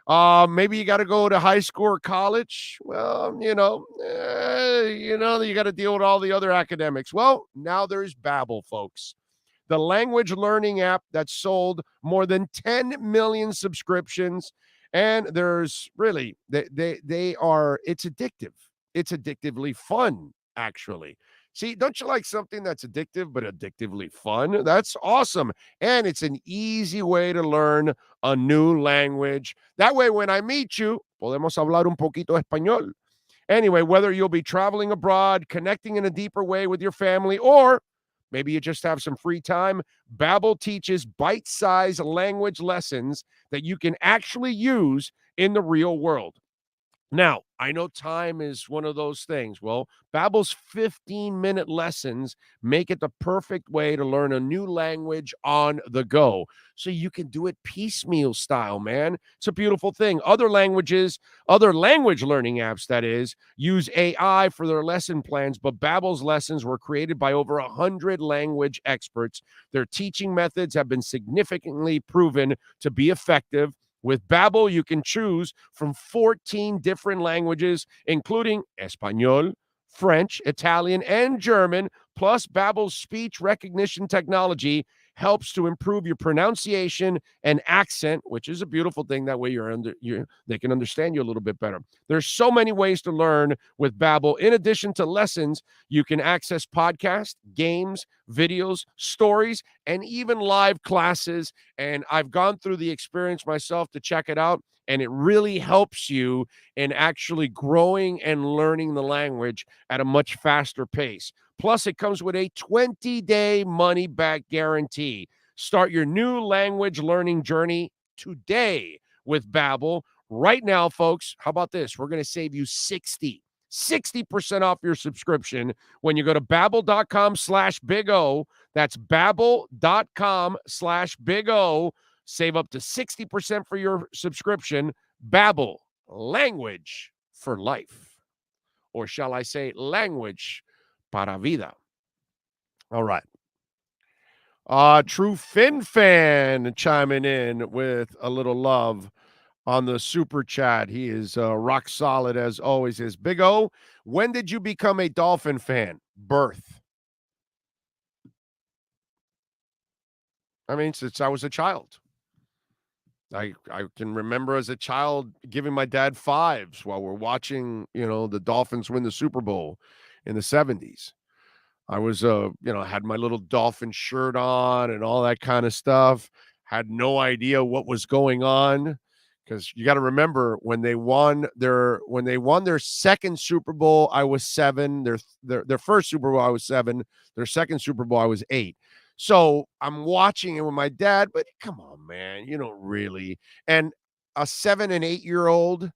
I: Maybe you got to go to high school or college. Well, you got to deal with all the other academics. Well, now there's Babbel, folks. The language learning app that sold more than 10 million subscriptions. And there's really, it's addictive. It's addictively fun, actually. See, don't you like something that's addictive but addictively fun? That's awesome. And it's an easy way to learn a new language. That way, when I meet you, podemos hablar un poquito español. Anyway, whether you'll be traveling abroad, connecting in a deeper way with your family, or maybe you just have some free time, Babbel teaches bite-sized language lessons that you can actually use in the real world. Now, I know time is one of those things. Well, Babbel's 15-minute lessons make it the perfect way to learn a new language on the go. So you can do it piecemeal style, man. It's a beautiful thing. Other language learning apps, that is, use AI for their lesson plans, but Babbel's lessons were created by over 100 language experts. Their teaching methods have been significantly proven to be effective. With Babbel, you can choose from 14 different languages, including Espanol, French, Italian, and German. Plus, Babbel's speech recognition technology helps to improve your pronunciation and accent, which is a beautiful thing. That way they can understand you a little bit better. There's so many ways to learn with Babbel. In addition to lessons, you can access podcasts, games, videos, stories, and even live classes. And I've gone through the experience myself to check it out, and it really helps you in actually growing and learning the language at a much faster pace. Plus, it comes with a 20-day money-back guarantee. Start your new language learning journey today with Babbel. Right now, folks, how about this? We're going to save you 60% off your subscription when you go to Babbel.com/Big O. That's Babbel.com/Big O. Save up to 60% for your subscription. Babbel, language for life. Or shall I say language para vida. All right. True Fin fan chiming in with a little love on the super chat. He is rock solid as always. Is Big O, when did you become a Dolphin fan? Birth. I mean, since I was a child. I can remember as a child giving my dad fives while we're watching, the Dolphins win the Super Bowl in the 70s. I was, had my little Dolphin shirt on and all that kind of stuff. Had no idea what was going on, because you got to remember when they won their second Super Bowl, I was 7. Their first Super Bowl, I was 7. Their second Super Bowl, I was 8. So I'm watching it with my dad, but come on, man, you don't really. And a 7 and 8 year old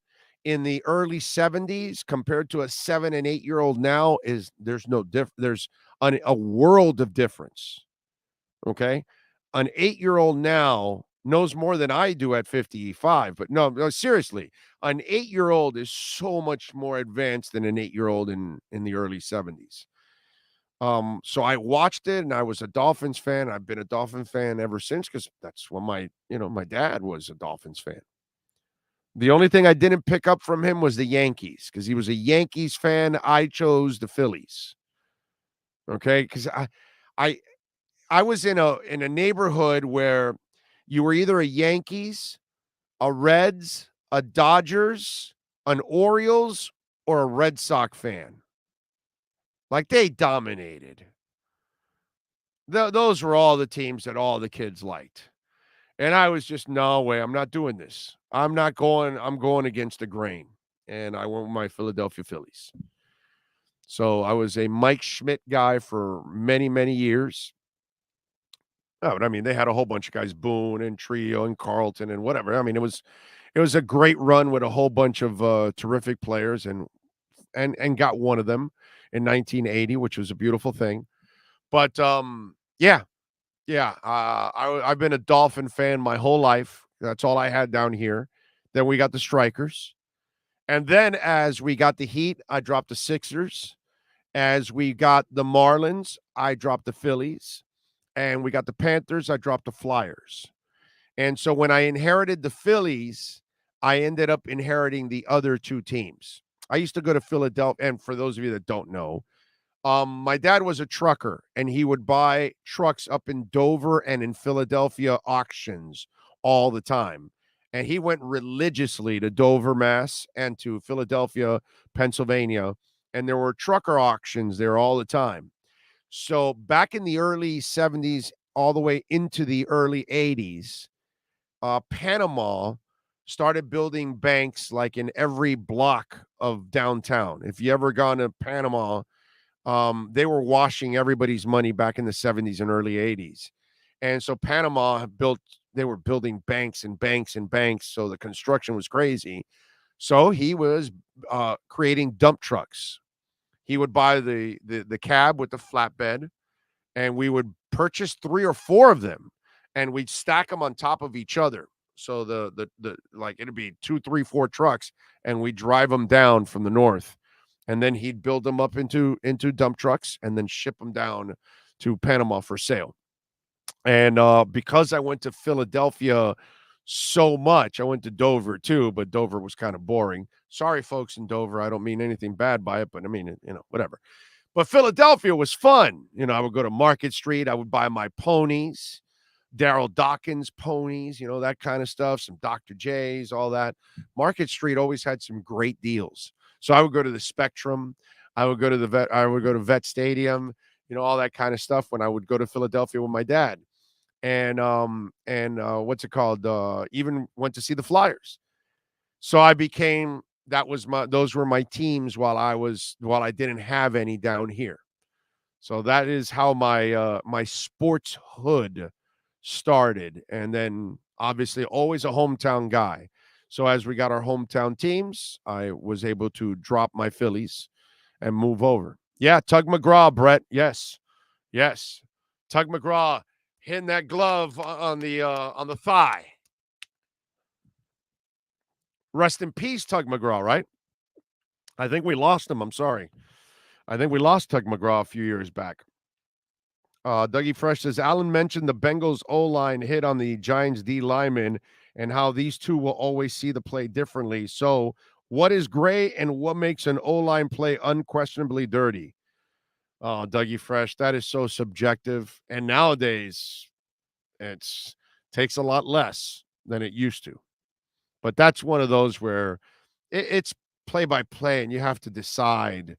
I: in the early 70s compared to a 7 and 8 year old now there's a world of difference. Okay. An 8-year-old now knows more than I do at 55, but no, seriously, an 8-year-old is so much more advanced than an 8-year-old in the early 70s. So I watched it and I was a Dolphins fan. I've been a Dolphin fan ever since, because that's when my dad was a Dolphins fan. The only thing I didn't pick up from him was the Yankees, because he was a Yankees fan. I chose the Phillies. Okay, because I was in a neighborhood where you were either a Yankees, a Reds, a Dodgers, an Orioles, or a Red Sox fan. Like, they dominated. Those were all the teams that all the kids liked. And I was just, no way, I'm not doing this. I'm going against the grain. And I went with my Philadelphia Phillies. So I was a Mike Schmidt guy for many, many years. Oh, but I mean, they had a whole bunch of guys, Boone and Trio and Carlton and whatever. I mean, it was a great run with a whole bunch of terrific players, and got one of them in 1980, which was a beautiful thing. But I've been a Dolphin fan my whole life. That's all I had down here. Then we got the Strikers. And then as we got the Heat, I dropped the Sixers. As we got the Marlins, I dropped the Phillies. And we got the Panthers, I dropped the Flyers. And so when I inherited the Phillies, I ended up inheriting the other two teams. I used to go to Philadelphia, and for those of you that don't know, my dad was a trucker, and he would buy trucks up in Dover and in Philadelphia auctions all the time. And he went religiously to Dover, Mass, and to Philadelphia, Pennsylvania, and there were trucker auctions there all the time. So back in the early 70s, all the way into the early 80s, Panama started building banks like in every block of downtown. If you ever gone to Panama, they were washing everybody's money back in the 70s and early 80s. And so Panama they were building banks and banks and banks. So the construction was crazy. So he was creating dump trucks. He would buy the cab with the flatbed, and we would purchase 3 or 4 of them, and we'd stack them on top of each other. So the it'd be 2, 3, 4 trucks, and we'd drive them down from the north, and then he'd build them up into dump trucks and then ship them down to Panama for sale. And because I went to Philadelphia so much. I went to Dover too, but Dover was kind of boring. Sorry, folks in Dover. I don't mean anything bad by it, but I mean, whatever. But Philadelphia was fun. I would go to Market Street. I would buy my ponies, Daryl Dawkins ponies, that kind of stuff, some Dr. J's, all that. Market Street always had some great deals. So I would go to the Spectrum. I would go to Vet Stadium, all that kind of stuff when I would go to Philadelphia with my dad. And what's it called? Even went to see the Flyers. So those were my teams while I didn't have any down here. So that is how my sports hood started. And then obviously always a hometown guy. So as we got our hometown teams, I was able to drop my Phillies and move over. Yeah, Tug McGraw, Brett. Yes. Tug McGraw hitting that glove on the thigh. Rest in peace, Tug McGraw, right? I think we lost him. I'm sorry. I think we lost Tug McGraw a few years back. Dougie Fresh says, Allen mentioned the Bengals O-line hit on the Giants D lineman and how these two will always see the play differently. So what is gray and what makes an O-line play unquestionably dirty? Oh, Dougie Fresh, that is so subjective. And nowadays, it takes a lot less than it used to. But that's one of those where it's play by play, and you have to decide,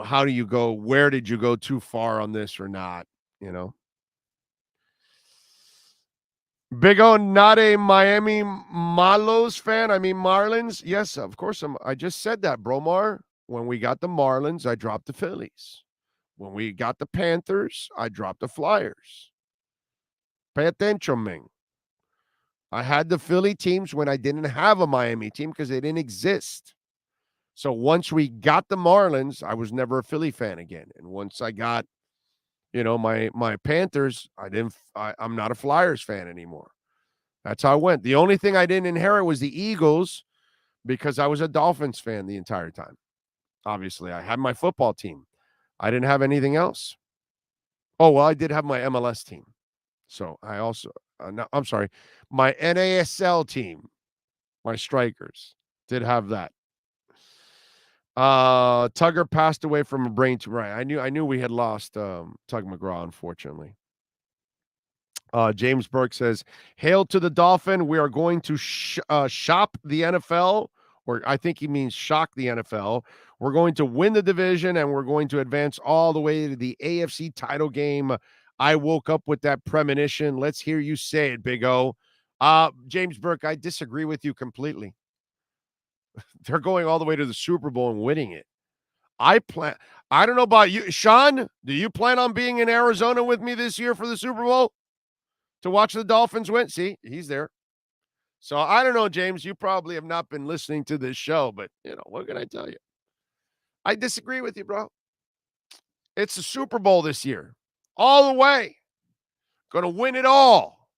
I: how do you go? Where did you go too far on this or not? Big O, not a Miami Marlins fan. I mean Marlins. Yes, of course. I just said that, Bromar. When we got the Marlins, I dropped the Phillies. When we got the Panthers, I dropped the Flyers. Pay attention, Ming. I had the Philly teams when I didn't have a Miami team because they didn't exist. So once we got the Marlins, I was never a Philly fan again. And once I got, my Panthers, I'm not a Flyers fan anymore. That's how I went. The only thing I didn't inherit was the Eagles because I was a Dolphins fan the entire time. Obviously, I had my football team. I didn't have anything else. Oh, well, I did have my MLS team. So I also, I'm sorry, my NASL team, my Strikers, did have that. Tugger passed away from a brain tumor. Right. I knew we had lost Tug McGraw, unfortunately. James Burke says, hail to the Dolphin. We are going to shop the NFL, or I think he means shock the NFL. We're going to win the division, and we're going to advance all the way to the AFC title game. I woke up with that premonition. Let's hear you say it, Big O. James Burke, I disagree with you completely. They're going all the way to the Super Bowl and winning it. I don't know about you. Sean, do you plan on being in Arizona with me this year for the Super Bowl to watch the Dolphins win? See, he's there. So I don't know, James. You probably have not been listening to this show, but, what can I tell you? I disagree with you, bro. It's the Super Bowl this year. All the way. Going to win it all.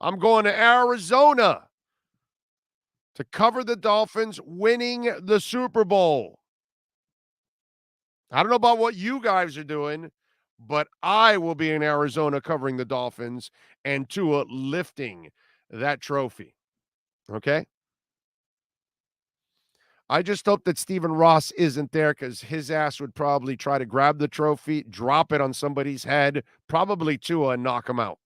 I: I'm going to Arizona to cover the Dolphins winning the Super Bowl. I don't know about what you guys are doing, but I will be in Arizona covering the Dolphins and Tua lifting that trophy. Okay? I just hope that Stephen Ross isn't there because his ass would probably try to grab the trophy, drop it on somebody's head, probably Tua, and knock him out.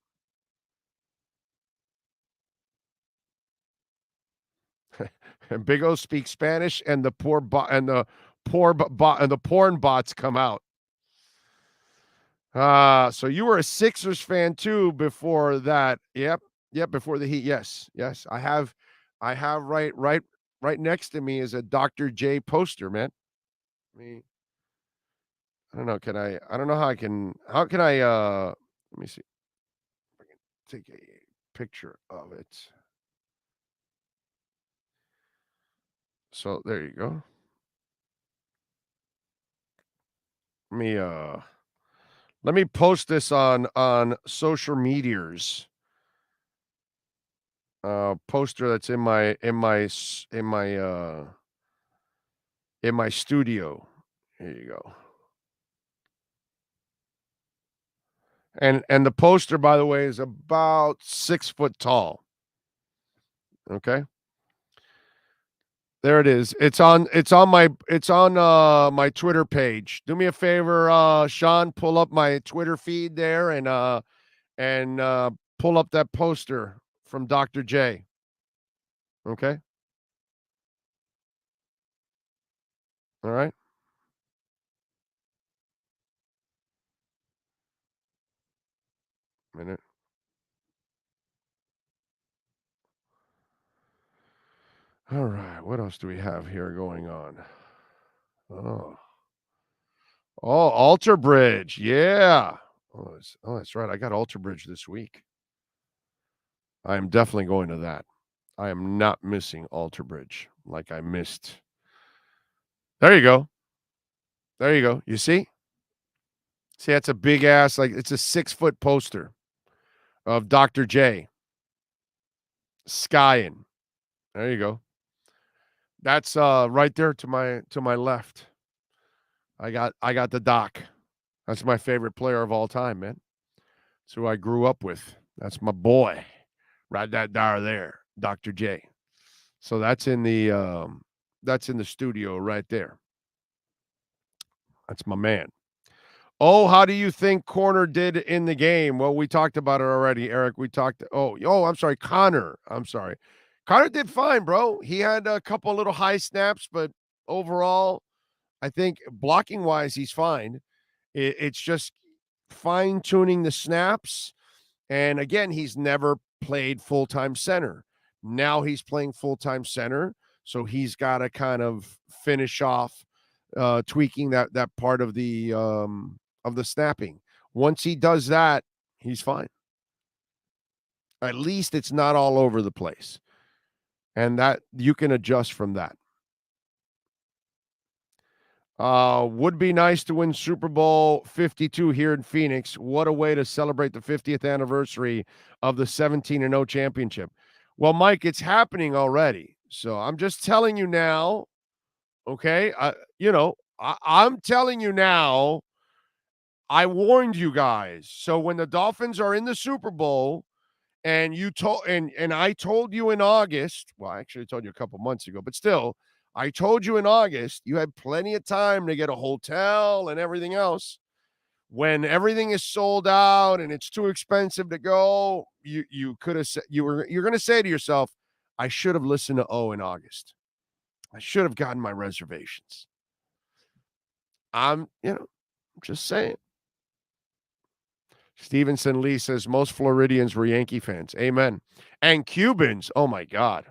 I: And Big O speaks Spanish, and the porn bots come out. So you were a Sixers fan too before that. Yep, before the Heat. Yes. I have right next to me is a Dr. J poster, man. I don't know. How can I let me see. I can take a picture of it. So there you go. Let me post this on social medias. Poster that's in my studio. Here you go. And the poster, by the way, is about 6 foot tall. Okay. There it is. It's on my Twitter page. Do me a favor, Sean, pull up my Twitter feed there and pull up that poster from Dr. J. Okay? All right. Minute. All right. What else do we have here going on? Oh, Alter Bridge. Yeah. That's right. I got Alter Bridge this week. I am definitely going to that. I am not missing Alter Bridge like I missed. There you go. There you go. You see? See, that's a big ass, like it's a 6-foot poster of Dr. J. Skying. There you go. That's right there to my left. I got the doc. That's my favorite player of all time, man. That's who I grew up with. That's my boy. Right that there, Dr. J. So that's in the studio right there. That's my man. Oh, how do you think Corner did in the game? Well, we talked about it already, Eric. We talked. I'm sorry, Connor. I'm sorry. Connor did fine, bro. He had a couple little high snaps, but overall, I think blocking wise, he's fine. It's just fine tuning the snaps. And again, he's never played full-time center. Now he's playing full-time center, so he's got to kind of finish off tweaking that part of the snapping. Once he does that, he's fine. At least it's not all over the place. And that you can adjust from that. Would be nice to win Super Bowl 52 here in Phoenix. What a way to celebrate the 50th anniversary of the 17-0 championship. Well, Mike, it's happening already. So I'm just telling you now, okay? I'm telling you now, I warned you guys. So when the Dolphins are in the Super Bowl, and I told you in August, well, I actually told you a couple months ago, but still, I told you in August, you had plenty of time to get a hotel and everything else. When everything is sold out and it's too expensive to go, you could have said you're going to say to yourself, I should have listened to O in August. I should have gotten my reservations. I'm just saying. Stevenson Lee says most Floridians were Yankee fans. Amen. And Cubans, oh my God.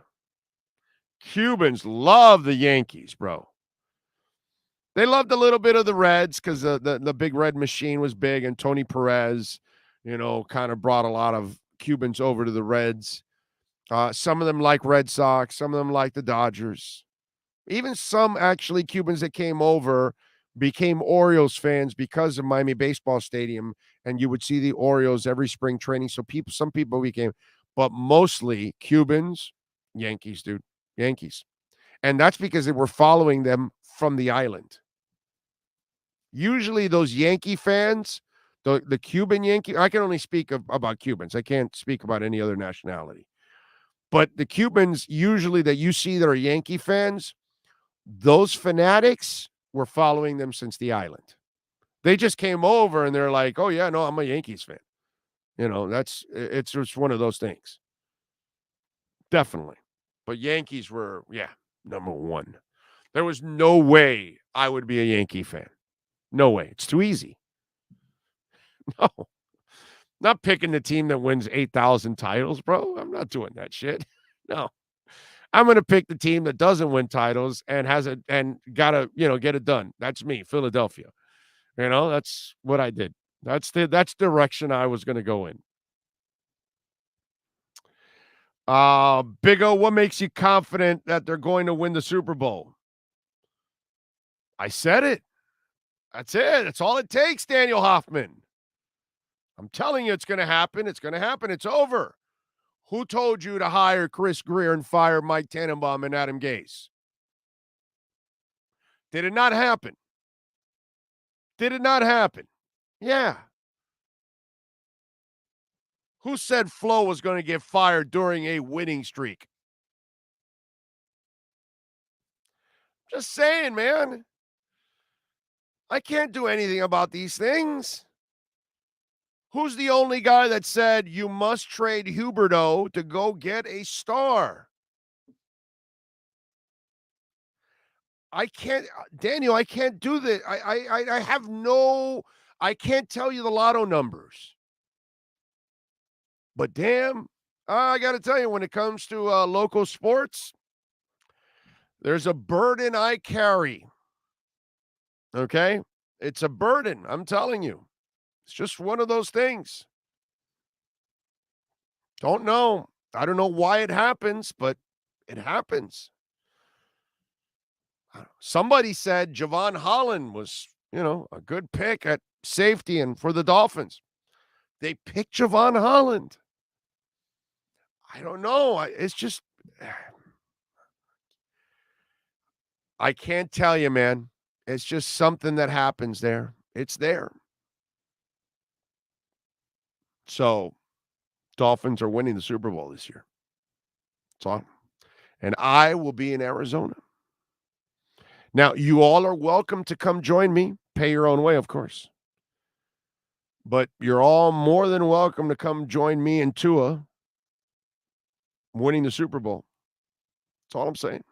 I: Cubans love the Yankees, bro. They loved a little bit of the Reds because the big red machine was big, and Tony Perez, kind of brought a lot of Cubans over to the Reds. Some of them like Red Sox. Some of them like the Dodgers. Even some actually Cubans that came over became Orioles fans because of Miami Baseball Stadium, and you would see the Orioles every spring training. So some people became, but mostly Cubans, Yankees, dude, Yankees. And that's because they were following them from the island. Usually those Yankee fans, the Cuban Yankee, I can only speak about Cubans. I can't speak about any other nationality. But the Cubans usually that you see that are Yankee fans, those fanatics were following them since the island. They just came over and they're like, oh yeah, no, I'm a Yankees fan. It's just one of those things. Definitely. But Yankees were, number one. There was no way I would be a Yankee fan. No way. It's too easy. No. Not picking the team that wins 8,000 titles, bro. I'm not doing that shit. No. I'm going to pick the team that doesn't win titles and got to, get it done. That's me, Philadelphia. That's what I did. That's direction I was going to go in. Big O, what makes you confident that they're going to win the Super Bowl? I said it. That's it. That's all it takes, Daniel Hoffman. I'm telling you, it's going to happen. It's going to happen. It's over. Who told you to hire Chris Greer and fire Mike Tannenbaum and Adam Gase? Did it not happen? Did it not happen? Yeah. Who said Flo was going to get fired during a winning streak? Just saying, man. I can't do anything about these things. Who's the only guy that said you must trade Huberto to go get a star? I can't, Daniel, I can't do that. I have no, I can't tell you the lotto numbers. But damn, I got to tell you, when it comes to local sports, there's a burden I carry. Okay? It's a burden, I'm telling you. It's just one of those things. Don't know. I don't know why it happens, but it happens. Somebody said Javon Holland was, a good pick at safety and for the Dolphins. They picked Javon Holland. I don't know. It's just, I can't tell you, man. It's just something that happens there. It's there. So, Dolphins are winning the Super Bowl this year. That's all. And I will be in Arizona. Now, you all are welcome to come join me. Pay your own way, of course. But you're all more than welcome to come join me and Tua winning the Super Bowl. That's all I'm saying.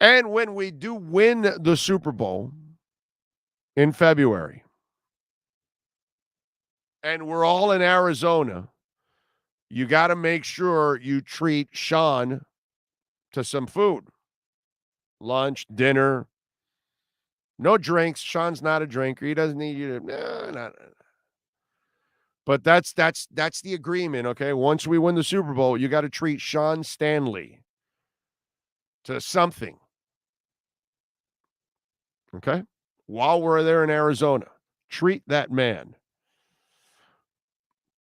I: And when we do win the Super Bowl in February, and we're all in Arizona, you got to make sure you treat Sean to some food. Lunch, dinner, no drinks. Sean's not a drinker. He doesn't need you to. No. But that's the agreement, okay? Once we win the Super Bowl, you got to treat Sean Stanley to something. Okay? While we're there in Arizona, treat that man.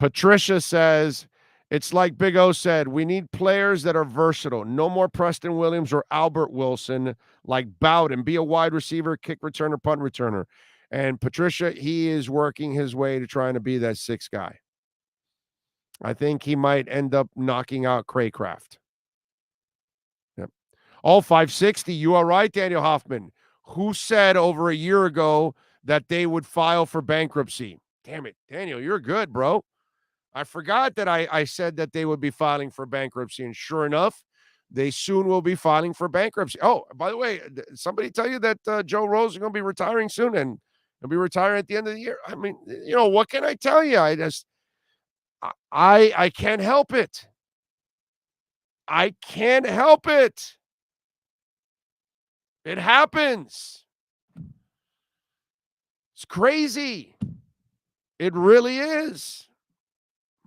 I: Patricia says, it's like Big O said, we need players that are versatile. No more Preston Williams or Albert Wilson, like Bowden. Be a wide receiver, kick returner, punt returner. And Patricia, he is working his way to trying to be that sixth guy. I think he might end up knocking out Craycraft. Yep. Oh, 560. You are right, Daniel Hoffman. Who said over a year ago that they would file for bankruptcy? Damn it, Daniel, you're good, bro. I forgot that I said that they would be filing for bankruptcy, and sure enough, they soon will be filing for bankruptcy. Oh, by the way, somebody tell you that Joe Rose is going to be retiring soon, and he'll be retiring at the end of the year. I mean, what can I tell you? I can't help it. I can't help it. It happens. It's crazy. It really is.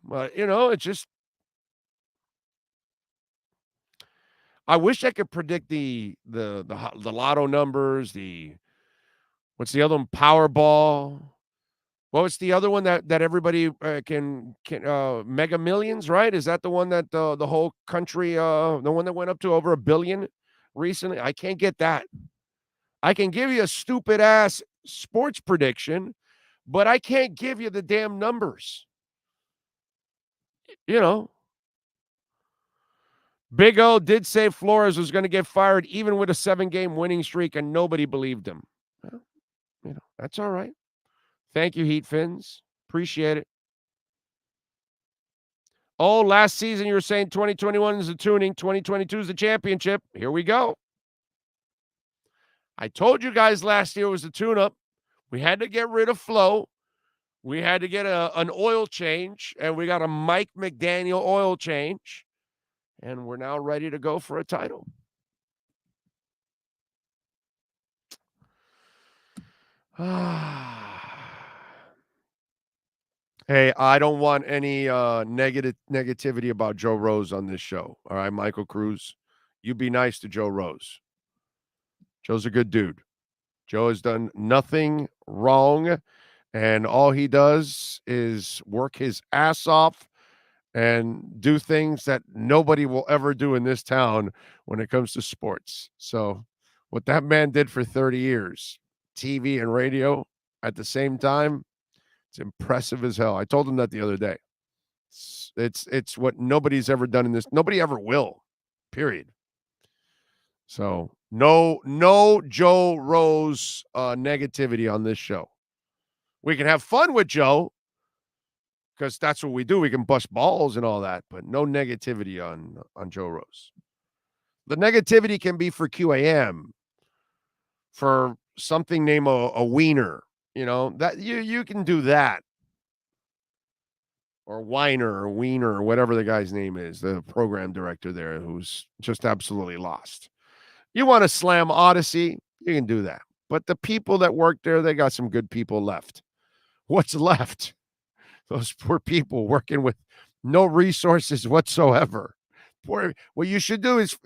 I: But, it just, I wish I could predict the lotto numbers, what's the other one? Powerball. What's the other one that everybody can Mega Millions, right? Is that the one that the whole country, the one that went up to over $1 billion recently? I can't get that. I can give you a stupid ass sports prediction, but I can't give you the damn numbers. Big O did say Flores was going to get fired even with a 7-game winning streak, and nobody believed him. Well, that's all right. Thank you, Heat Fins. Appreciate it. Oh, last season you were saying 2021 is the tuning, 2022 is the championship. Here we go. I told you guys last year was the tune-up. We had to get rid of Flo. We had to get an oil change, and we got a Mike McDaniel oil change, and we're now ready to go for a title. Hey, I don't want any negativity about Joe Rose on this show. All right, Michael Cruz, you be nice to Joe Rose. Joe's a good dude. Joe has done nothing wrong, and all he does is work his ass off and do things that nobody will ever do in this town when it comes to sports. So what that man did for 30 years, TV and radio at the same time, it's impressive as hell. I told him that the other day. It's what nobody's ever done in this. Nobody ever will, period. So no Joe Rose negativity on this show. We can have fun with Joe because that's what we do. We can bust balls and all that, but no negativity on Joe Rose. The negativity can be for QAM, for something named a wiener. That you can do that. Or Weiner or Wiener or whatever the guy's name is, the program director there, who's just absolutely lost. You want to slam Odyssey, you can do that. But the people that work there, they got some good people left. What's left? Those poor people working with no resources whatsoever. What you should do is,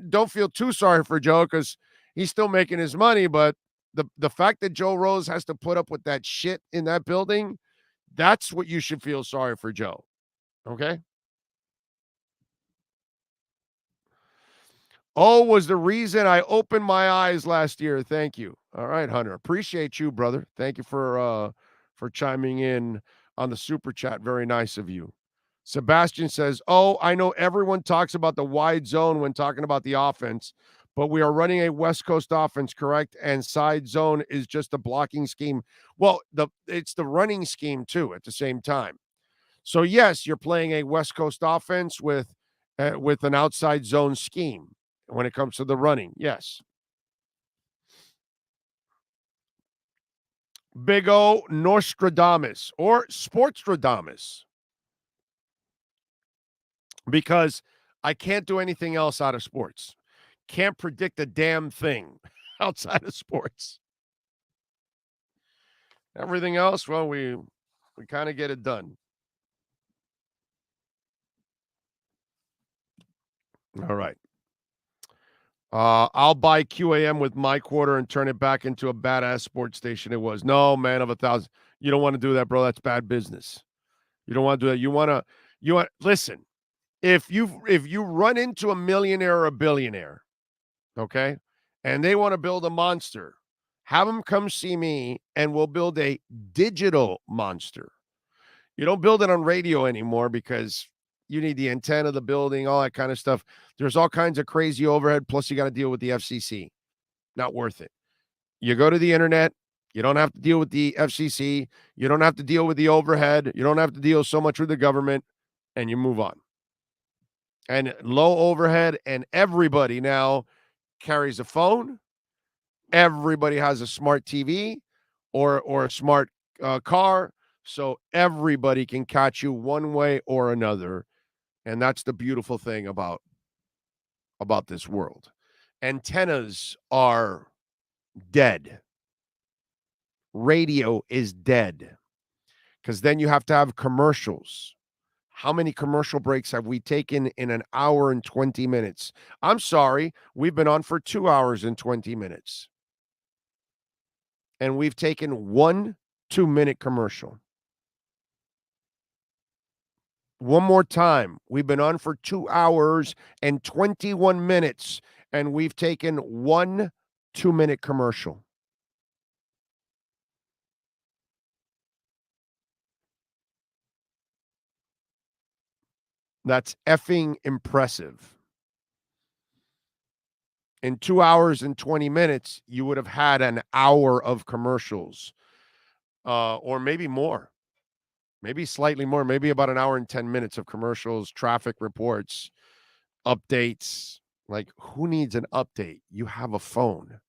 I: don't feel too sorry for Joe because he's still making his money, but the fact that Joe Rose has to put up with that shit in that building, that's what you should feel sorry for Joe. Okay? Was the reason I opened my eyes last year. Thank you. All right, Hunter. Appreciate you, brother. Thank you for chiming in on the super chat. Very nice of you. Sebastian says, I know everyone talks about the wide zone when talking about the offense, but we are running a West Coast offense, correct? And side zone is just a blocking scheme. Well, it's the running scheme too at the same time. So yes, you're playing a West Coast offense with an outside zone scheme when it comes to the running. Yes. Big O Nostradamus or Sportstradamus. Because I can't do anything else out of sports. Can't predict a damn thing outside of sports. Everything else, well, we kind of get it done. All right. I'll buy QAM with my quarter and turn it back into a badass sports station it was. No, man of 1,000. You don't want to do that, bro. That's bad business. You don't want to do that. You want listen. If you run into a millionaire or a billionaire, okay, and they want to build a monster, have them come see me and we'll build a digital monster. You don't build it on radio anymore because you need the antenna, the building, all that kind of stuff. There's all kinds of crazy overhead, plus you got to deal with the FCC. Not worth it. You go to the internet, you don't have to deal with the FCC, you don't have to deal with the overhead, you don't have to deal so much with the government, and you move on. And low overhead, and everybody now carries a phone. Everybody has a smart TV or a smart car, so everybody can catch you one way or another. And that's the beautiful thing about this world. Antennas are dead. Radio is dead because then you have to have commercials. How many commercial breaks have we taken in an hour and 20 minutes? I'm sorry. We've been on for 2 hours and 20 minutes. And we've taken 1 2-minute commercial. One more time. We've been on for 2 hours and 21 minutes, and we've taken 1 2-minute commercial. That's effing impressive. In 2 hours and 20 minutes, you would have had an hour of commercials, or maybe more, maybe slightly more, maybe about an hour and 10 minutes of commercials, traffic reports, updates. Like, who needs an update? You have a phone.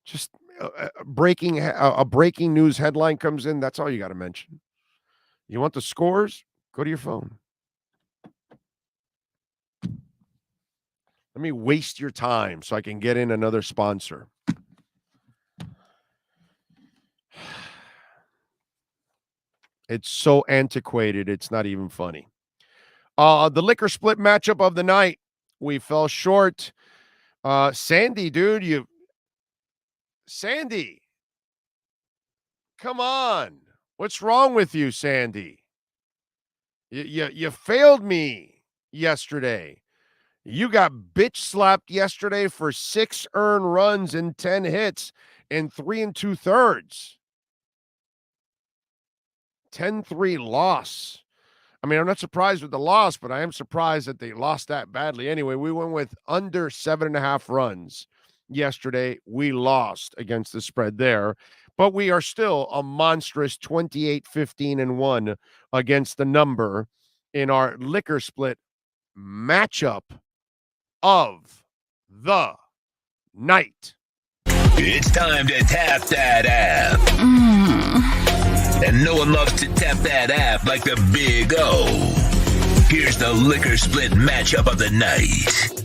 I: Just a breaking news headline comes in. That's all you got to mention. You want the scores? Go to your phone. Let me waste your time so I can get in another sponsor. It's so antiquated, it's not even funny. The liquor split matchup of the night. We fell short. Sandy, dude, Sandy. Come on. What's wrong with you, Sandy? You failed me yesterday. You got bitch slapped yesterday for 6 earned runs and 10 hits in 3 2/3. 10-3 loss I mean, I'm not surprised with the loss, but I am surprised that they lost that badly. Anyway, we went with under 7.5 runs yesterday. We lost against the spread there, but we are still a monstrous 28-15-1 against the number in our liquor split matchup of the night.
B: It's time to tap that app. And no one loves to tap that app like the Big O. Here's the liquor split matchup of the night.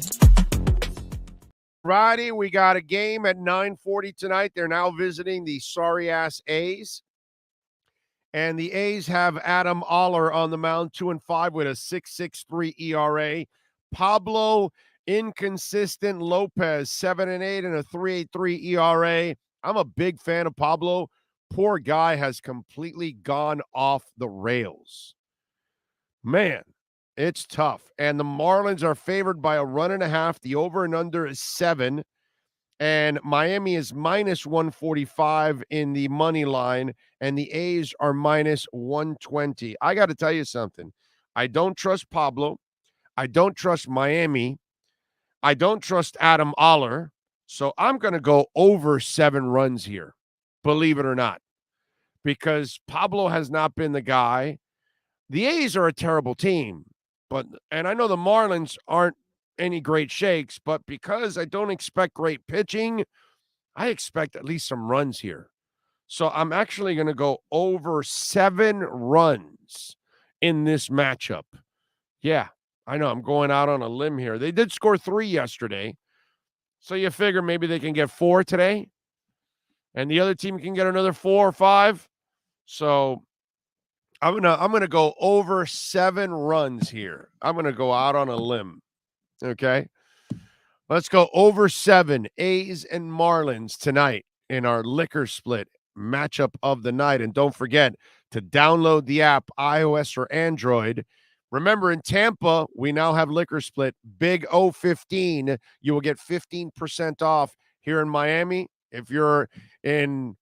I: Righty, we got a game at 9:40 tonight. They're now visiting the sorry-ass A's. And the A's have Adam Aller on the mound, 2-5 with a 6.63 ERA. Pablo Inconsistent Lopez, 7-8 and a 3.83 ERA. I'm a big fan of Pablo. Poor guy has completely gone off the rails. Man, it's tough. And the Marlins are favored by a 1.5. The over and under is 7. And Miami is minus 145 in the money line. And the A's are minus 120. I got to tell you something. I don't trust Pablo. I don't trust Miami. I don't trust Adam Aller. So I'm going to go over 7 runs here, believe it or not, because Pablo has not been the guy. The A's are a terrible team, and I know the Marlins aren't any great shakes, but because I don't expect great pitching, I expect at least some runs here. So I'm actually going to go over 7 runs in this matchup. Yeah, I know I'm going out on a limb here. They did score 3 yesterday, so you figure maybe they can get 4 today, and the other team can get another 4 or 5. So I'm gonna go over 7 runs here. I'm gonna go out on a limb. Okay, let's go over 7 A's and Marlins tonight in our liquor split matchup of the night. And don't forget to download the app, iOS or Android. Remember, in Tampa, we now have liquor split Big O15. You will get 15% off. Here in Miami, if you're in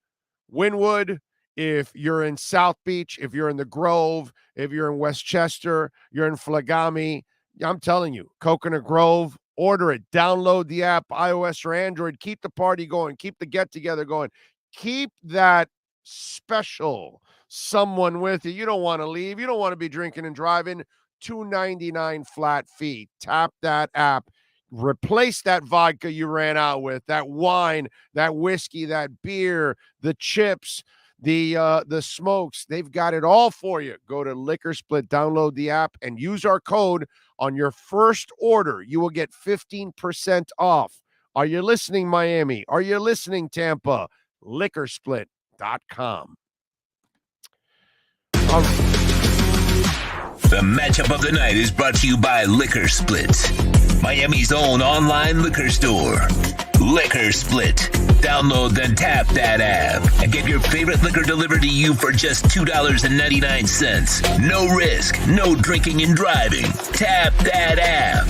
I: Wynwood, if you're in South Beach, if you're in the Grove, if you're in Westchester, you're in Flagami, I'm telling you, Coconut Grove, order it, download the app, iOS or Android, keep the party going, keep the get-together going, keep that special someone with you. You don't want to leave. You don't want to be drinking and driving. $2.99 flat fee. Tap that app. Replace that vodka you ran out with, that wine, that whiskey, that beer, the chips, the smokes. They've got it all for you. Go to Liquor Split, download the app, and use our code on your first order. You will get 15% off. Are you listening, Miami? Are you listening, Tampa? Liquorsplit.com.
B: The matchup of the night is brought to you by Liquor Split, Miami's own online liquor store. Liquor Split. Download the Tap That app and get your favorite liquor delivered to you for just $2.99. No risk, no drinking and driving. Tap that app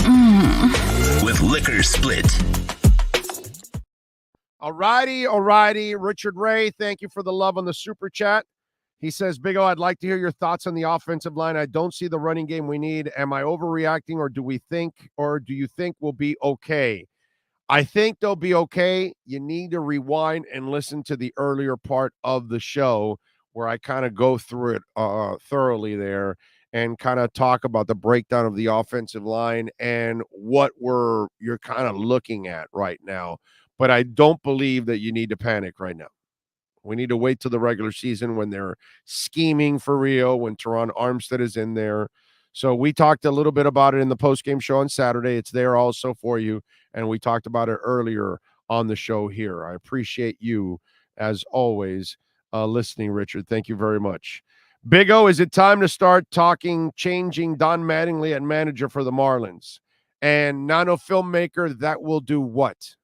B: with Liquor Split.
I: All righty. Richard Ray, thank you for the love on the super chat. He says, Big O, I'd like to hear your thoughts on the offensive line. I don't see the running game we need. Am I overreacting, or do you think we'll be okay? I think they'll be okay. You need to rewind and listen to the earlier part of the show where I kind of go through it thoroughly there and kind of talk about the breakdown of the offensive line and what you're kind of looking at right now. But I don't believe that you need to panic right now. We need to wait till the regular season when they're scheming for Rio, when Teron Armstead is in there. So we talked a little bit about it in the postgame show on Saturday. It's there also for you, and we talked about it earlier on the show here. I appreciate you, as always, listening, Richard. Thank you very much. Big O, is it time to start changing Don Mattingly at manager for the Marlins? And Nano Filmmaker, that will do what?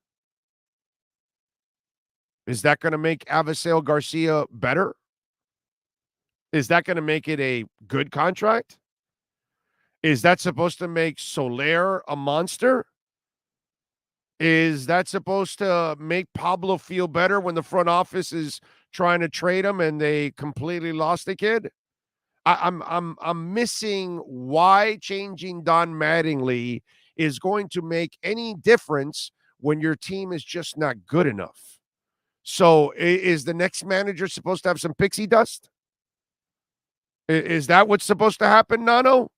I: Is that going to make Avisail Garcia better? Is that going to make it a good contract? Is that supposed to make Soler a monster? Is that supposed to make Pablo feel better when the front office is trying to trade him and they completely lost the kid? I'm missing why changing Don Mattingly is going to make any difference when your team is just not good enough. So is the next manager supposed to have some pixie dust? Is that what's supposed to happen, Nano?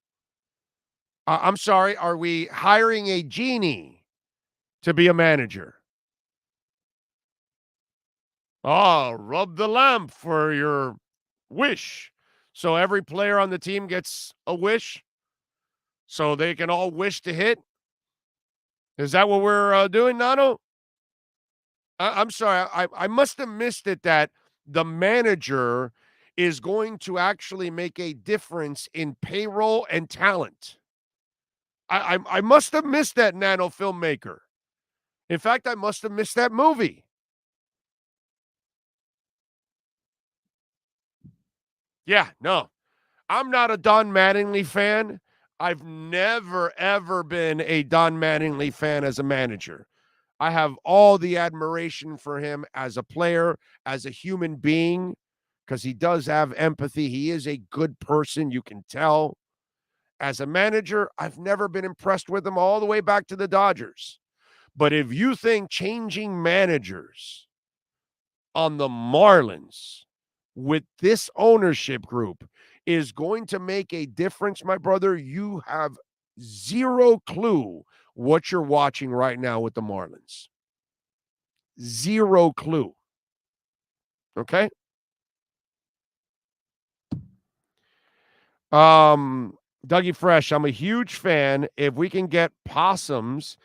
I: I'm sorry. Are we hiring a genie to be a manager? Oh, rub the lamp for your wish. So every player on the team gets a wish? So they can all wish to hit? Is that what we're doing, Nano? I'm sorry. I must have missed it that the manager is going to actually make a difference in payroll and talent. I must have missed that, Nano filmmaker. In fact, I must have missed that movie. Yeah, no. I'm not a Don Mattingly fan. I've never, ever been a Don Mattingly fan as a manager. I have all the admiration for him as a player, as a human being, because he does have empathy. He is a good person, you can tell. As a manager, I've never been impressed with him all the way back to the Dodgers. But if you think changing managers on the Marlins with this ownership group is going to make a difference, my brother, you have zero clue what you're watching right now with the Marlins. Zero clue. Okay? Dougie Fresh, I'm a huge fan. If we can get possums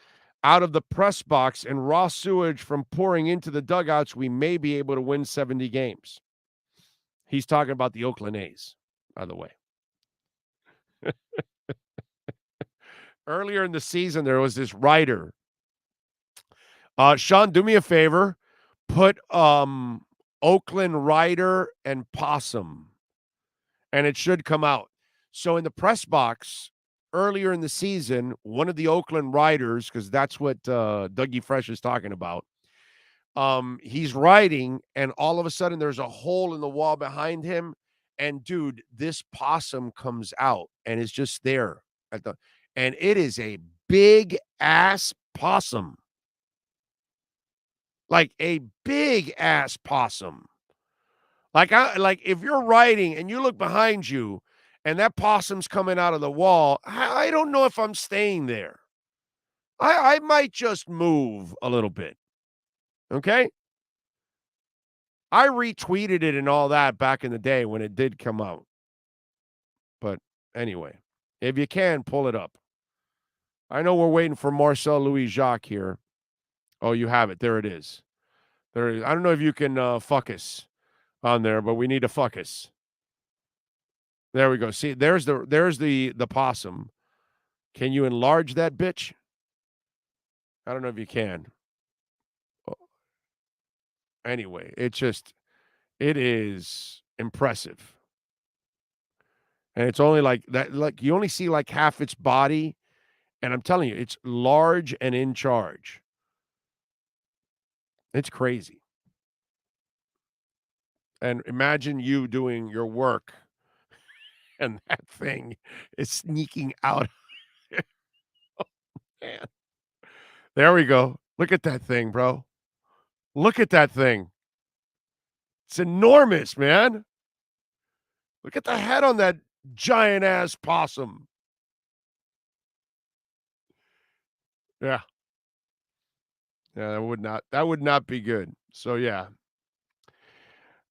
I: out of the press box and raw sewage from pouring into the dugouts, we may be able to win 70 games. He's talking about the Oakland A's, by the way. Earlier in the season, there was this writer. Sean, do me a favor. Put Oakland writer and possum, and it should come out. So in the press box, earlier in the season, one of the Oakland writers, because that's what Dougie Fresh is talking about, he's writing, and all of a sudden there's a hole in the wall behind him, and dude, this possum comes out and is just there and it is a big ass possum. Like a big ass possum. Like if you're writing and you look behind you and that possum's coming out of the wall, I don't know if I'm staying there. I might just move a little bit. Okay? I retweeted it and all that back in the day when it did come out. But anyway, if you can, pull it up. I know we're waiting for Marcel Louis Jacques here. Oh, you have it. There it is. There it is. I don't know if you can focus on there, but we need to focus. There we go. See, there's the possum. Can you enlarge that bitch? I don't know if you can. Anyway, it is impressive. And it's only like that, like you only see like half its body. And I'm telling you, it's large and in charge. It's crazy. And imagine you doing your work and that thing is sneaking out. Oh, man. There we go. Look at that thing, bro. Look at that thing. It's enormous, man. Look at the head on that giant ass possum. Yeah. Yeah, that would not be good. So yeah.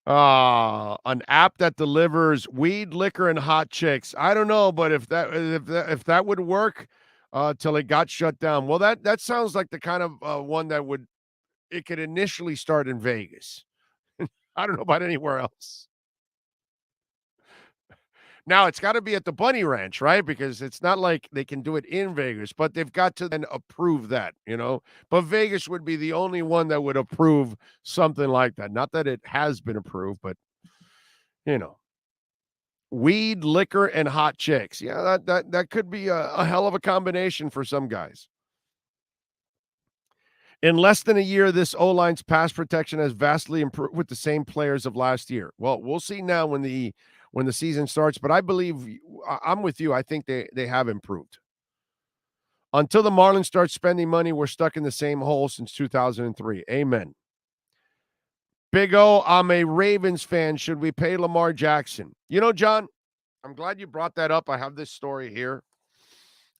I: An app that delivers weed, liquor, and hot chicks. I don't know, but if that would work till it got shut down. Well, that sounds like the kind of one that it could initially start in Vegas. I don't know about anywhere else. Now, it's got to be at the Bunny Ranch, right? Because it's not like they can do it in Vegas, but they've got to then approve that, you know? But Vegas would be the only one that would approve something like that. Not that it has been approved, but, you know. Weed, liquor, and hot chicks. Yeah, that could be a hell of a combination for some guys. In less than a year, this O-line's pass protection has vastly improved with the same players of last year. Well, we'll see now when the season starts, but I believe I'm with you. I think they have improved. Until the Marlins start spending money, we're stuck in the same hole since 2003. Amen. Big O, I'm a Ravens fan. Should we pay Lamar Jackson? You know, John, I'm glad you brought that up. I have this story here.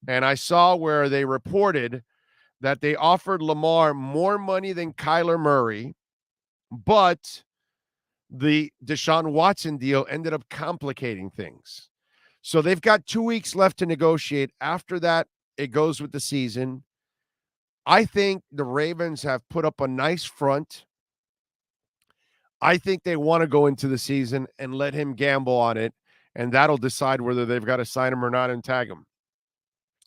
I: And I saw where they reported that they offered Lamar more money than Kyler Murray, but the Deshaun Watson deal ended up complicating things. So they've got 2 weeks left to negotiate. After that, it goes with the season. I think the Ravens have put up a nice front. I think they want to go into the season and let him gamble on it, and that'll decide whether they've got to sign him or not and tag him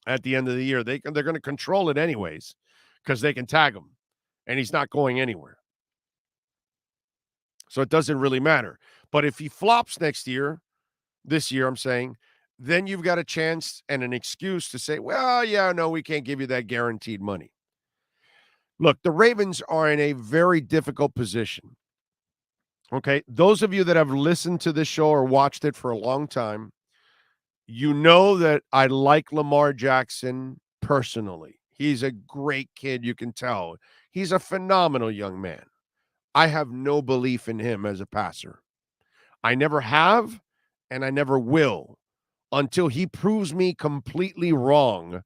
I: at the end of the year. They're going to control it anyways because they can tag him, and he's not going anywhere. So it doesn't really matter. But if he flops this year, I'm saying, then you've got a chance and an excuse to say, well, yeah, no, we can't give you that guaranteed money. Look, the Ravens are in a very difficult position. Okay, those of you that have listened to this show or watched it for a long time, you know that I like Lamar Jackson personally. He's a great kid, you can tell. He's a phenomenal young man. I have no belief in him as a passer. I never have, and I never will. Until he proves me completely wrong,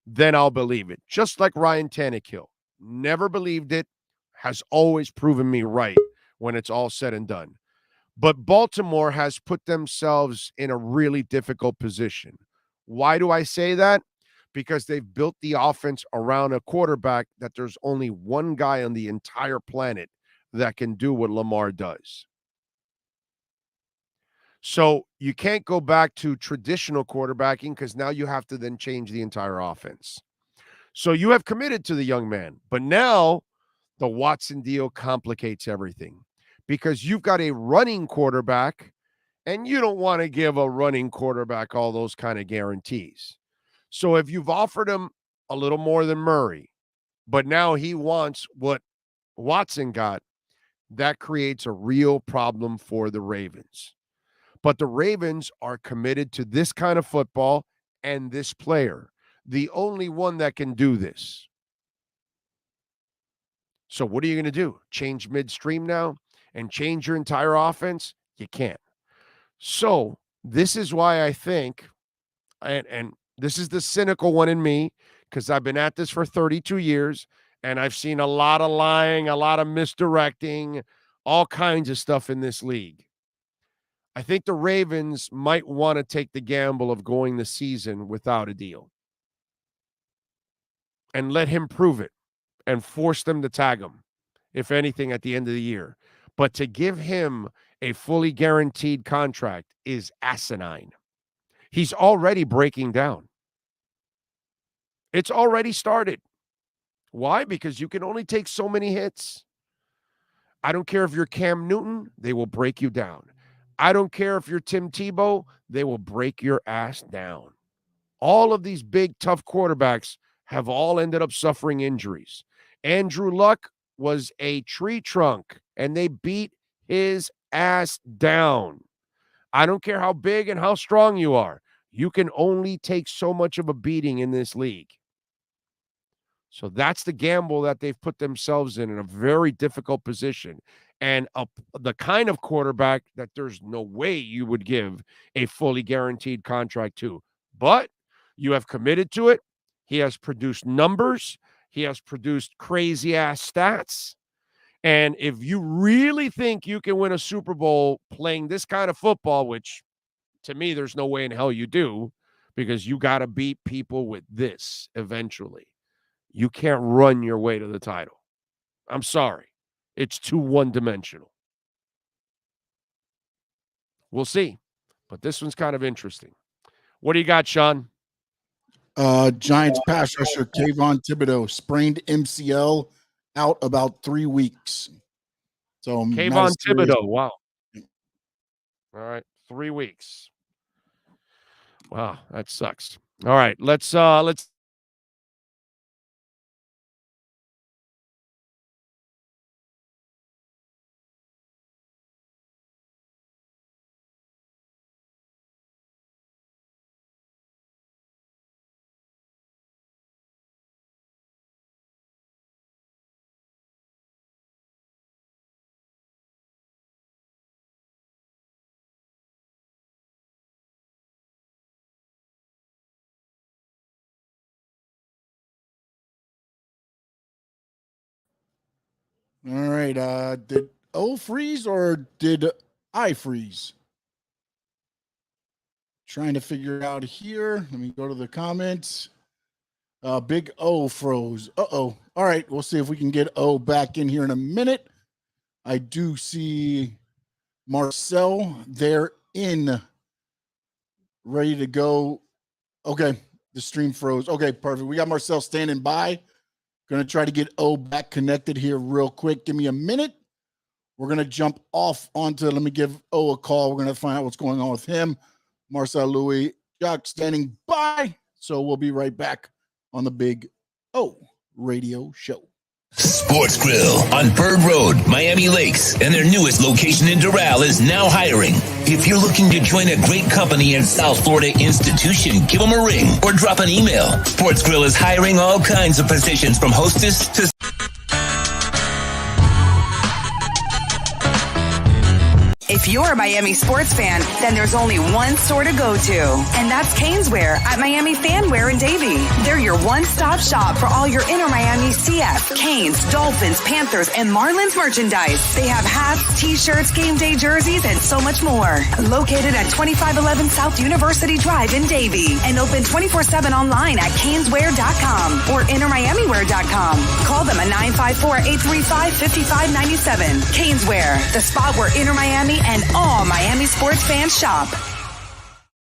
I: then I'll believe it. Just like Ryan Tannehill. Never believed it, has always proven me right when it's all said and done. But Baltimore has put themselves in a really difficult position. Why do I say that? Because they've built the offense around a quarterback that there's only one guy on the entire planet that can do what Lamar does. So you can't go back to traditional quarterbacking because now you have to then change the entire offense. So you have committed to the young man, but now the Watson deal complicates everything because you've got a running quarterback and you don't want to give a running quarterback all those kind of guarantees. So if you've offered him a little more than Murray, but now he wants what Watson got, that creates a real problem for the Ravens. But the Ravens are committed to this kind of football and this player, the only one that can do this. So what are you going to do? Change midstream now and change your entire offense? You can't. So this is why I think, and this is the cynical one in me, because I've been at this for 32 years, and I've seen a lot of lying, a lot of misdirecting, all kinds of stuff in this league. I think the Ravens might want to take the gamble of going the season without a deal and let him prove it and force them to tag him, if anything, at the end of the year. But to give him a fully guaranteed contract is asinine. He's already breaking down. It's already started. Why? Because you can only take so many hits. I don't care if you're Cam Newton, they will break you down. I don't care if you're Tim Tebow, they will break your ass down. All of these big, tough quarterbacks have all ended up suffering injuries. Andrew Luck was a tree trunk, and they beat his ass down. I don't care how big and how strong you are. You can only take so much of a beating in this league. So that's the gamble that they've put themselves in a very difficult position. And the kind of quarterback that there's no way you would give a fully guaranteed contract to. But you have committed to it. He has produced numbers. He has produced crazy-ass stats. And if you really think you can win a Super Bowl playing this kind of football, which to me there's no way in hell you do, because you got to beat people with this eventually. You can't run your way to the title. I'm sorry. It's too one-dimensional. We'll see. But this one's kind of interesting. What do you got, Sean?
J: Giants pass rusher Kayvon Thibodeau sprained MCL, out about 3 weeks. So
I: Kayvon Thibodeau, wow. All right, 3 weeks. Wow, that sucks. All right, let's
J: All right. Did O freeze or did I freeze? Trying to figure it out here. Let me go to the comments. Big O froze. Uh-oh. All right. We'll see if we can get O back in here in a minute. I do see Marcel there in, ready to go. Okay. The stream froze. Okay, perfect. We got Marcel standing by. Going to try to get O back connected here real quick. Give me a minute. We're going to jump off onto, let me give O a call. We're going to find out what's going on with him. Marcel Louis, Jock standing by. So we'll be right back on the Big O Radio Show.
B: Sports Grill on Bird Road, Miami Lakes, and their newest location in Doral is now hiring. If you're looking to join a great company and South Florida institution, give them a ring or drop an email. Sports Grill is hiring all kinds of positions from hostess to...
C: If you're a Miami sports fan, then there's only one store to go to, and that's Caneswear at Miami Fanwear in Davie. They're your one-stop shop for all your inner Miami CF, Canes, Dolphins, Panthers, and Marlins merchandise. They have hats, t-shirts, game day jerseys, and so much more. Located at 2511 South University Drive in Davie, and open 24/7 online at caneswear.com or innermiamiwear.com. Call them at 954-835-5597. Caneswear, the spot where inner Miami and all Miami sports fans shop.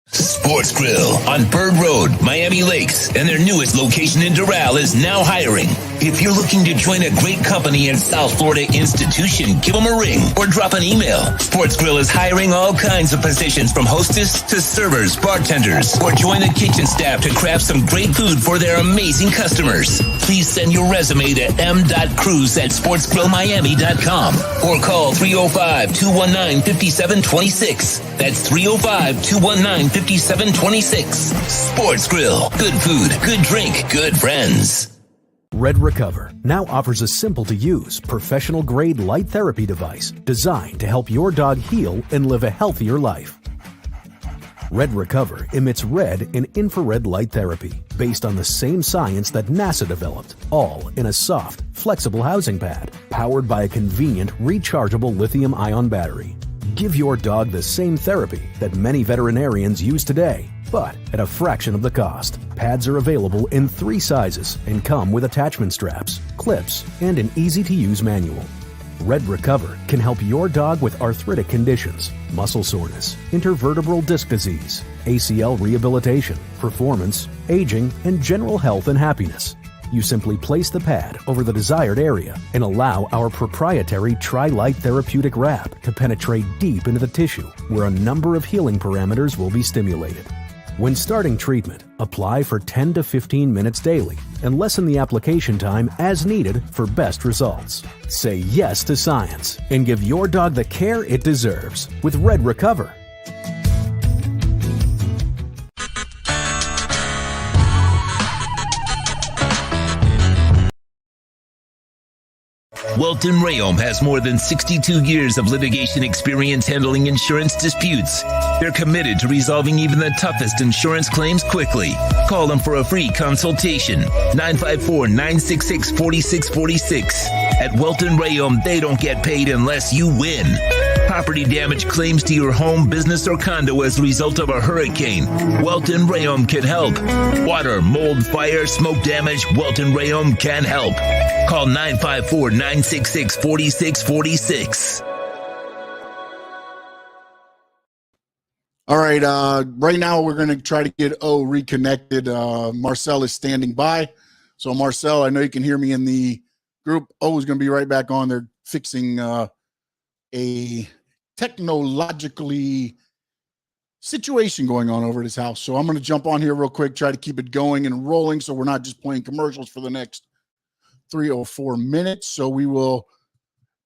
B: Sports Grill on Bird Road, Miami Lakes, and their newest location in Doral is now hiring. If you're looking to join a great company and South Florida institution, give them a ring or drop an email. Sports Grill is hiring all kinds of positions from hostess to servers, bartenders, or join the kitchen staff to craft some great food for their amazing customers. Please send your resume to m.cruz@sportsgrillmiami.com or call 305-219-5726. That's 305-219-5726. Sports Grill. Good food, good drink, good friends.
H: Red Recover now offers a simple-to-use, professional-grade light therapy device designed to help your dog heal and live a healthier life. Red Recover emits red and infrared light therapy based on the same science that NASA developed, all in a soft, flexible housing pad powered by a convenient, rechargeable lithium-ion battery. Give your dog the same therapy that many veterinarians use today, but at a fraction of the cost. Pads are available in 3 sizes and come with attachment straps, clips, and an easy-to-use manual. Red Recover can help your dog with arthritic conditions, muscle soreness, intervertebral disc disease, ACL rehabilitation, performance, aging, and general health and happiness. You simply place the pad over the desired area and allow our proprietary Tri-Light therapeutic wrap to penetrate deep into the tissue where a number of healing parameters will be stimulated. When starting treatment, apply for 10 to 15 minutes daily and lessen the application time as needed for best results. Say yes to science and give your dog the care it deserves with Red Recover.
B: Welton Rayom has more than 62 years of litigation experience handling insurance disputes. They're committed to resolving even the toughest insurance claims quickly. Call them for a free consultation. 954-966-4646. At Welton Rayom, they don't get paid unless you win. Property damage claims to your home, business, or condo as a result of a hurricane. Welton Rayom can help. Water, mold, fire, smoke damage, Welton Rayom can help. Call 954-966-4646.
J: All right. Right now, we're going to try to get O reconnected. Marcel is standing by. So, Marcel, I know you can hear me in the group. O is going to be right back on. They're fixing a technologically situation going on over at his house. So I'm going to jump on here real quick, try to keep it going and rolling so we're not just playing commercials for the next 3 or 4 minutes. So we will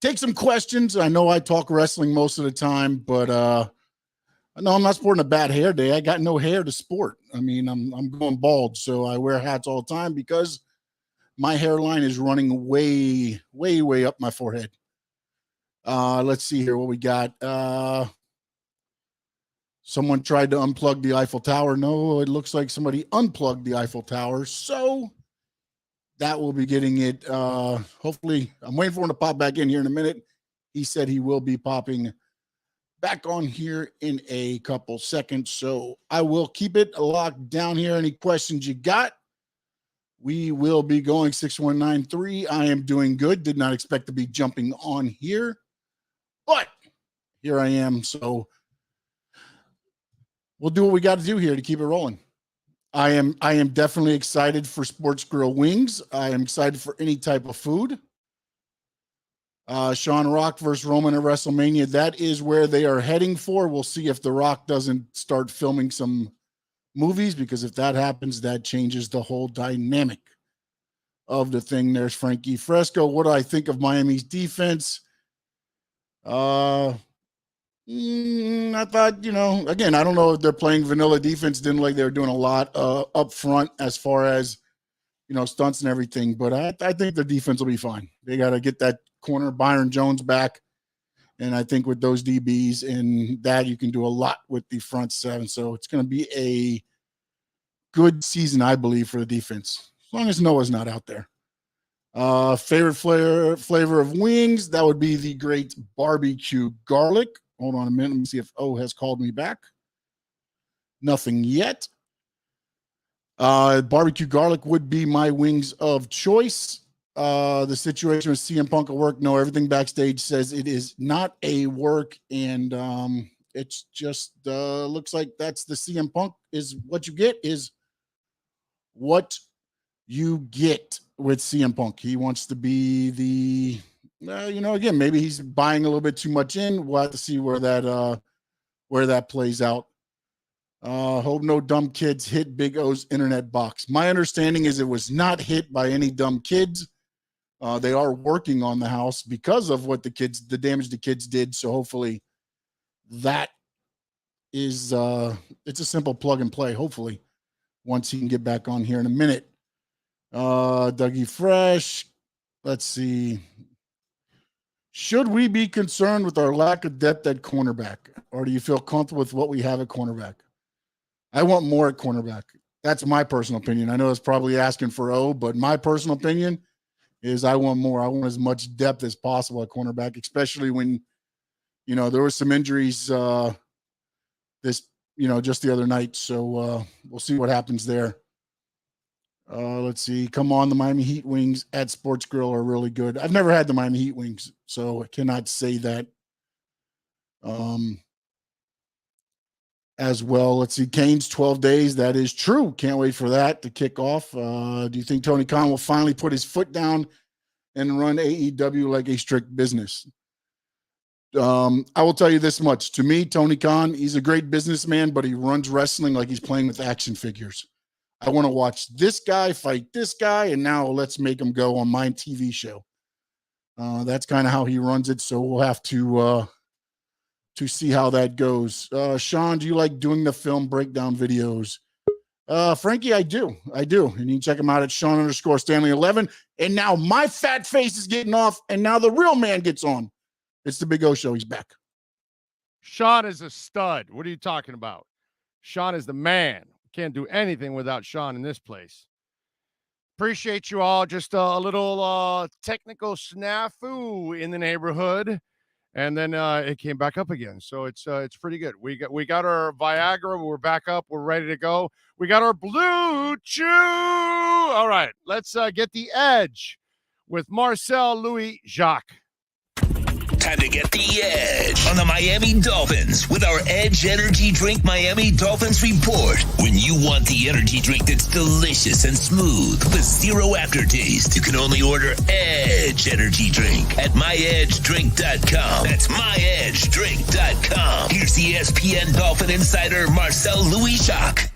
J: take some questions. I know I talk wrestling most of the time, but no, I'm not sporting a bad hair day. I got no hair to sport. I mean, I'm going bald, so I wear hats all the time because my hairline is running way, way, way up my forehead. Let's see here what we got. Someone tried to unplug the Eiffel Tower. No, it looks like somebody unplugged the Eiffel Tower. So that will be getting it. Hopefully, I'm waiting for him to pop back in here in a minute. He said he will be popping back on here in a couple seconds. So I will keep it locked down here. Any questions you got? We will be going 6193. I am doing good. Did not expect to be jumping on here, but here I am. So we'll do what we got to do here to keep it rolling. I am definitely excited for Sports Grill wings. I am excited for any type of food. Sean Rock versus Roman at WrestleMania. That is where they are heading for. We'll see if The Rock doesn't start filming some movies, because if that happens, that changes the whole dynamic of the thing. There's Frankie Fresco. What do I think of Miami's defense? I thought, again, I don't know if they're playing vanilla defense. Didn't like they were doing a lot up front as far as, stunts and everything. But I think the defense will be fine. They got to get that corner Byron Jones back. And I think with those DBs and that, you can do a lot with the front seven. So it's going to be a good season, I believe, for the defense, as long as Noah's not out there. Favorite flavor of wings, that would be the great barbecue garlic. Hold on a minute. Let me see if O has called me back. Nothing yet. Barbecue garlic would be my wings of choice. The situation with CM Punk at work, no, everything backstage says it is not a work, and it's just looks like that's the CM Punk is what you get with CM Punk. He wants to be the again, maybe he's buying a little bit too much in. We'll have to see where that plays out. Hope no dumb kids hit Big O's internet box. My understanding is it was not hit by any dumb kids. They are working on the house because of what the damage the kids did. So hopefully that is it's a simple plug and play. Hopefully, once he can get back on here in a minute. Dougie Fresh. Let's see. Should we be concerned with our lack of depth at cornerback, or do you feel comfortable with what we have at cornerback? I want more at cornerback. That's my personal opinion. I know it's probably asking for O, but my personal opinion is I want more. I want as much depth as possible at cornerback, especially when, there were some injuries just the other night. So we'll see what happens there. Let's see. Come on, the Miami Heat wings at Sports Grill are really good. I've never had the Miami Heat wings, so I cannot say that. As well, let's see. Canes 12 days. That is true. Can't wait for that to kick off. Do you think Tony Khan will finally put his foot down and run AEW like a strict business? I will tell you this much. To me, Tony Khan, he's a great businessman, but he runs wrestling like he's playing with action figures. I want to watch this guy fight this guy, and now let's make him go on my TV show. That's kind of how he runs it, so we'll have to see how that goes. Sean, do you like doing the film breakdown videos? Frankie, I do. And you can check him out at Sean_Stanley11. And now my fat face is getting off, and now the real man gets on. It's the Big O Show. He's back.
I: Sean is a stud. What are you talking about? Sean is the man. Can't do anything without Sean in this place. Appreciate you all. Just a little technical snafu in the neighborhood, and then it came back up again. So it's pretty good. We got our Viagra. We're back up. We're ready to go. We got our Blue Chew. All right, let's get the edge with Marcel Louis Jacques.
B: Time to get the edge on the Miami Dolphins with our Edge Energy Drink Miami Dolphins report. When you want the energy drink that's delicious and smooth with zero aftertaste, you can only order Edge Energy Drink at myedgedrink.com. That's myedgedrink.com. Here's ESPN Dolphin insider Marcel Louis Jacques.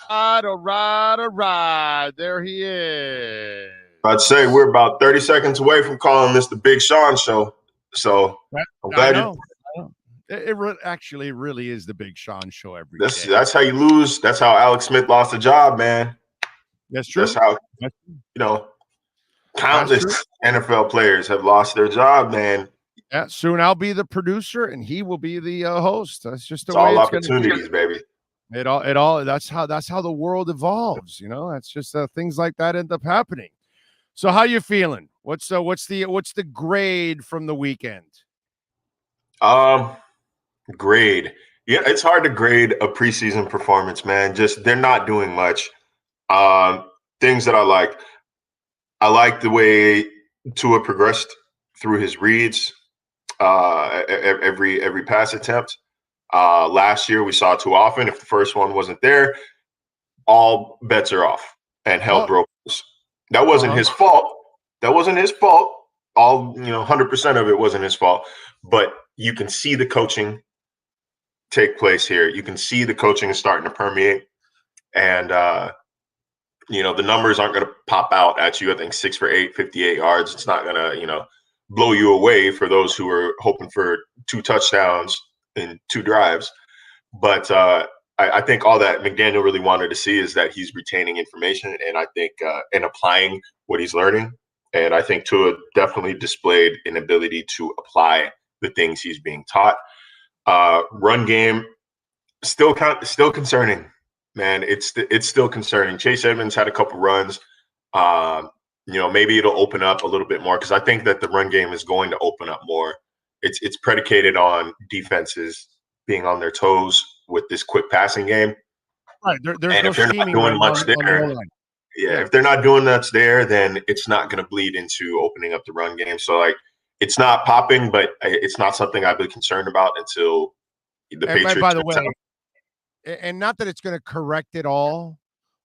I: All right. There he is.
O: I'd say we're about 30 seconds away from calling this the Big Sean Show. So I'm glad
I: it actually really is the Big Sean Show every day.
O: That's how you lose. That's how Alex Smith lost a job, man.
I: That's true.
O: That's how, countless NFL players have lost their job, man.
I: Yeah, soon I'll be the producer and he will be the host. That's just the
O: way
I: all
O: it's opportunities, baby.
I: It all. That's how the world evolves. That's just things like that end up happening. So how you feeling? What's the grade from the weekend?
O: Grade. Yeah, it's hard to grade a preseason performance, man. Just they're not doing much. Things that I like. I like the way Tua progressed through his reads. Every pass attempt. Last year we saw it too often. If the first one wasn't there, all bets are off and hell broke loose. That wasn't his fault. That wasn't his fault. All 100% of it wasn't his fault. But you can see the coaching take place here. You can see the coaching is starting to permeate, and the numbers aren't going to pop out at you. I think 6 for 8, 58 yards. It's not going to blow you away for those who are hoping for 2 touchdowns in 2 drives. But I think all that McDaniel really wanted to see is that he's retaining information, and I think and applying what he's learning. And I think Tua definitely displayed an ability to apply the things he's being taught. Run game still concerning, man. It's still concerning. Chase Edmonds had a couple runs. Maybe it'll open up a little bit more, because I think that the run game is going to open up more. It's predicated on defenses being on their toes with this quick passing game.
I: Right.
O: And if they're not doing much there, if they're not doing much there, then it's not going to bleed into opening up the run game. So it's not popping, but it's not something I've been concerned about until the Patriots.
I: By the way, and not that it's going to correct it all,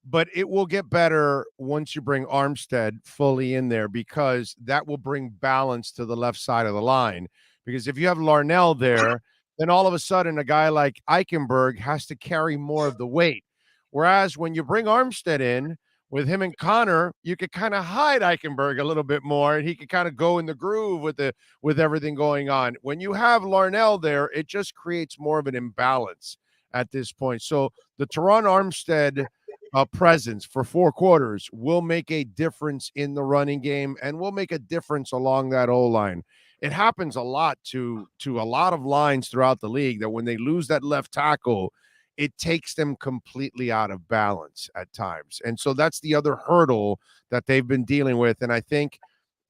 I: but it will get better once you bring Armstead fully in there, because that will bring balance to the left side of the line. Because if you have Larnell there, then all of a sudden a guy like Eichenberg has to carry more of the weight. Whereas when you bring Armstead in with him and Connor, you could kind of hide Eichenberg a little bit more, and he could kind of go in the groove with everything going on. When you have Larnell there, it just creates more of an imbalance at this point. So the Teron Armstead presence for 4 quarters will make a difference in the running game, and will make a difference along that O-line. It happens a lot to a lot of lines throughout the league, that when they lose that left tackle, it takes them completely out of balance at times. And so that's the other hurdle that they've been dealing with. And I think,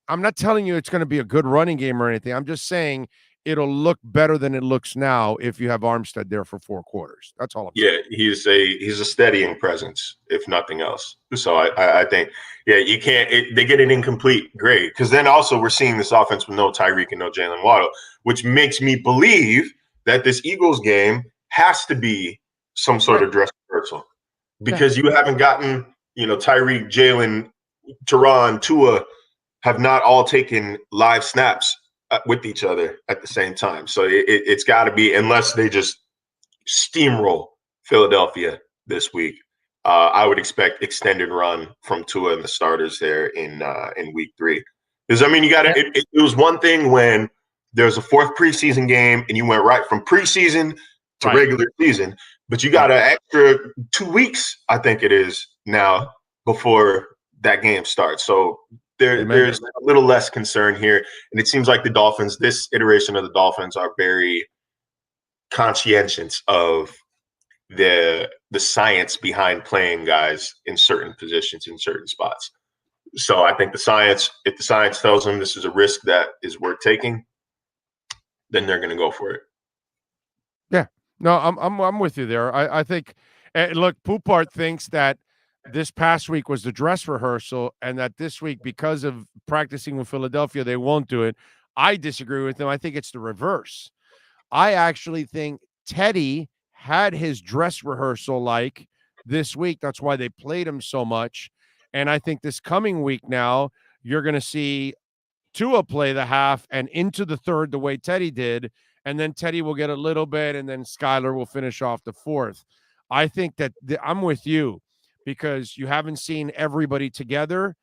I: I'm not telling you it's going to be a good running game or anything. I'm just saying it'll look better than it looks now if you have Armstead there for 4 quarters. That's all I'm saying.
O: Yeah, he's a steadying presence, if nothing else. So I think, you can't they get an incomplete grade, because then also we're seeing this offense with no Tyreek and no Jalen Waddle, which makes me believe that this Eagles game has to be some sort of dress rehearsal, because you haven't gotten, Tyreek, Jalen, Teron, Tua have not all taken live snaps with each other at the same time. So it's got to be, unless they just steamroll Philadelphia this week. I would expect extended run from Tua and the starters there in week 3. Because, you got to, it was one thing when there's a 4th preseason game and you went right from preseason to regular season, but you got an extra 2 weeks, I think it is now, before that game starts. So there's a little less concern here. And it seems like the Dolphins, this iteration of the Dolphins, are very conscientious of the science behind playing guys in certain positions, in certain spots. So I think if the science tells them this is a risk that is worth taking, then they're going to go for it.
I: Yeah, no, I'm with you there. I think, look, Poupart thinks that this past week was the dress rehearsal, and that this week, because of practicing with Philadelphia, they won't do it. I disagree with him. I think it's the reverse. I actually think Teddy had his dress rehearsal like this week. That's why they played him so much. And I think this coming week now, you're going to see Tua play the half and into the third the way Teddy did, and then Teddy will get a little bit, and then Skyler will finish off the 4th. I think that I'm with you, because you haven't seen everybody together.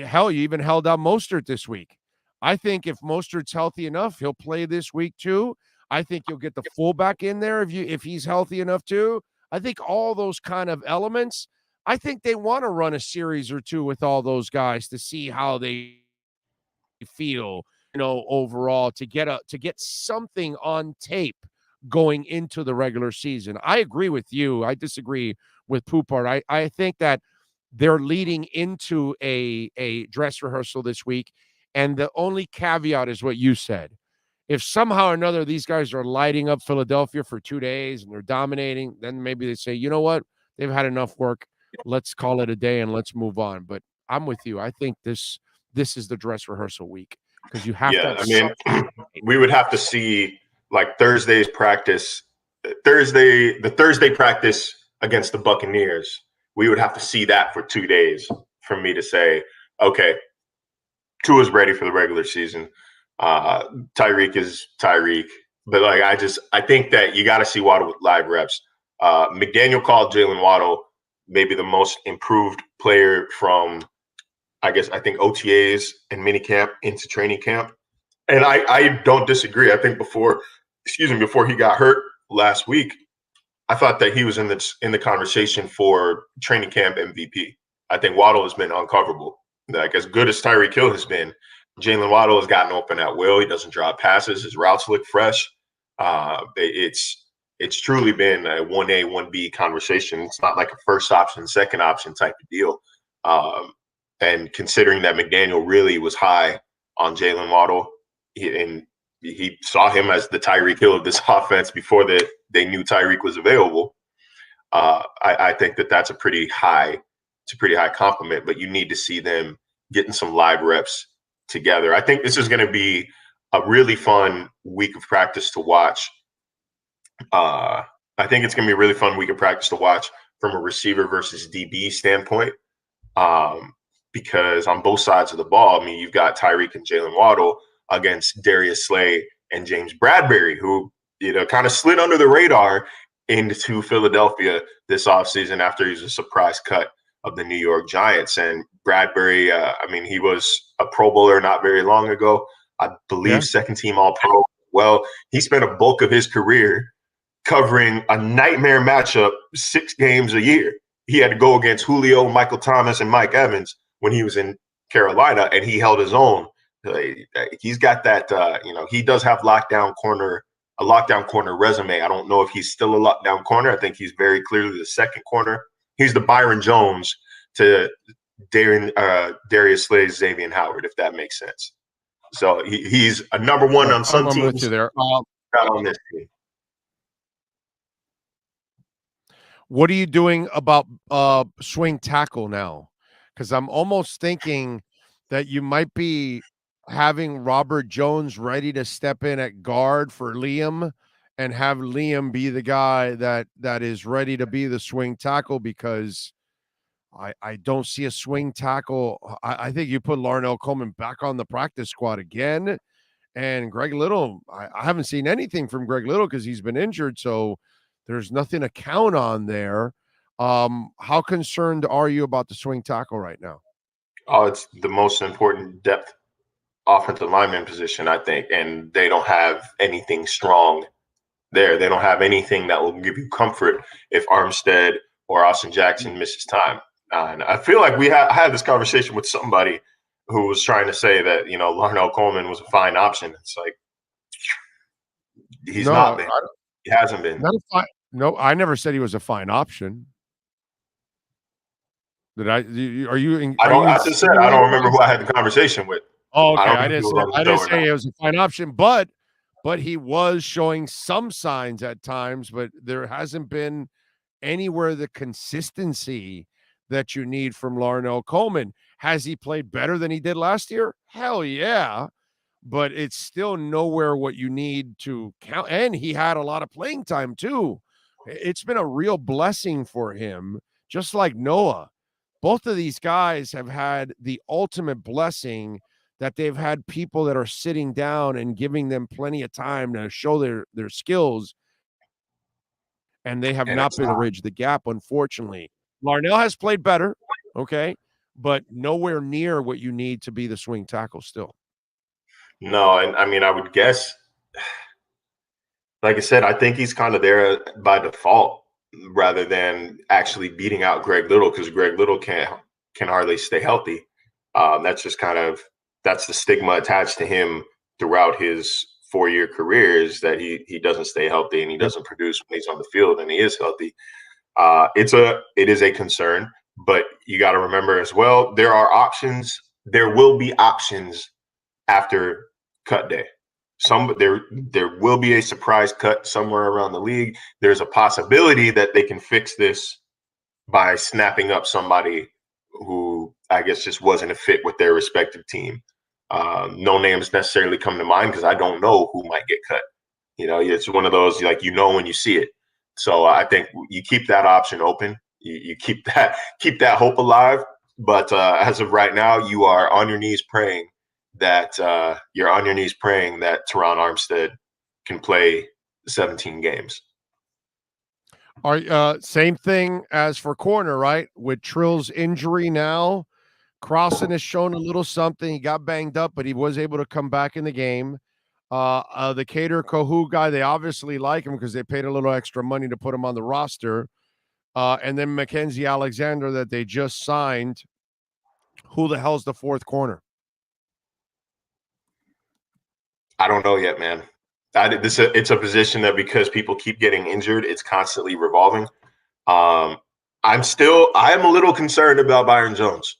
I: Hell, you even held out Mostert this week. I think if Mostert's healthy enough, he'll play this week too. I think you'll get the fullback in there if he's healthy enough too. I think all those kind of elements, I think they want to run a series or 2 with all those guys to see how they feel, overall, to get something on tape going into the regular season. I agree with you. I disagree with Poupart. I think that they're leading into a dress rehearsal this week, and the only caveat is what you said. If somehow or another these guys are lighting up Philadelphia for 2 days and they're dominating, then maybe they say, you know what? They've had enough work. Let's call it a day and let's move on. But I'm with you. I think this is the dress rehearsal week because you have to.
O: I mean, we would have to see like Thursday's practice, the Thursday practice against the Buccaneers. We would have to see that for 2 days for me to say, okay, Tua's ready for the regular season. Tyreek is Tyreek. But like I think that you got to see Waddle with live reps. McDaniel called Jalen Waddle maybe the most improved player from I think OTAs and minicamp into training camp. And I don't disagree. I think before he got hurt last week, I thought that he was in the conversation for training camp MVP. I think Waddle has been uncoverable. Like as good as Tyreek Hill has been, Jalen Waddle has gotten open at will. He doesn't drop passes. His routes look fresh. It's truly been a 1A, 1B conversation. It's not like a first option, second option type of deal. And considering that McDaniel really was high on Jalen Waddle, he saw him as the Tyreek Hill of this offense before they knew Tyreek was available. I think that's a pretty high compliment, but you need to see them getting some live reps together. I think this is going to be a really fun week of practice to watch. I think it's going to be a really fun week of practice to watch from a receiver versus DB standpoint. Because on both sides of the ball, I mean, you've got Tyreek and Jalen Waddle against Darius Slay and James Bradbury, who, kind of slid under the radar into Philadelphia this offseason after he was a surprise cut of the New York Giants. And Bradbury, he was a Pro Bowler not very long ago. I believe second team All-Pro. Well, he spent a bulk of his career covering a nightmare matchup 6 games a year. He had to go against Julio, Michael Thomas, and Mike Evans when he was in Carolina, and he held his own. He's got that, he does have a lockdown corner resume. I don't know if he's still a lockdown corner. I think he's very clearly the second corner. He's the Byron Jones to Darius Slay's Xavier Howard, if that makes sense. So he's a number one on some teams.
I: With you there.
O: Not on this team.
I: What are you doing about swing tackle now? Because I'm almost thinking that you might be having Robert Jones ready to step in at guard for Liam and have Liam be the guy that is ready to be the swing tackle, because I don't see a swing tackle. I think you put Larnell Coleman back on the practice squad again. And Greg Little, I haven't seen anything from Greg Little because he's been injured. So there's nothing to count on there. How concerned are you about the swing tackle right now?
O: Oh, it's the most important depth offensive lineman position, I think. And they don't have anything strong there. They don't have anything that will give you comfort if Armstead or Austin Jackson misses time. And I feel like I had this conversation with somebody who was trying to say that, Larnell Coleman was a fine option. It's like, he's not been. He hasn't been.
I: No, I never said he was a fine option. Did I? Are you?
O: I just said I don't remember who I had the conversation with.
I: Oh, okay. I didn't say it was a fine option, but he was showing some signs at times, but there hasn't been anywhere the consistency that you need from Larnell Coleman. Has he played better than he did last year? Hell yeah. But it's still nowhere what you need to count. And he had a lot of playing time too. It's been a real blessing for him, just like Noah. Both of these guys have had the ultimate blessing that they've had people that are sitting down and giving them plenty of time to show their skills. And they have not been able to bridge the gap, unfortunately. Larnell has played better, okay, but nowhere near what you need to be the swing tackle still.
O: No, and I would guess, like I said, I think he's kind of there by default rather than actually beating out Greg Little, because Greg Little can hardly stay healthy. That's just that's the stigma attached to him throughout his 4-year career is that he doesn't stay healthy and he doesn't produce when he's on the field and he is healthy. It is a concern, but you got to remember as well, there are options. There will be options after cut day. There will be a surprise cut somewhere around the league. There's a possibility that they can fix this by snapping up somebody who I guess just wasn't a fit with their respective team. No names necessarily come to mind because I don't know who might get cut. It's one of those like when you see it. So I think you keep that option open. You keep that hope alive. But as of right now, you are on your knees praying that Teron Armstead can play 17 games.
I: Same thing as for corner, right? With Trill's injury now, Crossan has shown a little something. He got banged up, but he was able to come back in the game. The Kader Kohu guy, they obviously like him because they paid a little extra money to put him on the roster. And then Mackenzie Alexander that they just signed. Who the hell's the fourth corner?
O: I don't know yet, man. It's a position that because people keep getting injured, it's constantly revolving. I am a little concerned about Byron Jones.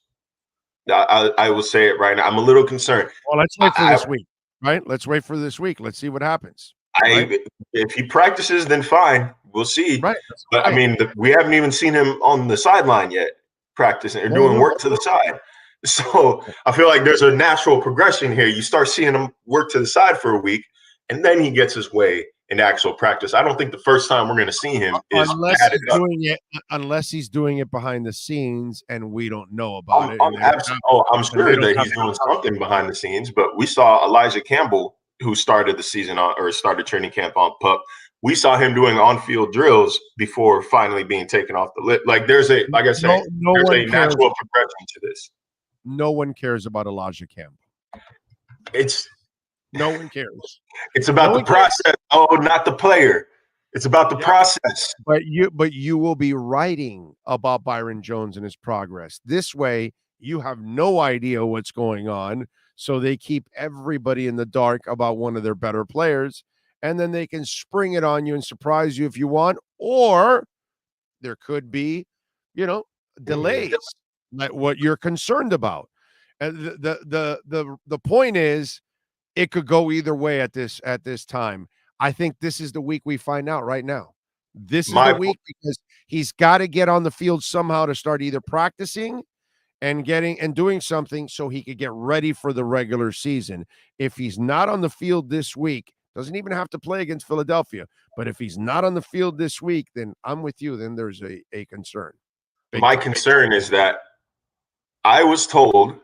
O: I will say it right now. I'm a little concerned.
I: Well, let's wait for this week, right? Let's wait for this week. Let's see what happens. Right?
O: If he practices, then fine. We'll see.
I: Right.
O: But I mean, we haven't even seen him on the sideline yet, practicing or doing work to the side. So I feel like there's a natural progression here. You start seeing him work to the side for a week, and then he gets his way in actual practice. I don't think the first time we're going to see him is
I: unless he's doing it behind the scenes, and we don't know about it.
O: I'm sure that he's doing something behind the scenes. But we saw Elijah Campbell, who started the season started training camp on PUP. We saw him doing on-field drills before finally being taken off the list. Like there's a natural progression to this.
I: No one cares about Elijah Campbell. No one cares.
O: It's about the process. Oh, not the player. It's about the process.
I: But you will be writing about Byron Jones and his progress. This way, you have no idea what's going on. So they keep everybody in the dark about one of their better players, and then they can spring it on you and surprise you if you want. Or there could be, delays. Like what you're concerned about. And the point is it could go either way at this time. I think this is the week we find out right now. This is the week because he's got to get on the field somehow to start either practicing and doing something so he could get ready for the regular season. If he's not on the field this week, doesn't even have to play against Philadelphia, but if he's not on the field this week, then I'm with you. Then there's a concern.
O: My concern is that I was told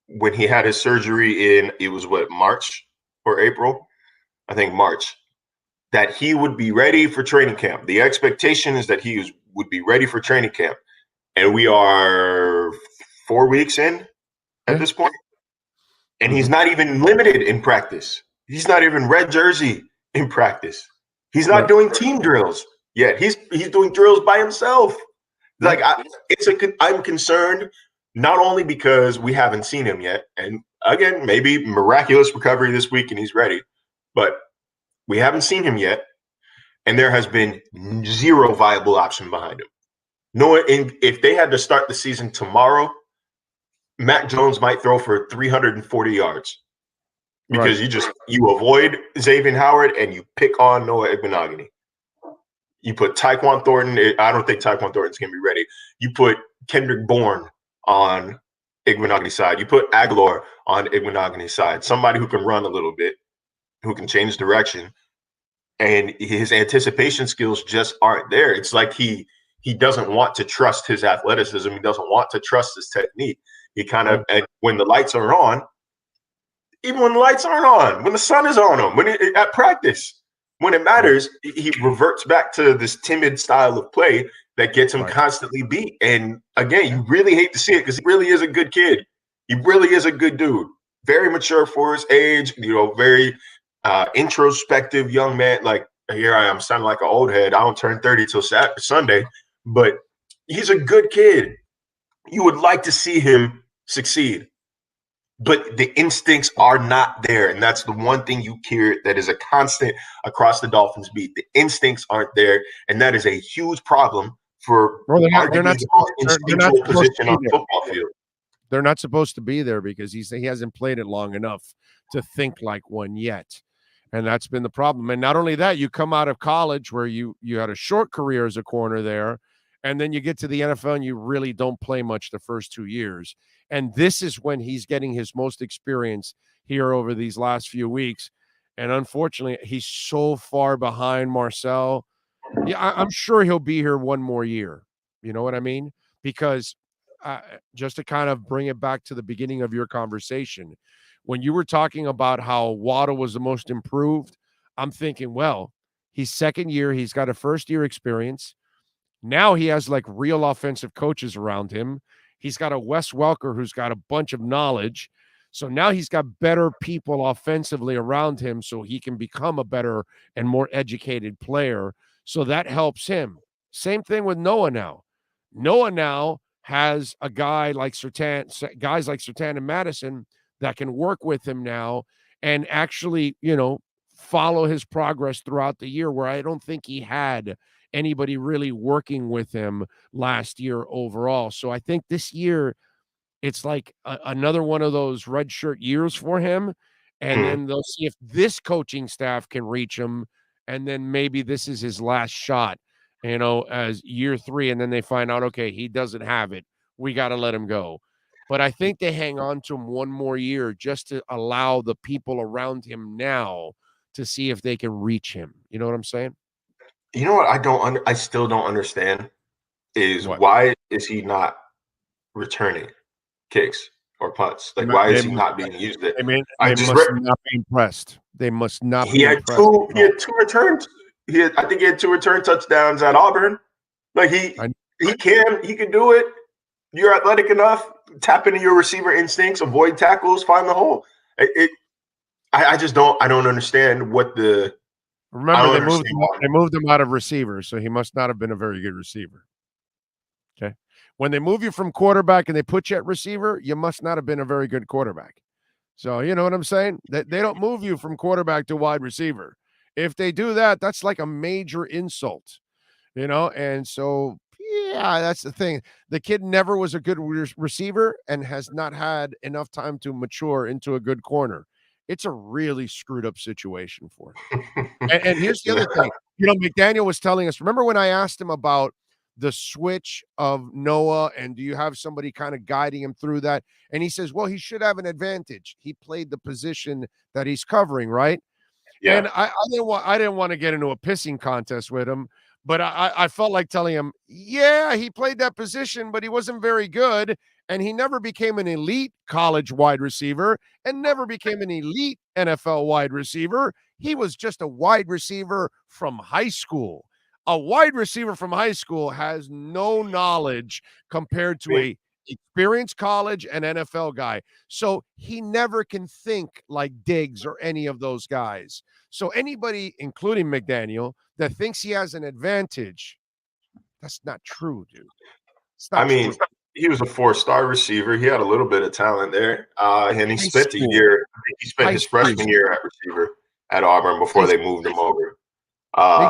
O: when he had his surgery it was March or April? I think March, that he would be ready for training camp. The expectation is that he would be ready for training camp. And we are 4 weeks in at this point. And he's not even limited in practice. He's not even red jersey in practice. He's not doing team drills yet. He's doing drills by himself. Like I'm concerned not only because we haven't seen him yet, and again, maybe miraculous recovery this week and he's ready, but we haven't seen him yet, and there has been zero viable option behind him. If they had to start the season tomorrow, Mac Jones might throw for 340 yards because you avoid Xavier Howard and you pick on Noah Igbenogany. You put Tyquan Thornton. I don't think Tyquan Thornton's going to be ready. You put Kendrick Bourne on Igbenogany's side. You put Aguilar on Igbenogany's side. Somebody who can run a little bit, who can change direction. And his anticipation skills just aren't there. It's like he doesn't want to trust his athleticism. He doesn't want to trust his technique. He kind of, when the lights are on, even when the lights aren't on, when the sun is on him, at practice, when it matters, he reverts back to this timid style of play that gets him constantly beat. And again, you really hate to see it because he really is a good kid. He really is a good dude. Very mature for his age, very introspective young man. Like, here I am sounding like an old head. I don't turn 30 till Sunday, but he's a good kid. You would like to see him succeed. but the instincts are not there. And that's the one thing you hear that is a constant across the Dolphins beat. The instincts aren't there. And that is a huge problem for
I: they're not
O: instinctual
I: supposed
O: position
I: to
O: on
I: be
O: the
I: there.
O: football field.
I: They're not supposed to be there because he hasn't played it long enough to think like one yet. And that's been the problem. And not only that, you come out of college where you had a short career as a corner there, and then you get to the NFL and you really don't play much the first 2 years. And this is when he's getting his most experience here over these last few weeks. And unfortunately, he's so far behind Marcel. Yeah, I'm sure he'll be here one more year. You know what I mean? Because just to kind of bring it back to the beginning of your conversation, when you were talking about how Waddle was the most improved, I'm thinking, well, he's second year. He's got a first-year experience. Now he has like real offensive coaches around him. He's got a Wes Welker who's got a bunch of knowledge. So now he's got better people offensively around him so he can become a better and more educated player. So that helps him. Same thing with Noah now. Noah now has a guys like Surtain and Madison that can work with him now and actually, follow his progress throughout the year, where I don't think he had anybody really working with him last year overall. So I think this year it's like another one of those red shirt years for him. And then they'll see if this coaching staff can reach him. And then maybe this is his last shot, as year 3. And then they find out, okay, he doesn't have it. We got to let him go. But I think they hang on to him one more year just to allow the people around him now to see if they can reach him. You know what I'm saying?
O: You know what I still don't understand is why is he not returning kicks or punts? Like, why is he not being used? They
I: must not be impressed. They must not be impressed.
O: He had 2 returns. I think he had 2 return touchdowns at Auburn. Like he can do it. You're athletic enough. Tap into your receiver instincts. Avoid tackles. Find the hole. I just don't. I don't understand what the.
I: Remember, they moved him out of receiver, so he must not have been a very good receiver. Okay, when they move you from quarterback and they put you at receiver, you must not have been a very good quarterback. So you know what I'm saying? They don't move you from quarterback to wide receiver. If they do that, that's like a major insult, And so, yeah, that's the thing. The kid never was a good receiver and has not had enough time to mature into a good corner. It's a really screwed up situation for him. and here's the other thing. McDaniel was telling us, remember when I asked him about the switch of Noah and do you have somebody kind of guiding him through that? And he says, well, he should have an advantage. He played the position that he's covering, right? Yeah. And I didn't want to get into a pissing contest with him, but I felt like telling him, yeah, he played that position, but he wasn't very good. And he never became an elite college wide receiver and never became an elite NFL wide receiver. He was just a wide receiver from high school. A wide receiver from high school has no knowledge compared to a experienced college and NFL guy. So he never can think like Diggs or any of those guys. So anybody, including McDaniel, that thinks he has an advantage, that's not true, dude.
O: True. He was a 4-star receiver. He had a little bit of talent there. And he spent a year. I think he spent his freshman year at receiver at Auburn before they moved him over.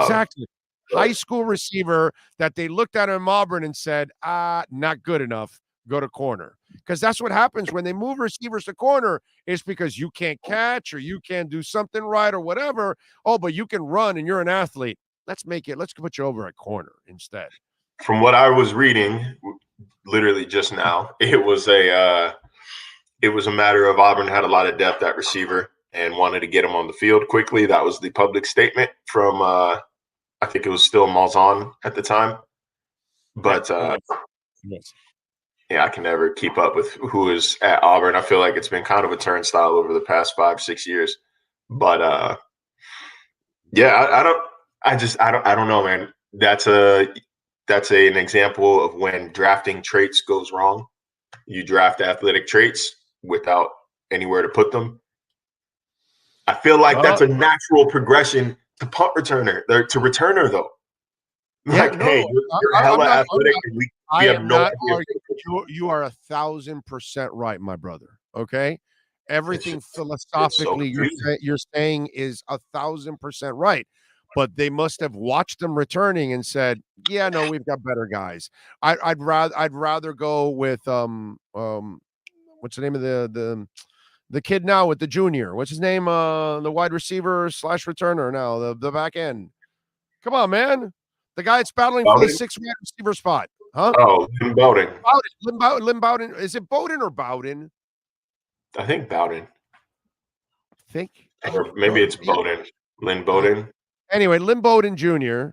I: Exactly. High school receiver that they looked at him in Auburn and said, not good enough. Go to corner. Because that's what happens when they move receivers to corner. It's because you can't catch or you can't do something right or whatever. Oh, but you can run and you're an athlete. Let's put you over at corner instead.
O: From what I was reading, literally just now, it was a matter of Auburn had a lot of depth at receiver and wanted to get him on the field quickly. That was the public statement from I think it was still Malzahn at the time. But I can never keep up with who is at Auburn. I feel like it's been kind of a turnstile over the past 5-6 years. But I don't know, man. That's an example of when drafting traits goes wrong. You draft athletic traits without anywhere to put them. I feel like that's a natural progression to punt returner, to returner though. Hey, you're hella athletic, and we have no idea.
I: You are 1,000% right, my brother. Okay, everything philosophically you're saying is 1,000% right. But they must have watched them returning and said, "Yeah, no, we've got better guys." I'd rather go with what's the name of the kid now with the junior? What's his name? The wide receiver / returner now, the back end. Come on, man. The guy that's battling for the 6th wide receiver spot. Huh?
O: Oh, Lynn Bowden.
I: Lynn Bowden. Is it Bowden or Bowden?
O: I think Bowden. Or maybe it's Bowden. Lynn Bowden.
I: Anyway, Lynn Bowden Jr.,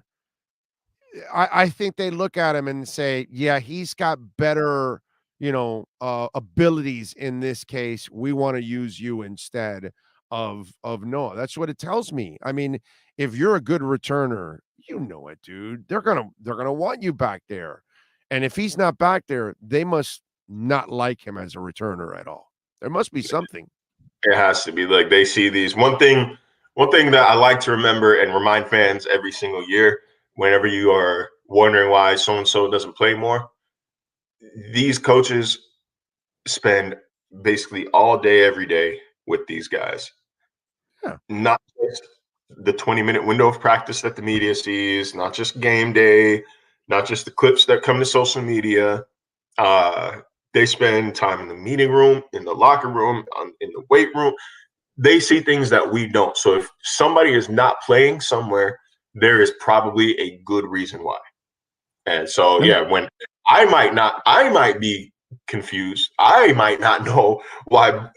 I: I think they look at him and say, yeah, he's got better, abilities in this case. We want to use you instead of Noah. That's what it tells me. I mean, if you're a good returner, you know it, dude. They're gonna want you back there. And if he's not back there, they must not like him as a returner at all. There must be something.
O: It has to be. Like, they see these. One thing that I like to remember and remind fans every single year, whenever you are wondering why so-and-so doesn't play more, these coaches spend basically all day, every day with these guys.
I: Yeah.
O: Not just the 20-minute window of practice that the media sees, not just game day, not just the clips that come to social media. They spend time in the meeting room, in the locker room, in the weight room. They see things that we don't. So if somebody is not playing somewhere, there is probably a good reason why. And so, yeah, when I might be confused. I might not know why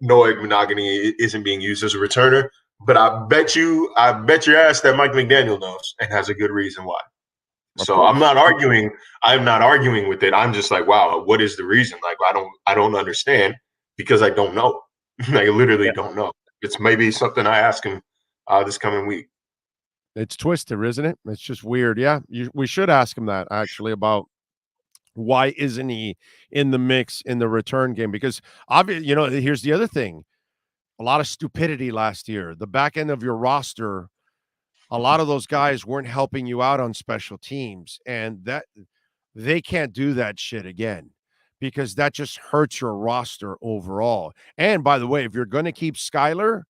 O: Noah Monogany isn't being used as a returner, but I bet your ass that Mike McDaniel knows and has a good reason why. So I'm not arguing with it. I'm just like, wow, what is the reason? Like, I don't understand because I don't know. I literally don't know. It's maybe something I ask him this coming week.
I: It's twisted, isn't it? It's just weird. Yeah, we should ask him that actually about why isn't he in the mix in the return game? Because obviously, here's the other thing: a lot of stupidity last year. The back end of your roster, a lot of those guys weren't helping you out on special teams, and that they can't do that shit again because that just hurts your roster overall. And by the way, if you're going to keep Skyler,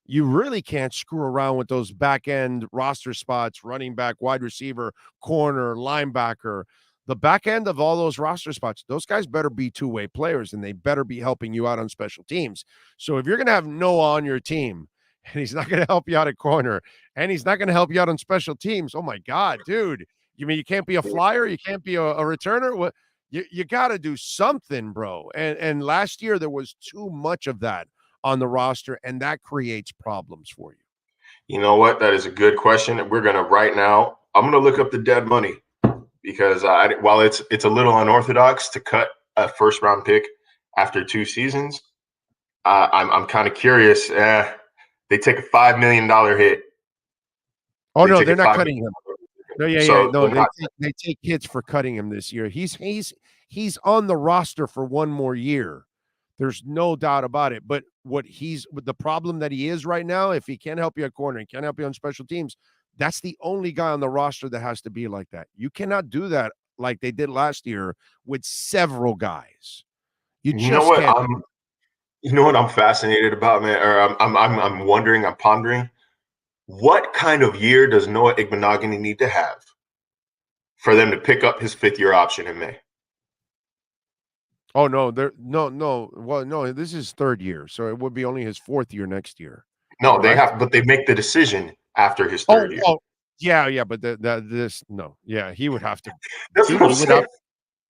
I: you really can't screw around with those back end roster spots, running back, wide receiver, corner, linebacker. The back end of all those roster spots, those guys better be two-way players, and they better be helping you out on special teams. So if you're going to have Noah on your team, and he's not going to help you out at corner, and he's not going to help you out on special teams, oh, my God, dude. You mean you can't be a flyer? You can't be a returner? What? You got to do something, bro. And last year there was too much of that on the roster, and that creates problems for you.
O: You know what? That is a good question. We're going to right now, I'm going to look up the dead money because while it's a little unorthodox to cut a first-round pick after 2 seasons, I'm kind of curious. They take a $5 million hit.
I: Oh, no, they're not cutting him. No,
O: No,
I: they take hits for cutting him this year. He's on the roster for one more year. There's no doubt about it. But the problem that he is right now, if he can't help you at corner, he can't help you on special teams, that's the only guy on the roster that has to be like that. You cannot do that like they did last year with several guys. You know
O: what I'm fascinated about, man, or I'm wondering, I'm pondering, what kind of year does Noah Monogany need to have for them to pick up his 5th-year option in May?
I: Oh, no, no. Well, no, this is 3rd year, so it would be only his 4th year next year.
O: No, correct? But they make the decision after his 3rd year.
I: Oh, yeah, but he would have to.
O: That's what I'm saying.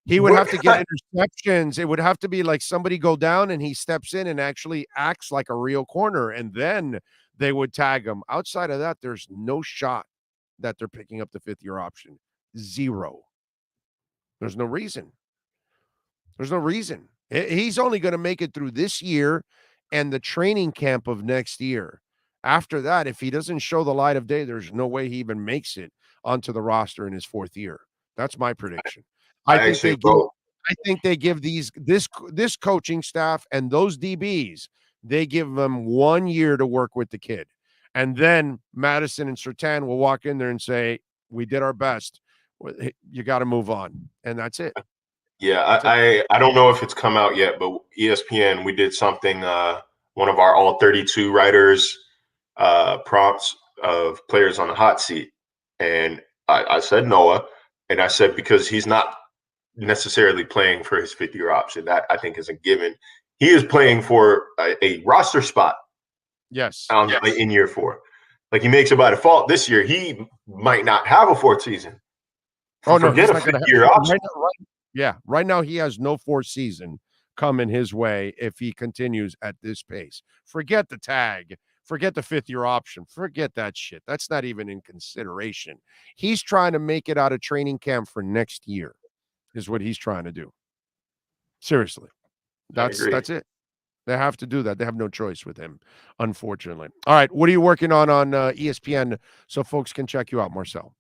I: He would have to get interceptions. It would have to be like somebody go down and he steps in and actually acts like a real corner, and then they would tag him. Outside of that, there's no shot that they're picking up the 5th-year option. 0. There's no reason. He's only going to make it through this year and the training camp of next year. After that, if he doesn't show the light of day, there's no way he even makes it onto the roster in his 4th year. That's my prediction. I think they give this coaching staff and those DBs, they give them 1 year to work with the kid. And then Madison and Surtain will walk in there and say, we did our best. You got to move on. And that's it.
O: Yeah, I don't know if it's come out yet, but ESPN, we did something one of our all 32 writers prompts of players on the hot seat. And I said Noah, and I said because he's not necessarily playing for his 5th-year option. That I think is a given. He is playing for a roster spot.
I: Yes.
O: In year 4. Like he makes it by default this year. He might not have a 4th season. Forget a 5th-year option.
I: Right now he has no 4th season coming his way if he continues at this pace. Forget the tag. Forget the 5th-year option. Forget that shit. That's not even in consideration. He's trying to make it out of training camp for next year is what he's trying to do. Seriously. That's it. They have to do that. They have no choice with him, unfortunately. All right. What are you working on ESPN so folks can check you out, Marcel?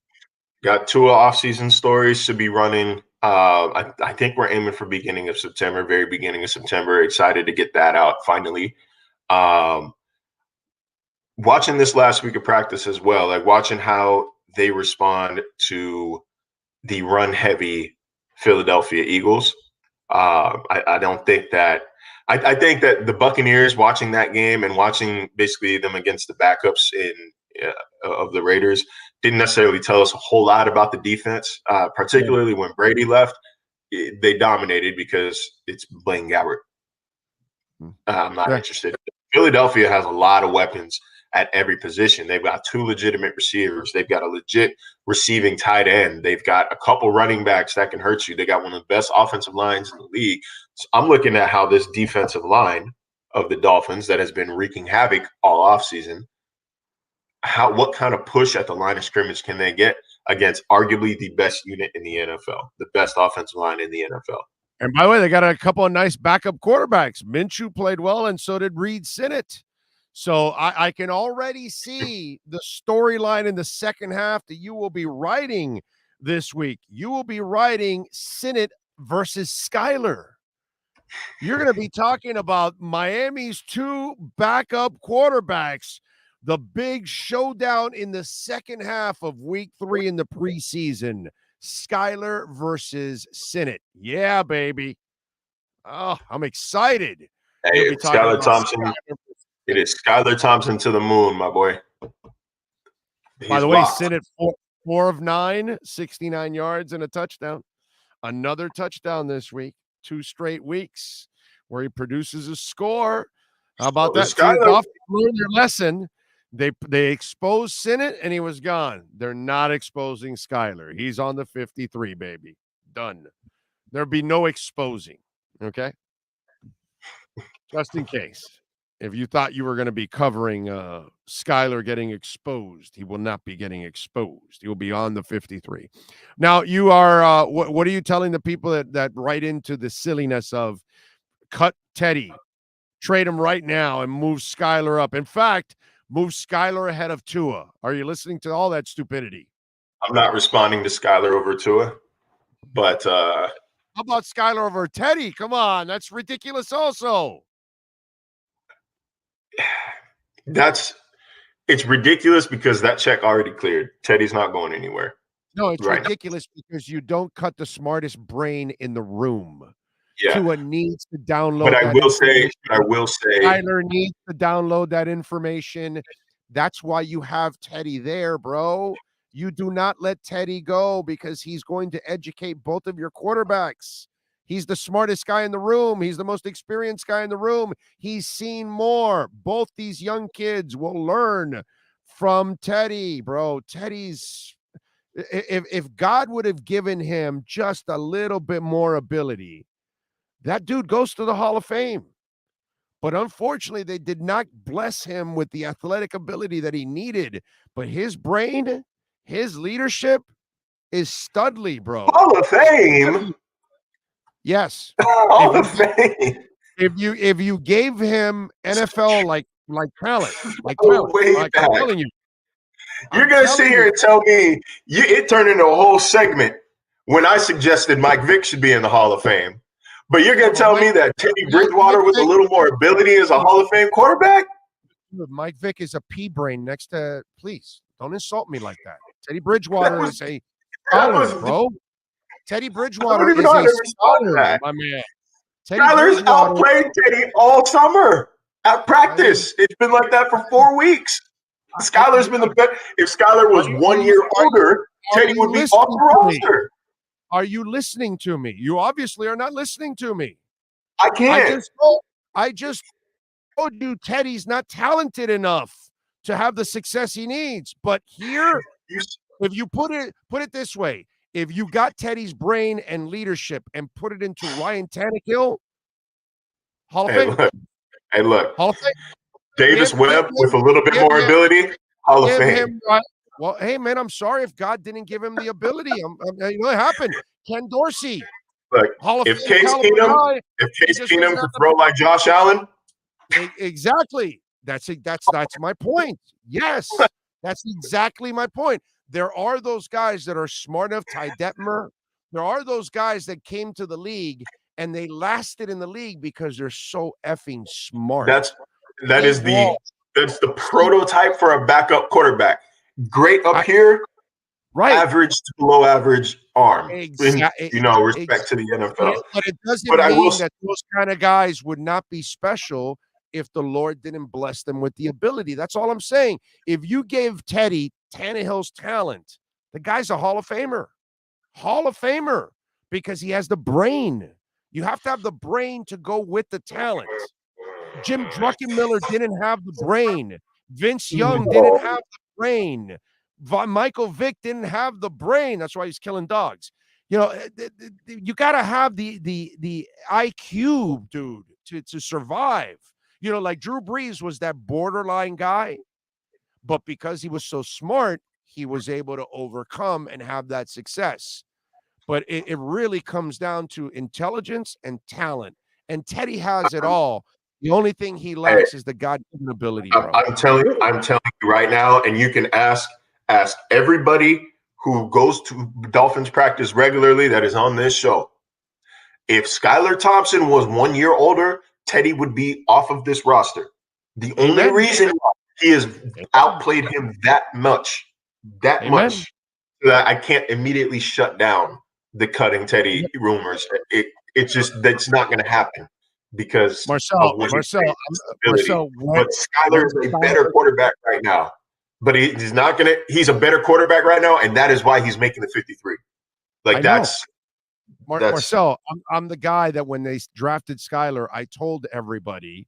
O: Got 2 off-season stories to be running. I think we're aiming for beginning of September, very beginning of September. Excited to get that out finally. Watching this last week of practice as well, like watching how they respond to the run-heavy Philadelphia Eagles. I don't think that I think that the Buccaneers watching that game and watching basically them against the backups of the Raiders didn't necessarily tell us a whole lot about the defense, particularly when Brady left. They dominated because it's Blaine Gabbert. I'm not interested. Philadelphia has a lot of weapons at every position. They've got 2 legitimate receivers. They've got a legit receiving tight end. They've got a couple running backs that can hurt you. They got one of the best offensive lines in the league. So I'm looking at how this defensive line of the Dolphins that has been wreaking havoc all offseason, what kind of push at the line of scrimmage can they get against arguably the best unit in the NFL, the best offensive line in the NFL.
I: And by the way, they got a couple of nice backup quarterbacks. Minshew played well, and so did Reed Sinnett. So I can already see the storyline in the second half that you will be writing this week. You will be writing Sinnett versus Skyler. You're going to be talking about Miami's 2 backup quarterbacks, the big showdown in the second half of week 3 in the preseason. Skyler versus Sinnett. Yeah, baby. Oh, I'm excited.
O: Hey, Skyler Thompson. It is Skyler Thompson to the moon, my boy.
I: By the way, Sinnett 4 of 9, 69 yards and a touchdown. Another touchdown this week. 2 straight weeks where he produces a score. How about that? Dolphins learned their lesson. They exposed Sinnett and he was gone. They're not exposing Skyler. He's on the 53, baby. Done. There'll be no exposing. Okay? Just in case. If you thought you were going to be covering Skyler getting exposed, he will not be getting exposed. He will be on the 53. Now, you are what are you telling the people that write into the silliness of cut Teddy, trade him right now, and move Skyler up? In fact, move Skyler ahead of Tua. Are you listening to all that stupidity?
O: I'm not responding to Skyler over Tua, but
I: how about Skyler over Teddy? Come on, that's ridiculous also.
O: It's ridiculous because that check already cleared. Teddy's not going anywhere.
I: No, it's ridiculous because you don't cut the smartest brain in the room.
O: Yeah.
I: Tua needs to download.
O: But I will say,
I: Tyler needs to download that information. That's why you have Teddy there, bro. You do not let Teddy go because he's going to educate both of your quarterbacks. He's the smartest guy in the room. He's the most experienced guy in the room. He's seen more. Both these young kids will learn from Teddy, bro. Teddy's if God would have given him just a little bit more ability, that dude goes to the Hall of Fame. But unfortunately, they did not bless him with the athletic ability that he needed. But his brain, his leadership is studly, bro.
O: Hall of Fame.
I: Yes.
O: Hall of Fame.
I: If you gave him NFL like talent, I'm telling you.
O: You're going to sit here and tell me it turned into a whole segment when I suggested Mike Vick should be in the Hall of Fame. But you're going to tell me that Teddy Bridgewater with a little more ability as a Hall of Fame quarterback?
I: Mike Vick is a pea brain next to, please, don't insult me like that. Teddy Bridgewater is a scholar, bro. Teddy Bridgewater is a scholar, my man.
O: Skyler's outplayed Teddy all summer At practice, it's been like that for 4 weeks. Skylar's been the best. If Skylar was 1 year older, Teddy would be off the roster.
I: Are you listening to me? You obviously are not listening to me.
O: I can't.
I: I just told you Teddy's not talented enough to have the success he needs. But here, if you put it this way, if you got Teddy's brain and leadership and put it into Ryan Tannehill, Hall of Fame.
O: Hey, look.
I: Hall of Fame.
O: Davis Webb with a little bit more ability, Hall of Fame.
I: Well, hey, man, I'm sorry if God didn't give him the ability. You know what happened? Ken Dorsey.
O: Look, if Case Keenum could throw like Josh Allen.
I: Exactly. That's my point. Yes, that's exactly my point. There are those guys that are smart enough, Ty Detmer. There are those guys that came to the league and they lasted in the league because they're so effing smart.
O: That's the prototype for a backup quarterback. Great up here,
I: right?
O: Average to below average arm.
I: Exactly.
O: Respect to the NFL.
I: But it doesn't mean that those kind of guys would not be special if the Lord didn't bless them with the ability. That's all I'm saying. If you gave Teddy Tannehill's talent, the guy's a Hall of Famer. Hall of Famer because he has the brain. You have to have the brain to go with the talent. Jim Druckenmiller didn't have the brain. Vince Young didn't have the brain. Michael Vick didn't have the brain. That's why he's killing dogs. You got to have the IQ, dude, to survive. Like Drew Brees was that borderline guy, but because he was so smart, he was able to overcome and have that success. But it really comes down to intelligence and talent. And Teddy has it all. The only thing he lacks is the God-given ability, bro.
O: I'm telling you right now, and you can ask everybody who goes to Dolphins practice regularly that is on this show. If Skylar Thompson was 1 year older, Teddy would be off of this roster. The only reason why he has outplayed him that much, that I can't immediately shut down the cutting Teddy rumors. That's not going to happen because
I: Marcel,
O: but Skylar is a better quarterback right now. But he's not going to. He's a better quarterback right now, and that is why he's making the 53.
I: Marcel, I'm the guy that when they drafted Skylar, I told everybody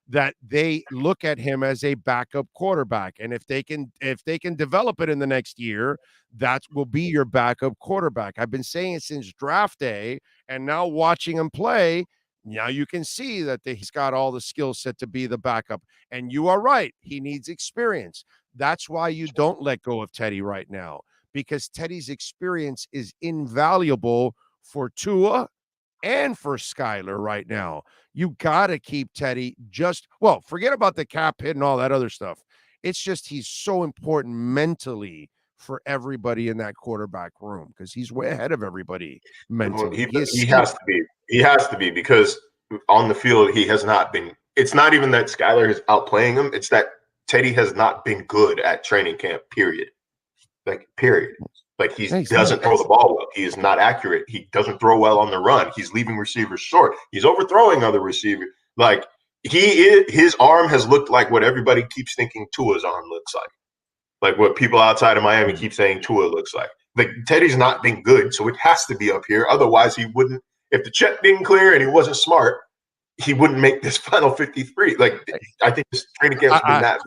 I: that they look at him as a backup quarterback. And if they can develop it in the next year, that will be your backup quarterback. I've been saying it since draft day, and now watching him play, now you can see that he's got all the skill set to be the backup. And you are right. He needs experience. That's why you don't let go of Teddy right now, because Teddy's experience is invaluable for Tua and for Skylar right now. You got to keep Teddy forget about the cap hit and all that other stuff. It's just he's so important mentally for everybody in that quarterback room because he's way ahead of everybody mentally.
O: He has to be. He has to be because on the field he has not been. It's not even that Skylar is outplaying him. It's that Teddy has not been good at training camp, period. Period. He doesn't throw the ball well. He is not accurate. He doesn't throw well on the run. He's leaving receivers short. He's overthrowing other receivers. His arm has looked like what everybody keeps thinking Tua's arm looks like. Like what people outside of Miami keep saying Tua looks like. Teddy's not been good, so it has to be up here. Otherwise, he wouldn't. If the check didn't clear and he wasn't smart, he wouldn't make this final 53. I think this training camp's been that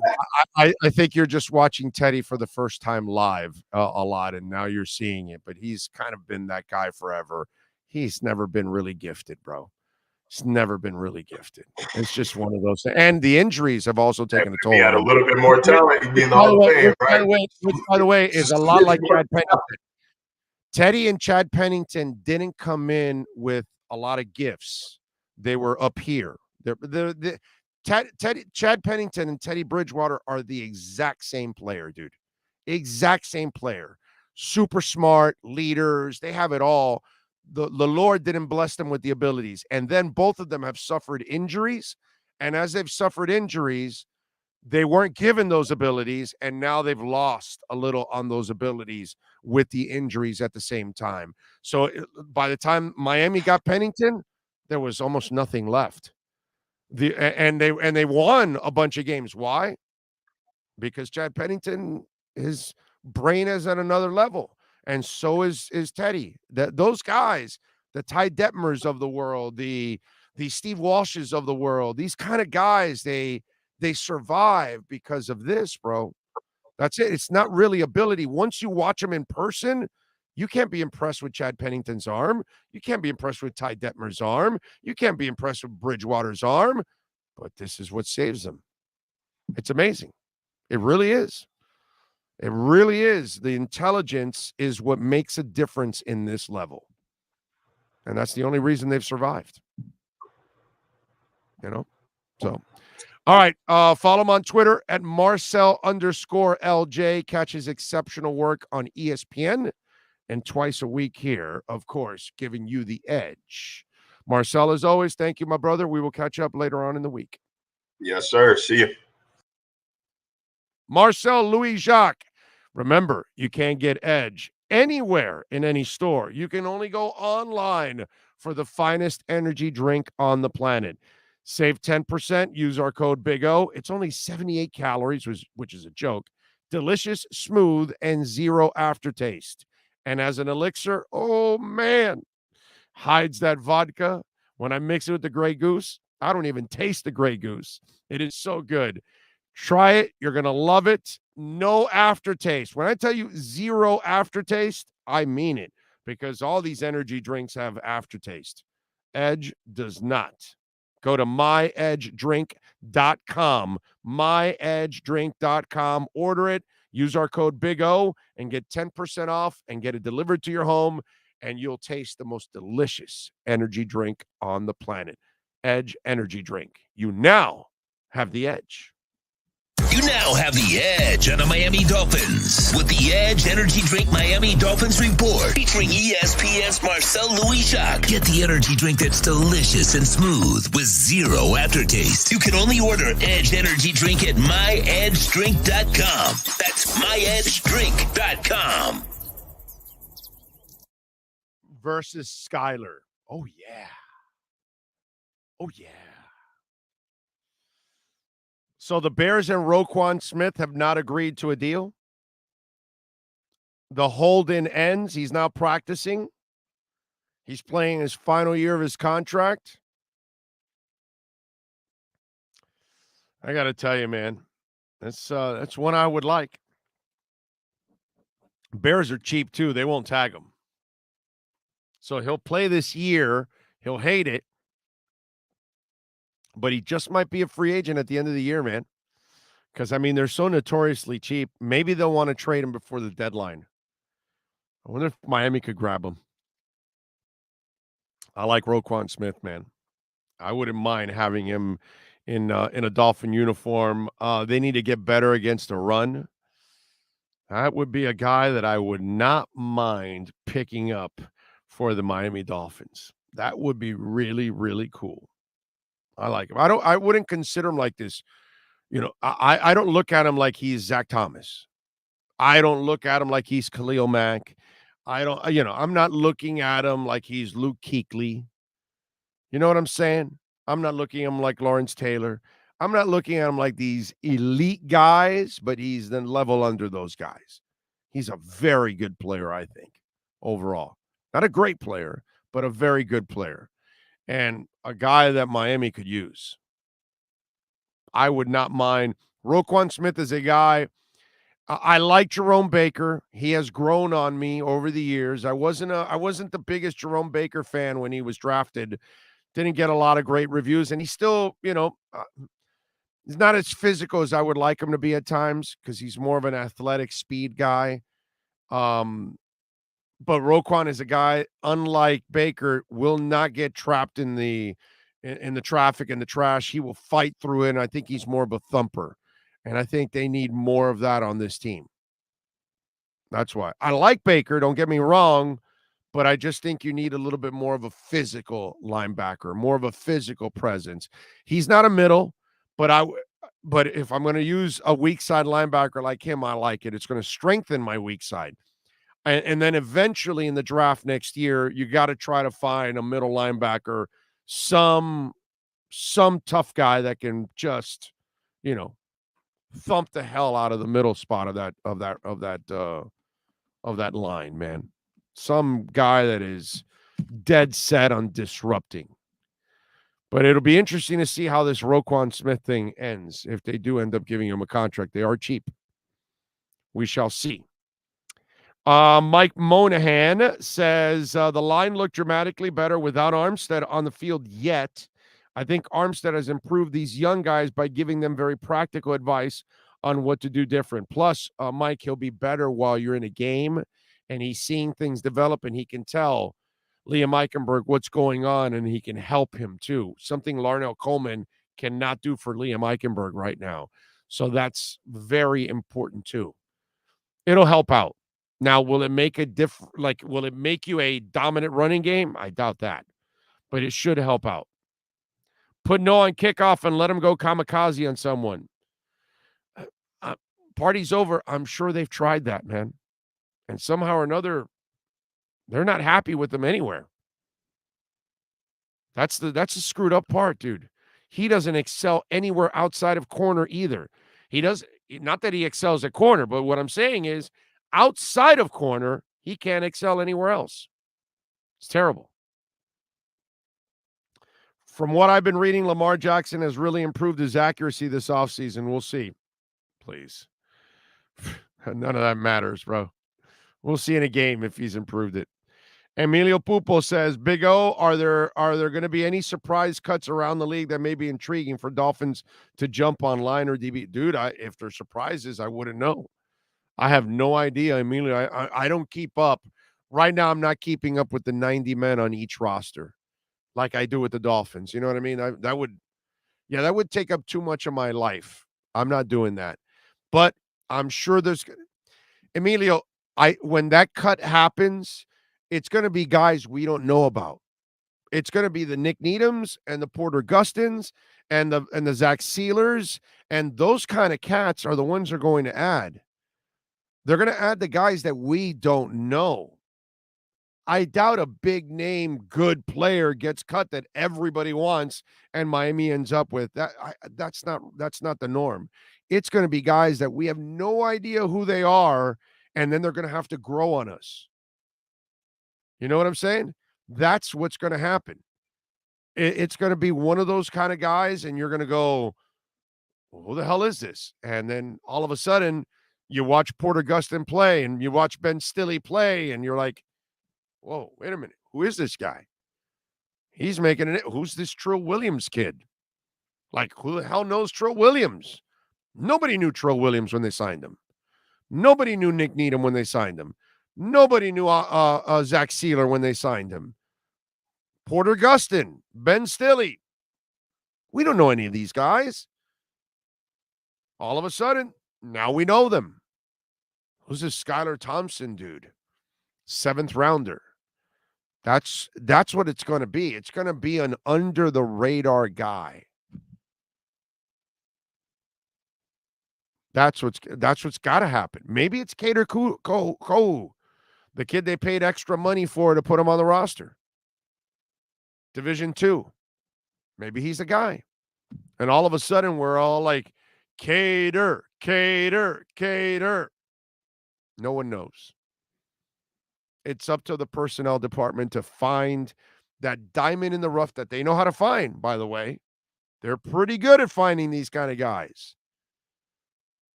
O: bad.
I: I think you're just watching Teddy for the first time live a lot, and now you're seeing it. But he's kind of been that guy forever. He's never been really gifted, bro. He's never been really gifted. It's just one of those things. And the injuries have also taken a toll.
O: He had a little bit more talent. He'd be in the Hall of Fame, right?
I: By the way, is a lot like Chad Pennington. Teddy and Chad Pennington didn't come in with a lot of gifts. They were up here. Chad Pennington and Teddy Bridgewater are the exact same player, dude. Exact same player. Super smart, leaders. They have it all. The Lord didn't bless them with the abilities. And then both of them have suffered injuries. And as they've suffered injuries, they weren't given those abilities. And now they've lost a little on those abilities with the injuries at the same time. So by the time Miami got Pennington, there was almost nothing left. And they won a bunch of games. Why? Because Chad Pennington, his brain is at another level, and so is Teddy. Those guys, the Ty Detmers of the world, the Steve Walshes of the world, these kind of guys, they survive because of this, bro. That's it. It's not really ability. Once you watch them in person, you can't be impressed with Chad Pennington's arm. You can't be impressed with Ty Detmer's arm. You can't be impressed with Bridgewater's arm. But this is what saves them. It's amazing. It really is. It really is. The intelligence is what makes a difference in this level. And that's the only reason they've survived. You know? So, all right. Follow him on Twitter at Marcel_LJ. Catch his exceptional work on ESPN. And twice a week here, of course, giving you the edge. Marcel, as always, thank you, my brother. We will catch up later on in the week.
O: Yes, sir. See you.
I: Marcel Louis-Jacques. Remember, you can't get edge anywhere in any store. You can only go online for the finest energy drink on the planet. Save 10%. Use our code Big O. It's only 78 calories, which is a joke. Delicious, smooth, and zero aftertaste. And as an elixir, oh, man, hides that vodka. When I mix it with the Grey Goose, I don't even taste the Grey Goose. It is so good. Try it. You're going to love it. No aftertaste. When I tell you zero aftertaste, I mean it, because all these energy drinks have aftertaste. Edge does not. Go to myedgedrink.com, myedgedrink.com. Order it. Use our code Big O and get 10% off and get it delivered to your home, and you'll taste the most delicious energy drink on the planet. Edge Energy Drink. You now have the edge.
B: You now have the edge on the Miami Dolphins with the Edge Energy Drink Miami Dolphins Report featuring ESPN's Marcel Louis-Jacques. Get the energy drink that's delicious and smooth with zero aftertaste. You can only order Edge Energy Drink at myedgedrink.com. That's myedgedrink.com.
I: Versus Skyler. Oh, yeah. Oh, yeah. So the Bears and Roquan Smith have not agreed to a deal. The hold-in ends. He's now practicing. He's playing his final year of his contract. I got to tell you, man, that's one I would like. Bears are cheap, too. They won't tag him. So he'll play this year. He'll hate it. But he just might be a free agent at the end of the year, man. Because, I mean, they're so notoriously cheap. Maybe they'll want to trade him before the deadline. I wonder if Miami could grab him. I like Roquan Smith, man. I wouldn't mind having him in a Dolphin uniform. They need to get better against a run. That would be a guy that I would not mind picking up for the Miami Dolphins. That would be really, really cool. I like him. I wouldn't consider him like this. You know, I don't look at him like he's Zach Thomas. I don't look at him like he's Khalil Mack. I'm not looking at him like he's Luke Kuechly. You know what I'm saying? I'm not looking at him like Lawrence Taylor. I'm not looking at him like these elite guys, but he's the level under those guys. He's a very good player, I think, overall. Not a great player, but a very good player. And a guy that Miami could use. I would not mind. Roquan Smith is a guy. I like Jerome Baker. He has grown on me over the years. I wasn't the biggest Jerome Baker fan when he was drafted. Didn't get a lot of great reviews, and he's still, he's not as physical as I would like him to be at times because he's more of an athletic speed guy. But Roquan is a guy, unlike Baker, will not get trapped in the traffic and the trash. He will fight through it, and I think he's more of a thumper. And I think they need more of that on this team. That's why. I like Baker, don't get me wrong, but I just think you need a little bit more of a physical linebacker, more of a physical presence. He's not a middle, but if I'm going to use a weak side linebacker like him, I like it. It's going to strengthen my weak side. And then eventually in the draft next year, you got to try to find a middle linebacker, some some tough guy that can just, thump the hell out of the middle spot of that line, man. Some guy that is dead set on disrupting. But it'll be interesting to see how this Roquan Smith thing ends if they do end up giving him a contract. They are cheap. We shall see. Mike Monahan says the line looked dramatically better without Armstead on the field yet. I think Armstead has improved these young guys by giving them very practical advice on what to do different. Plus, Mike, he'll be better while you're in a game and he's seeing things develop and he can tell Liam Eichenberg what's going on and he can help him too. Something Larnell Coleman cannot do for Liam Eichenberg right now. So that's very important too. It'll help out. Now, will it make will it make you a dominant running game? I doubt that. But it should help out. Put Noah on kickoff and let him go kamikaze on someone. Party's over. I'm sure they've tried that, man. And somehow or another, they're not happy with them anywhere. That's the screwed up part, dude. He doesn't excel anywhere outside of corner either. He does, not that he excels at corner, but what I'm saying is outside of corner, he can't excel anywhere else. It's terrible. From what I've been reading, Lamar Jackson has really improved his accuracy this offseason. We'll see. Please. None of that matters, bro. We'll see in a game if he's improved it. Emilio Pupo says, Big O, are there going to be any surprise cuts around the league that may be intriguing for Dolphins to jump on line or DB? Dude, if there's surprises, I wouldn't know. I have no idea, Emilio. I don't keep up. Right now, I'm not keeping up with the 90 men on each roster like I do with the Dolphins. You know what I mean? That would take up too much of my life. I'm not doing that. But I'm sure Emilio, when that cut happens, it's going to be guys we don't know about. It's going to be the Nick Needhams and the Porter Gustins and the Zach Sealers, and those kind of cats are the ones they're going to add. They're going to add the guys that we don't know. I doubt a big name, good player gets cut that everybody wants and Miami ends up with. That's not the norm. It's going to be guys that we have no idea who they are, and then they're going to have to grow on us. You know what I'm saying? That's what's going to happen. It's going to be one of those kind of guys, and you're going to go, well, who the hell is this? And then all of a sudden, you watch Porter Gustin play, and you watch Ben Stilley play, and you're like, whoa, wait a minute. Who is this guy? He's making it. Who's this Trill Williams kid? Like, who the hell knows Trill Williams? Nobody knew Trill Williams when they signed him. Nobody knew Nick Needham when they signed him. Nobody knew Zach Sealer when they signed him. Porter Gustin, Ben Stilley. We don't know any of these guys. All of a sudden, now we know them. Who's this Skylar Thompson dude? 7th rounder. That's what it's going to be. It's going to be an under-the-radar guy. That's what's got to happen. Maybe it's Cater Kou, the kid they paid extra money for to put him on the roster. Division 2. Maybe he's the guy. And all of a sudden, we're all like, Cater. No one knows. It's up to the personnel department to find that diamond in the rough that they know how to find, by the way. They're pretty good at finding these kind of guys.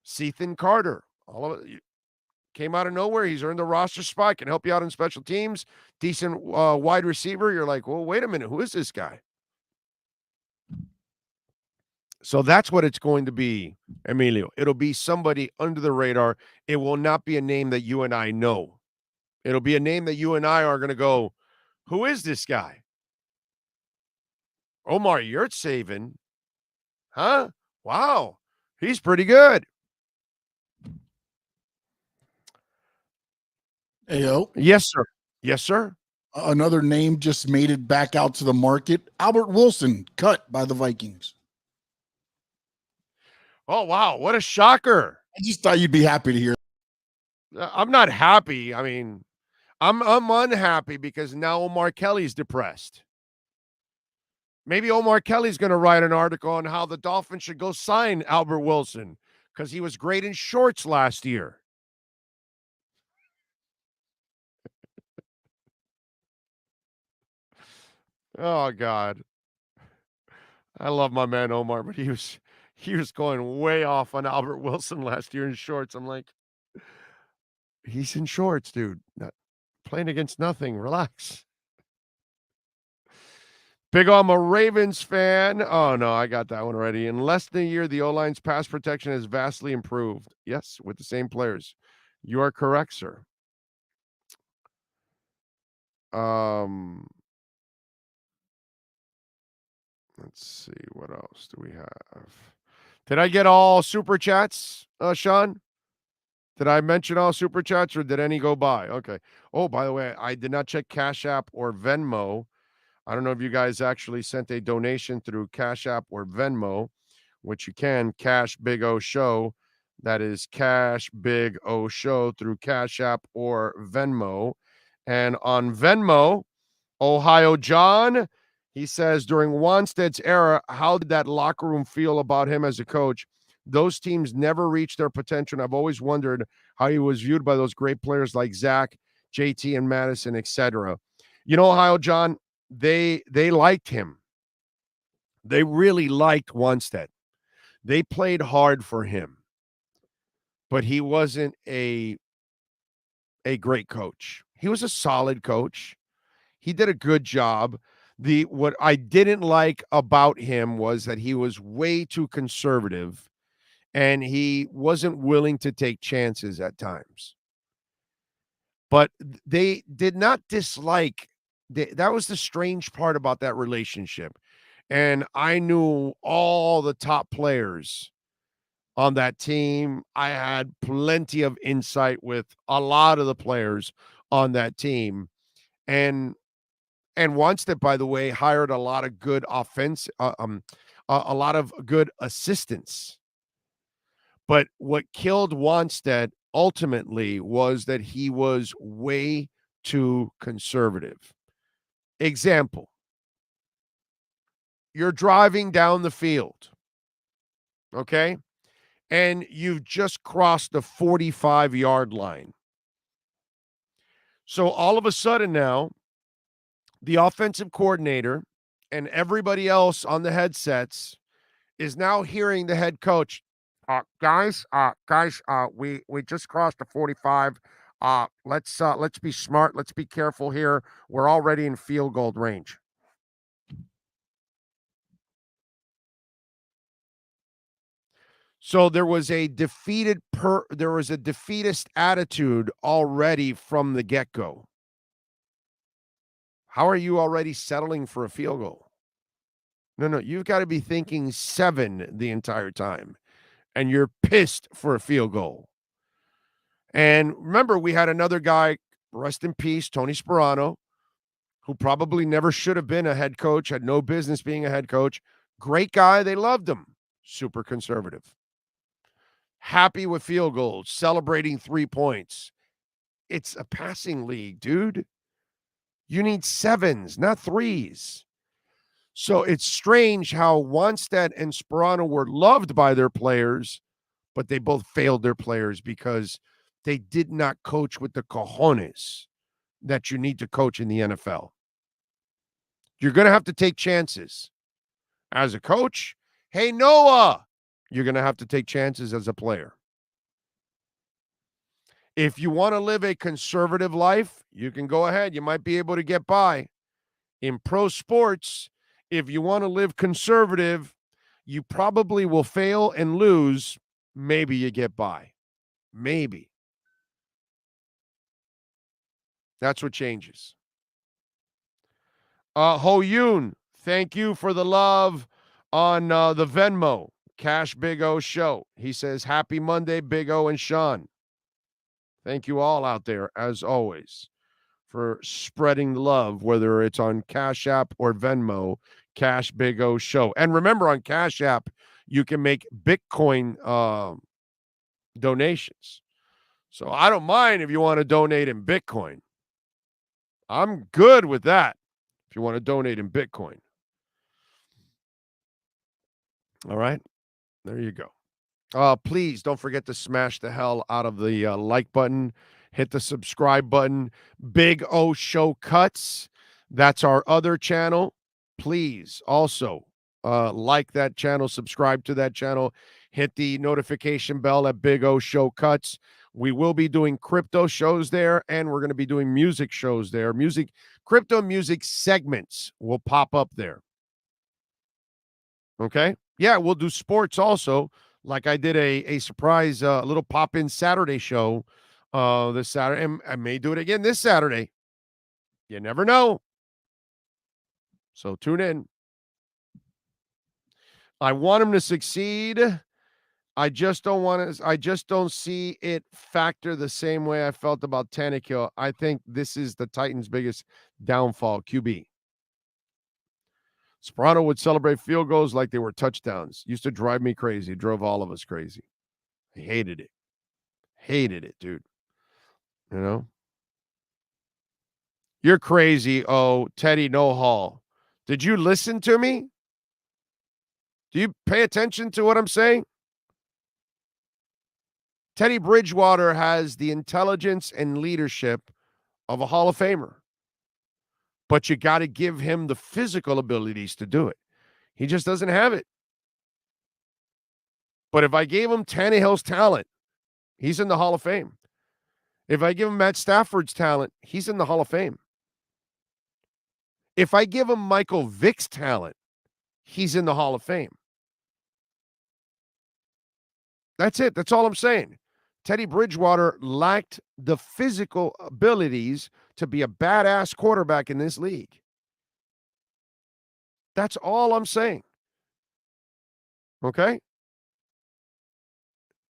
I: Cethan Carter, all of it came out of nowhere. He's earned a roster spot, can help you out in special teams. Decent wide receiver. You're like, well, wait a minute. Who is this guy? So that's what it's going to be, Emilio. It'll be somebody under the radar. It will not be a name that you and I know. It'll be a name that you and I are going to go, who is this guy? Omar Yurtseven. Huh? Wow. He's pretty good.
J: Ayo.
I: Yes, sir. Yes, sir.
J: Another name just made it back out to the market. Albert Wilson, cut by the Vikings.
I: Oh, wow. What a shocker.
J: I just thought you'd be happy to hear.
I: I'm not happy. I mean, I'm unhappy because now Omar Kelly's depressed. Maybe Omar Kelly's going to write an article on how the Dolphins should go sign Albert Wilson because he was great in shorts last year. Oh, God. I love my man Omar, but he was going way off on Albert Wilson last year in shorts. I'm like, he's in shorts, dude. Not playing against nothing. Relax. Big O, I'm a Ravens fan. Oh, no, I got that one already. In less than a year, the O-line's pass protection has vastly improved. Yes, with the same players. You are correct, sir. Let's see. What else do we have? Did I get all super chats, Sean? Did I mention all super chats or did any go by? Okay. Oh, by the way, I did not check Cash App or Venmo. I don't know if you guys actually sent a donation through Cash App or Venmo, which you can. Cash Big O Show. That is Cash Big O Show through Cash App or Venmo. And on Venmo, Ohio John, he says, during Wanstead's era, how did that locker room feel about him as a coach? Those teams never reached their potential. And I've always wondered how he was viewed by those great players like Zach, JT, and Madison, etc. You know, Ohio John, they liked him. They really liked Wanstead. They played hard for him. But he wasn't a great coach. He was a solid coach. He did a good job. What I didn't like about him was that he was way too conservative and he wasn't willing to take chances at times. But they did not dislike. That was the strange part about that relationship. And I knew all the top players on that team. I had plenty of insight with a lot of the players on that team. And Wanstead, by the way, hired a lot of good a lot of good assistants. But what killed Wanstead ultimately was that he was way too conservative. Example, you're driving down the field, okay? And you've just crossed the 45-yard line. So all of a sudden now, the offensive coordinator and everybody else on the headsets is now hearing the head coach. Guys, we just crossed the 45. Let's be smart. Let's be careful here. We're already in field goal range. So there was a defeatist attitude already from the get-go. How are you already settling for a field goal? No, you've got to be thinking 7 the entire time, and you're pissed for a field goal. And remember, we had another guy, rest in peace, Tony Sperano, who probably never should have been a head coach, had no business being a head coach. Great guy. They loved him. Super conservative. Happy with field goals, celebrating 3 points. It's a passing league, dude. You need 7s, not 3s. So it's strange how Wanstead and Sperano were loved by their players, but they both failed their players because they did not coach with the cojones that you need to coach in the NFL. You're going to have to take chances. As a coach, hey, Noah, you're going to have to take chances as a player. If you want to live a conservative life, you can go ahead. You might be able to get by. In pro sports, if you want to live conservative, you probably will fail and lose. Maybe you get by. Maybe. That's what changes. Ho Yoon, thank you for the love on the Venmo. Cash Big O Show. He says, happy Monday, Big O and Sean. Thank you all out there, as always, for spreading the love, whether it's on Cash App or Venmo, Cash Big O Show. And remember, on Cash App, you can make Bitcoin donations. So I don't mind if you want to donate in Bitcoin. I'm good with that if you want to donate in Bitcoin. All right. There you go. Please don't forget to smash the hell out of the like button. Hit the subscribe button. Big O Show Cuts. That's our other channel. Please also like that channel, subscribe to that channel, hit the notification bell at Big O Show Cuts. We will be doing crypto shows there, and we're going to be doing music shows there. Crypto music segments will pop up there. Okay? Yeah, we'll do sports also. Like I did a surprise little pop-in Saturday show this Saturday, and I may do it again this Saturday. You never know. So tune in. I want him to succeed. I just don't see it factor the same way I felt about Tannehill. I think this is the Titans' biggest downfall, QB. Sperano would celebrate field goals like they were touchdowns. Used to drive me crazy. Drove all of us crazy. I hated it. Hated it, dude. You know? You're crazy. Oh, Teddy No Hall. Did you listen to me? Do you pay attention to what I'm saying? Teddy Bridgewater has the intelligence and leadership of a Hall of Famer. But you got to give him the physical abilities to do it. He just doesn't have it. But if I gave him Tannehill's talent, he's in the Hall of Fame. If I give him Matt Stafford's talent, he's in the Hall of Fame. If I give him Michael Vick's talent, he's in the Hall of Fame. That's it. That's all I'm saying. Teddy Bridgewater lacked the physical abilities to be a badass quarterback in this league. That's all I'm saying. Okay?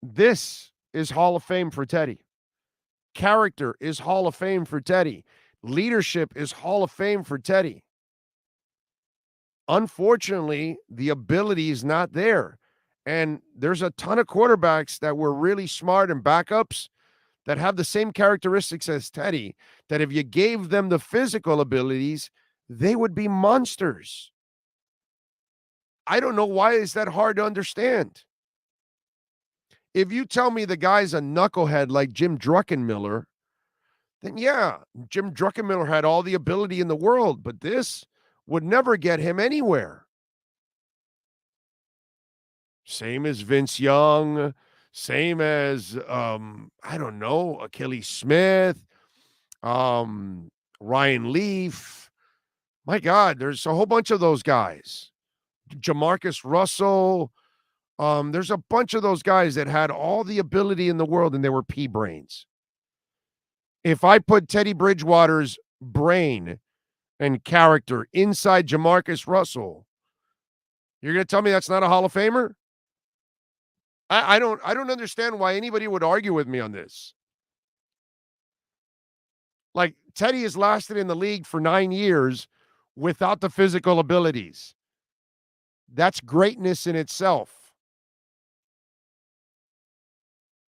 I: This is Hall of Fame for Teddy. Character is Hall of Fame for Teddy. Leadership is Hall of Fame for Teddy. Unfortunately, the ability is not there. And there's a ton of quarterbacks that were really smart and backups that have the same characteristics as Teddy, that if you gave them the physical abilities, they would be monsters. I don't know why is that hard to understand. If you tell me the guy's a knucklehead like Jim Druckenmiller, then yeah, Jim Druckenmiller had all the ability in the world, but this would never get him anywhere. Same as Vince Young, same as, I don't know, Achilles Smith, Ryan Leaf. My God, there's a whole bunch of those guys. Jamarcus Russell. There's a bunch of those guys that had all the ability in the world and they were pea brains. If I put Teddy Bridgewater's brain and character inside Jamarcus Russell, you're going to tell me that's not a Hall of Famer? I don't understand why anybody would argue with me on this. Like, Teddy has lasted in the league for 9 years without the physical abilities. That's greatness in itself.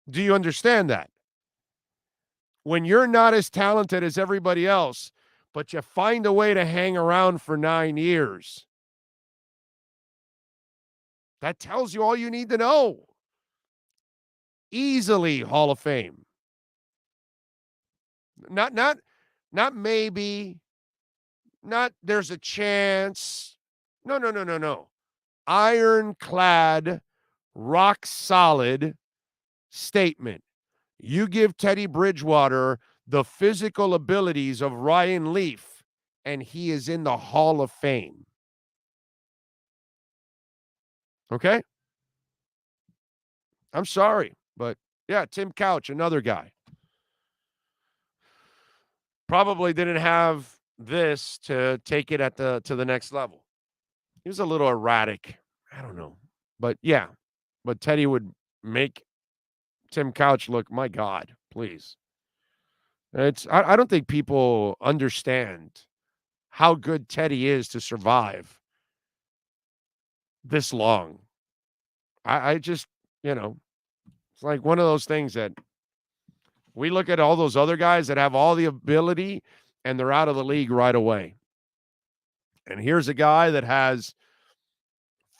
I: Do you understand that? When you're not as talented as everybody else, but you find a way to hang around for 9 years, that tells you all you need to know. Easily Hall of Fame. Not maybe. Not there's a chance. No. Ironclad, rock solid statement. You give Teddy Bridgewater the physical abilities of Ryan Leaf, and he is in the Hall of Fame. Okay? I'm sorry, but yeah, Tim Couch, another guy. Probably didn't have this to take it to the next level. He was a little erratic. I don't know. But yeah, but Teddy would make Tim Couch look, my God, please. I don't think people understand how good Teddy is to survive this long. I just, it's like one of those things that we look at all those other guys that have all the ability and they're out of the league right away. And here's a guy that has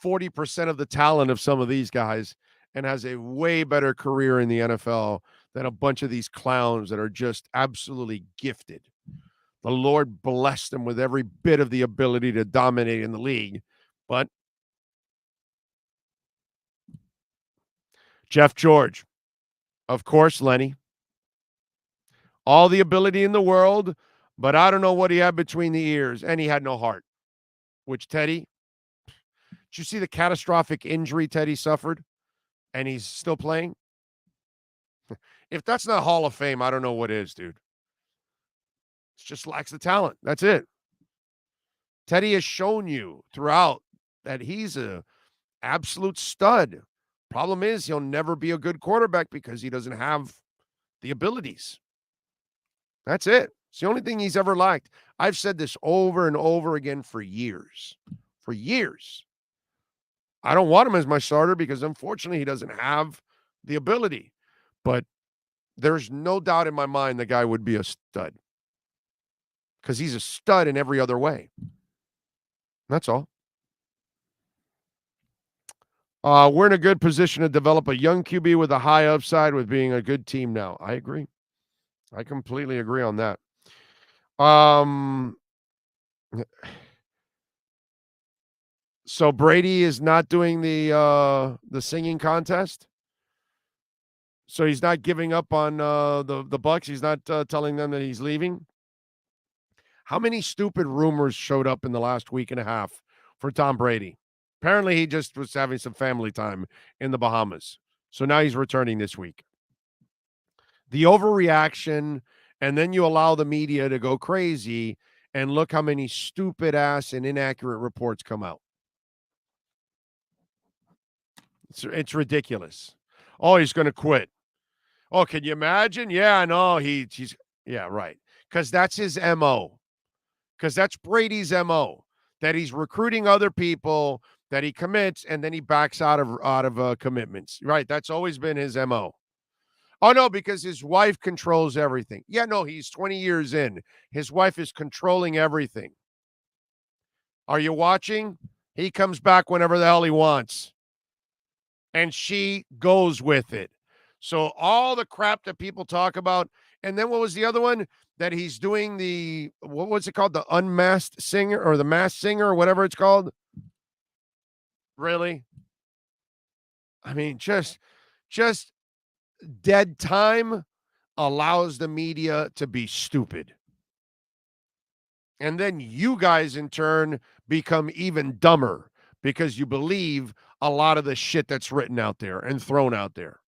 I: 40% of the talent of some of these guys and has a way better career in the NFL than a bunch of these clowns that are just absolutely gifted. The Lord blessed them with every bit of the ability to dominate in the league. But Jeff George, of course, Lenny, all the ability in the world, but I don't know what he had between the ears, and he had no heart. Which Teddy, did you see the catastrophic injury Teddy suffered, and he's still playing? If that's not Hall of Fame, I don't know what is, dude. It just lacks the talent. That's it. Teddy has shown you throughout that he's a absolute stud. Problem is, he'll never be a good quarterback because he doesn't have the abilities. That's it. It's the only thing he's ever lacked. I've said this over and over again for years. For years. I don't want him as my starter because, unfortunately, he doesn't have the ability. But there's no doubt in my mind the guy would be a stud. Because he's a stud in every other way. That's all. We're in a good position to develop a young QB with a high upside with being a good team now. I agree. I completely agree on that. So Brady is not doing the singing contest. So he's not giving up on the Bucs. He's not telling them that he's leaving. How many stupid rumors showed up in the last week and a half for Tom Brady? Apparently, he just was having some family time in the Bahamas. So now he's returning this week. The overreaction, and then you allow the media to go crazy, and look how many stupid ass and inaccurate reports come out. It's ridiculous. Oh, he's going to quit. Oh, can you imagine? Yeah, I know. He's yeah, right. Because that's his MO. Because that's Brady's MO. That he's recruiting other people, that he commits, and then he backs out of commitments. Right. That's always been his MO. Oh, no, because his wife controls everything. Yeah, no, he's 20 years in. His wife is controlling everything. Are you watching? He comes back whenever the hell he wants. And she goes with it. So all the crap that people talk about, and then what was the other one? That he's doing what was it called? The unmasked singer or the masked singer or whatever it's called? Really? I mean, just dead time allows the media to be stupid. And then you guys in turn become even dumber because you believe a lot of the shit that's written out there and thrown out there.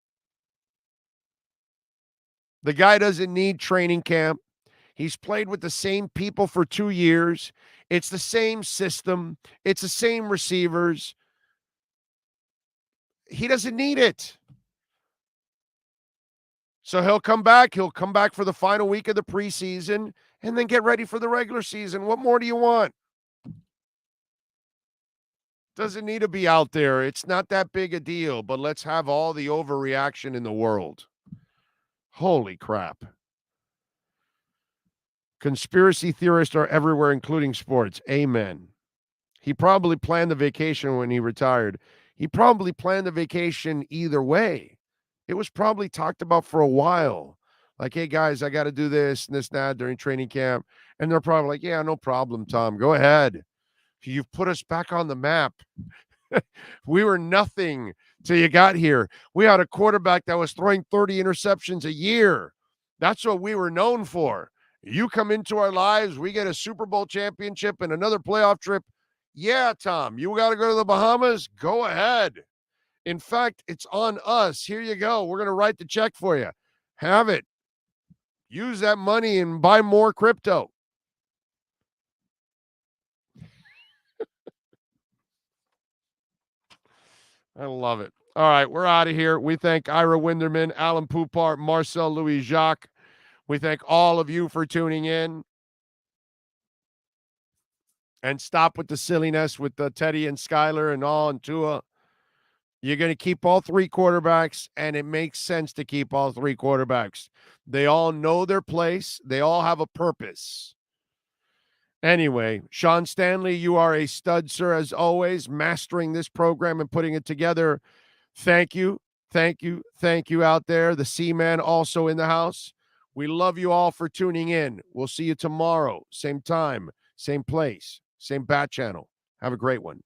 I: The guy doesn't need training camp. He's played with the same people for 2 years. It's the same system. It's the same receivers. He doesn't need it. So he'll come back. He'll come back for the final week of the preseason and then get ready for the regular season. What more do you want? Doesn't need to be out there. It's not that big a deal, but let's have all the overreaction in the world. Holy crap. Conspiracy theorists are everywhere, including sports. Amen. He probably planned the vacation when he retired. He probably planned the vacation either way. It was probably talked about for a while. Like, hey, guys, I got to do this and this and that during training camp. And they're probably like, yeah, no problem, Tom. Go ahead. You've put us back on the map. We were nothing till you got here. We had a quarterback that was throwing 30 interceptions a year. That's what we were known for. You come into our lives, we get a Super Bowl championship and another playoff trip. Yeah, Tom, you got to go to the Bahamas? Go ahead. In fact, it's on us. Here you go. We're going to write the check for you. Have it. Use that money and buy more crypto. I love it. All right, we're out of here. We thank Ira Winderman, Alan Poupart, Marcel Louis Jacques. We thank all of you for tuning in. And stop with the silliness with Teddy and Skyler and all and Tua. You're going to keep all three quarterbacks, and it makes sense to keep all three quarterbacks. They all know their place. They all have a purpose. Anyway, Sean Stanley, you are a stud, sir, as always, mastering this program and putting it together. Thank you. Thank you. Thank you out there. The Seaman also in the house. We love you all for tuning in. We'll see you tomorrow. Same time, same place, same bat channel. Have a great one.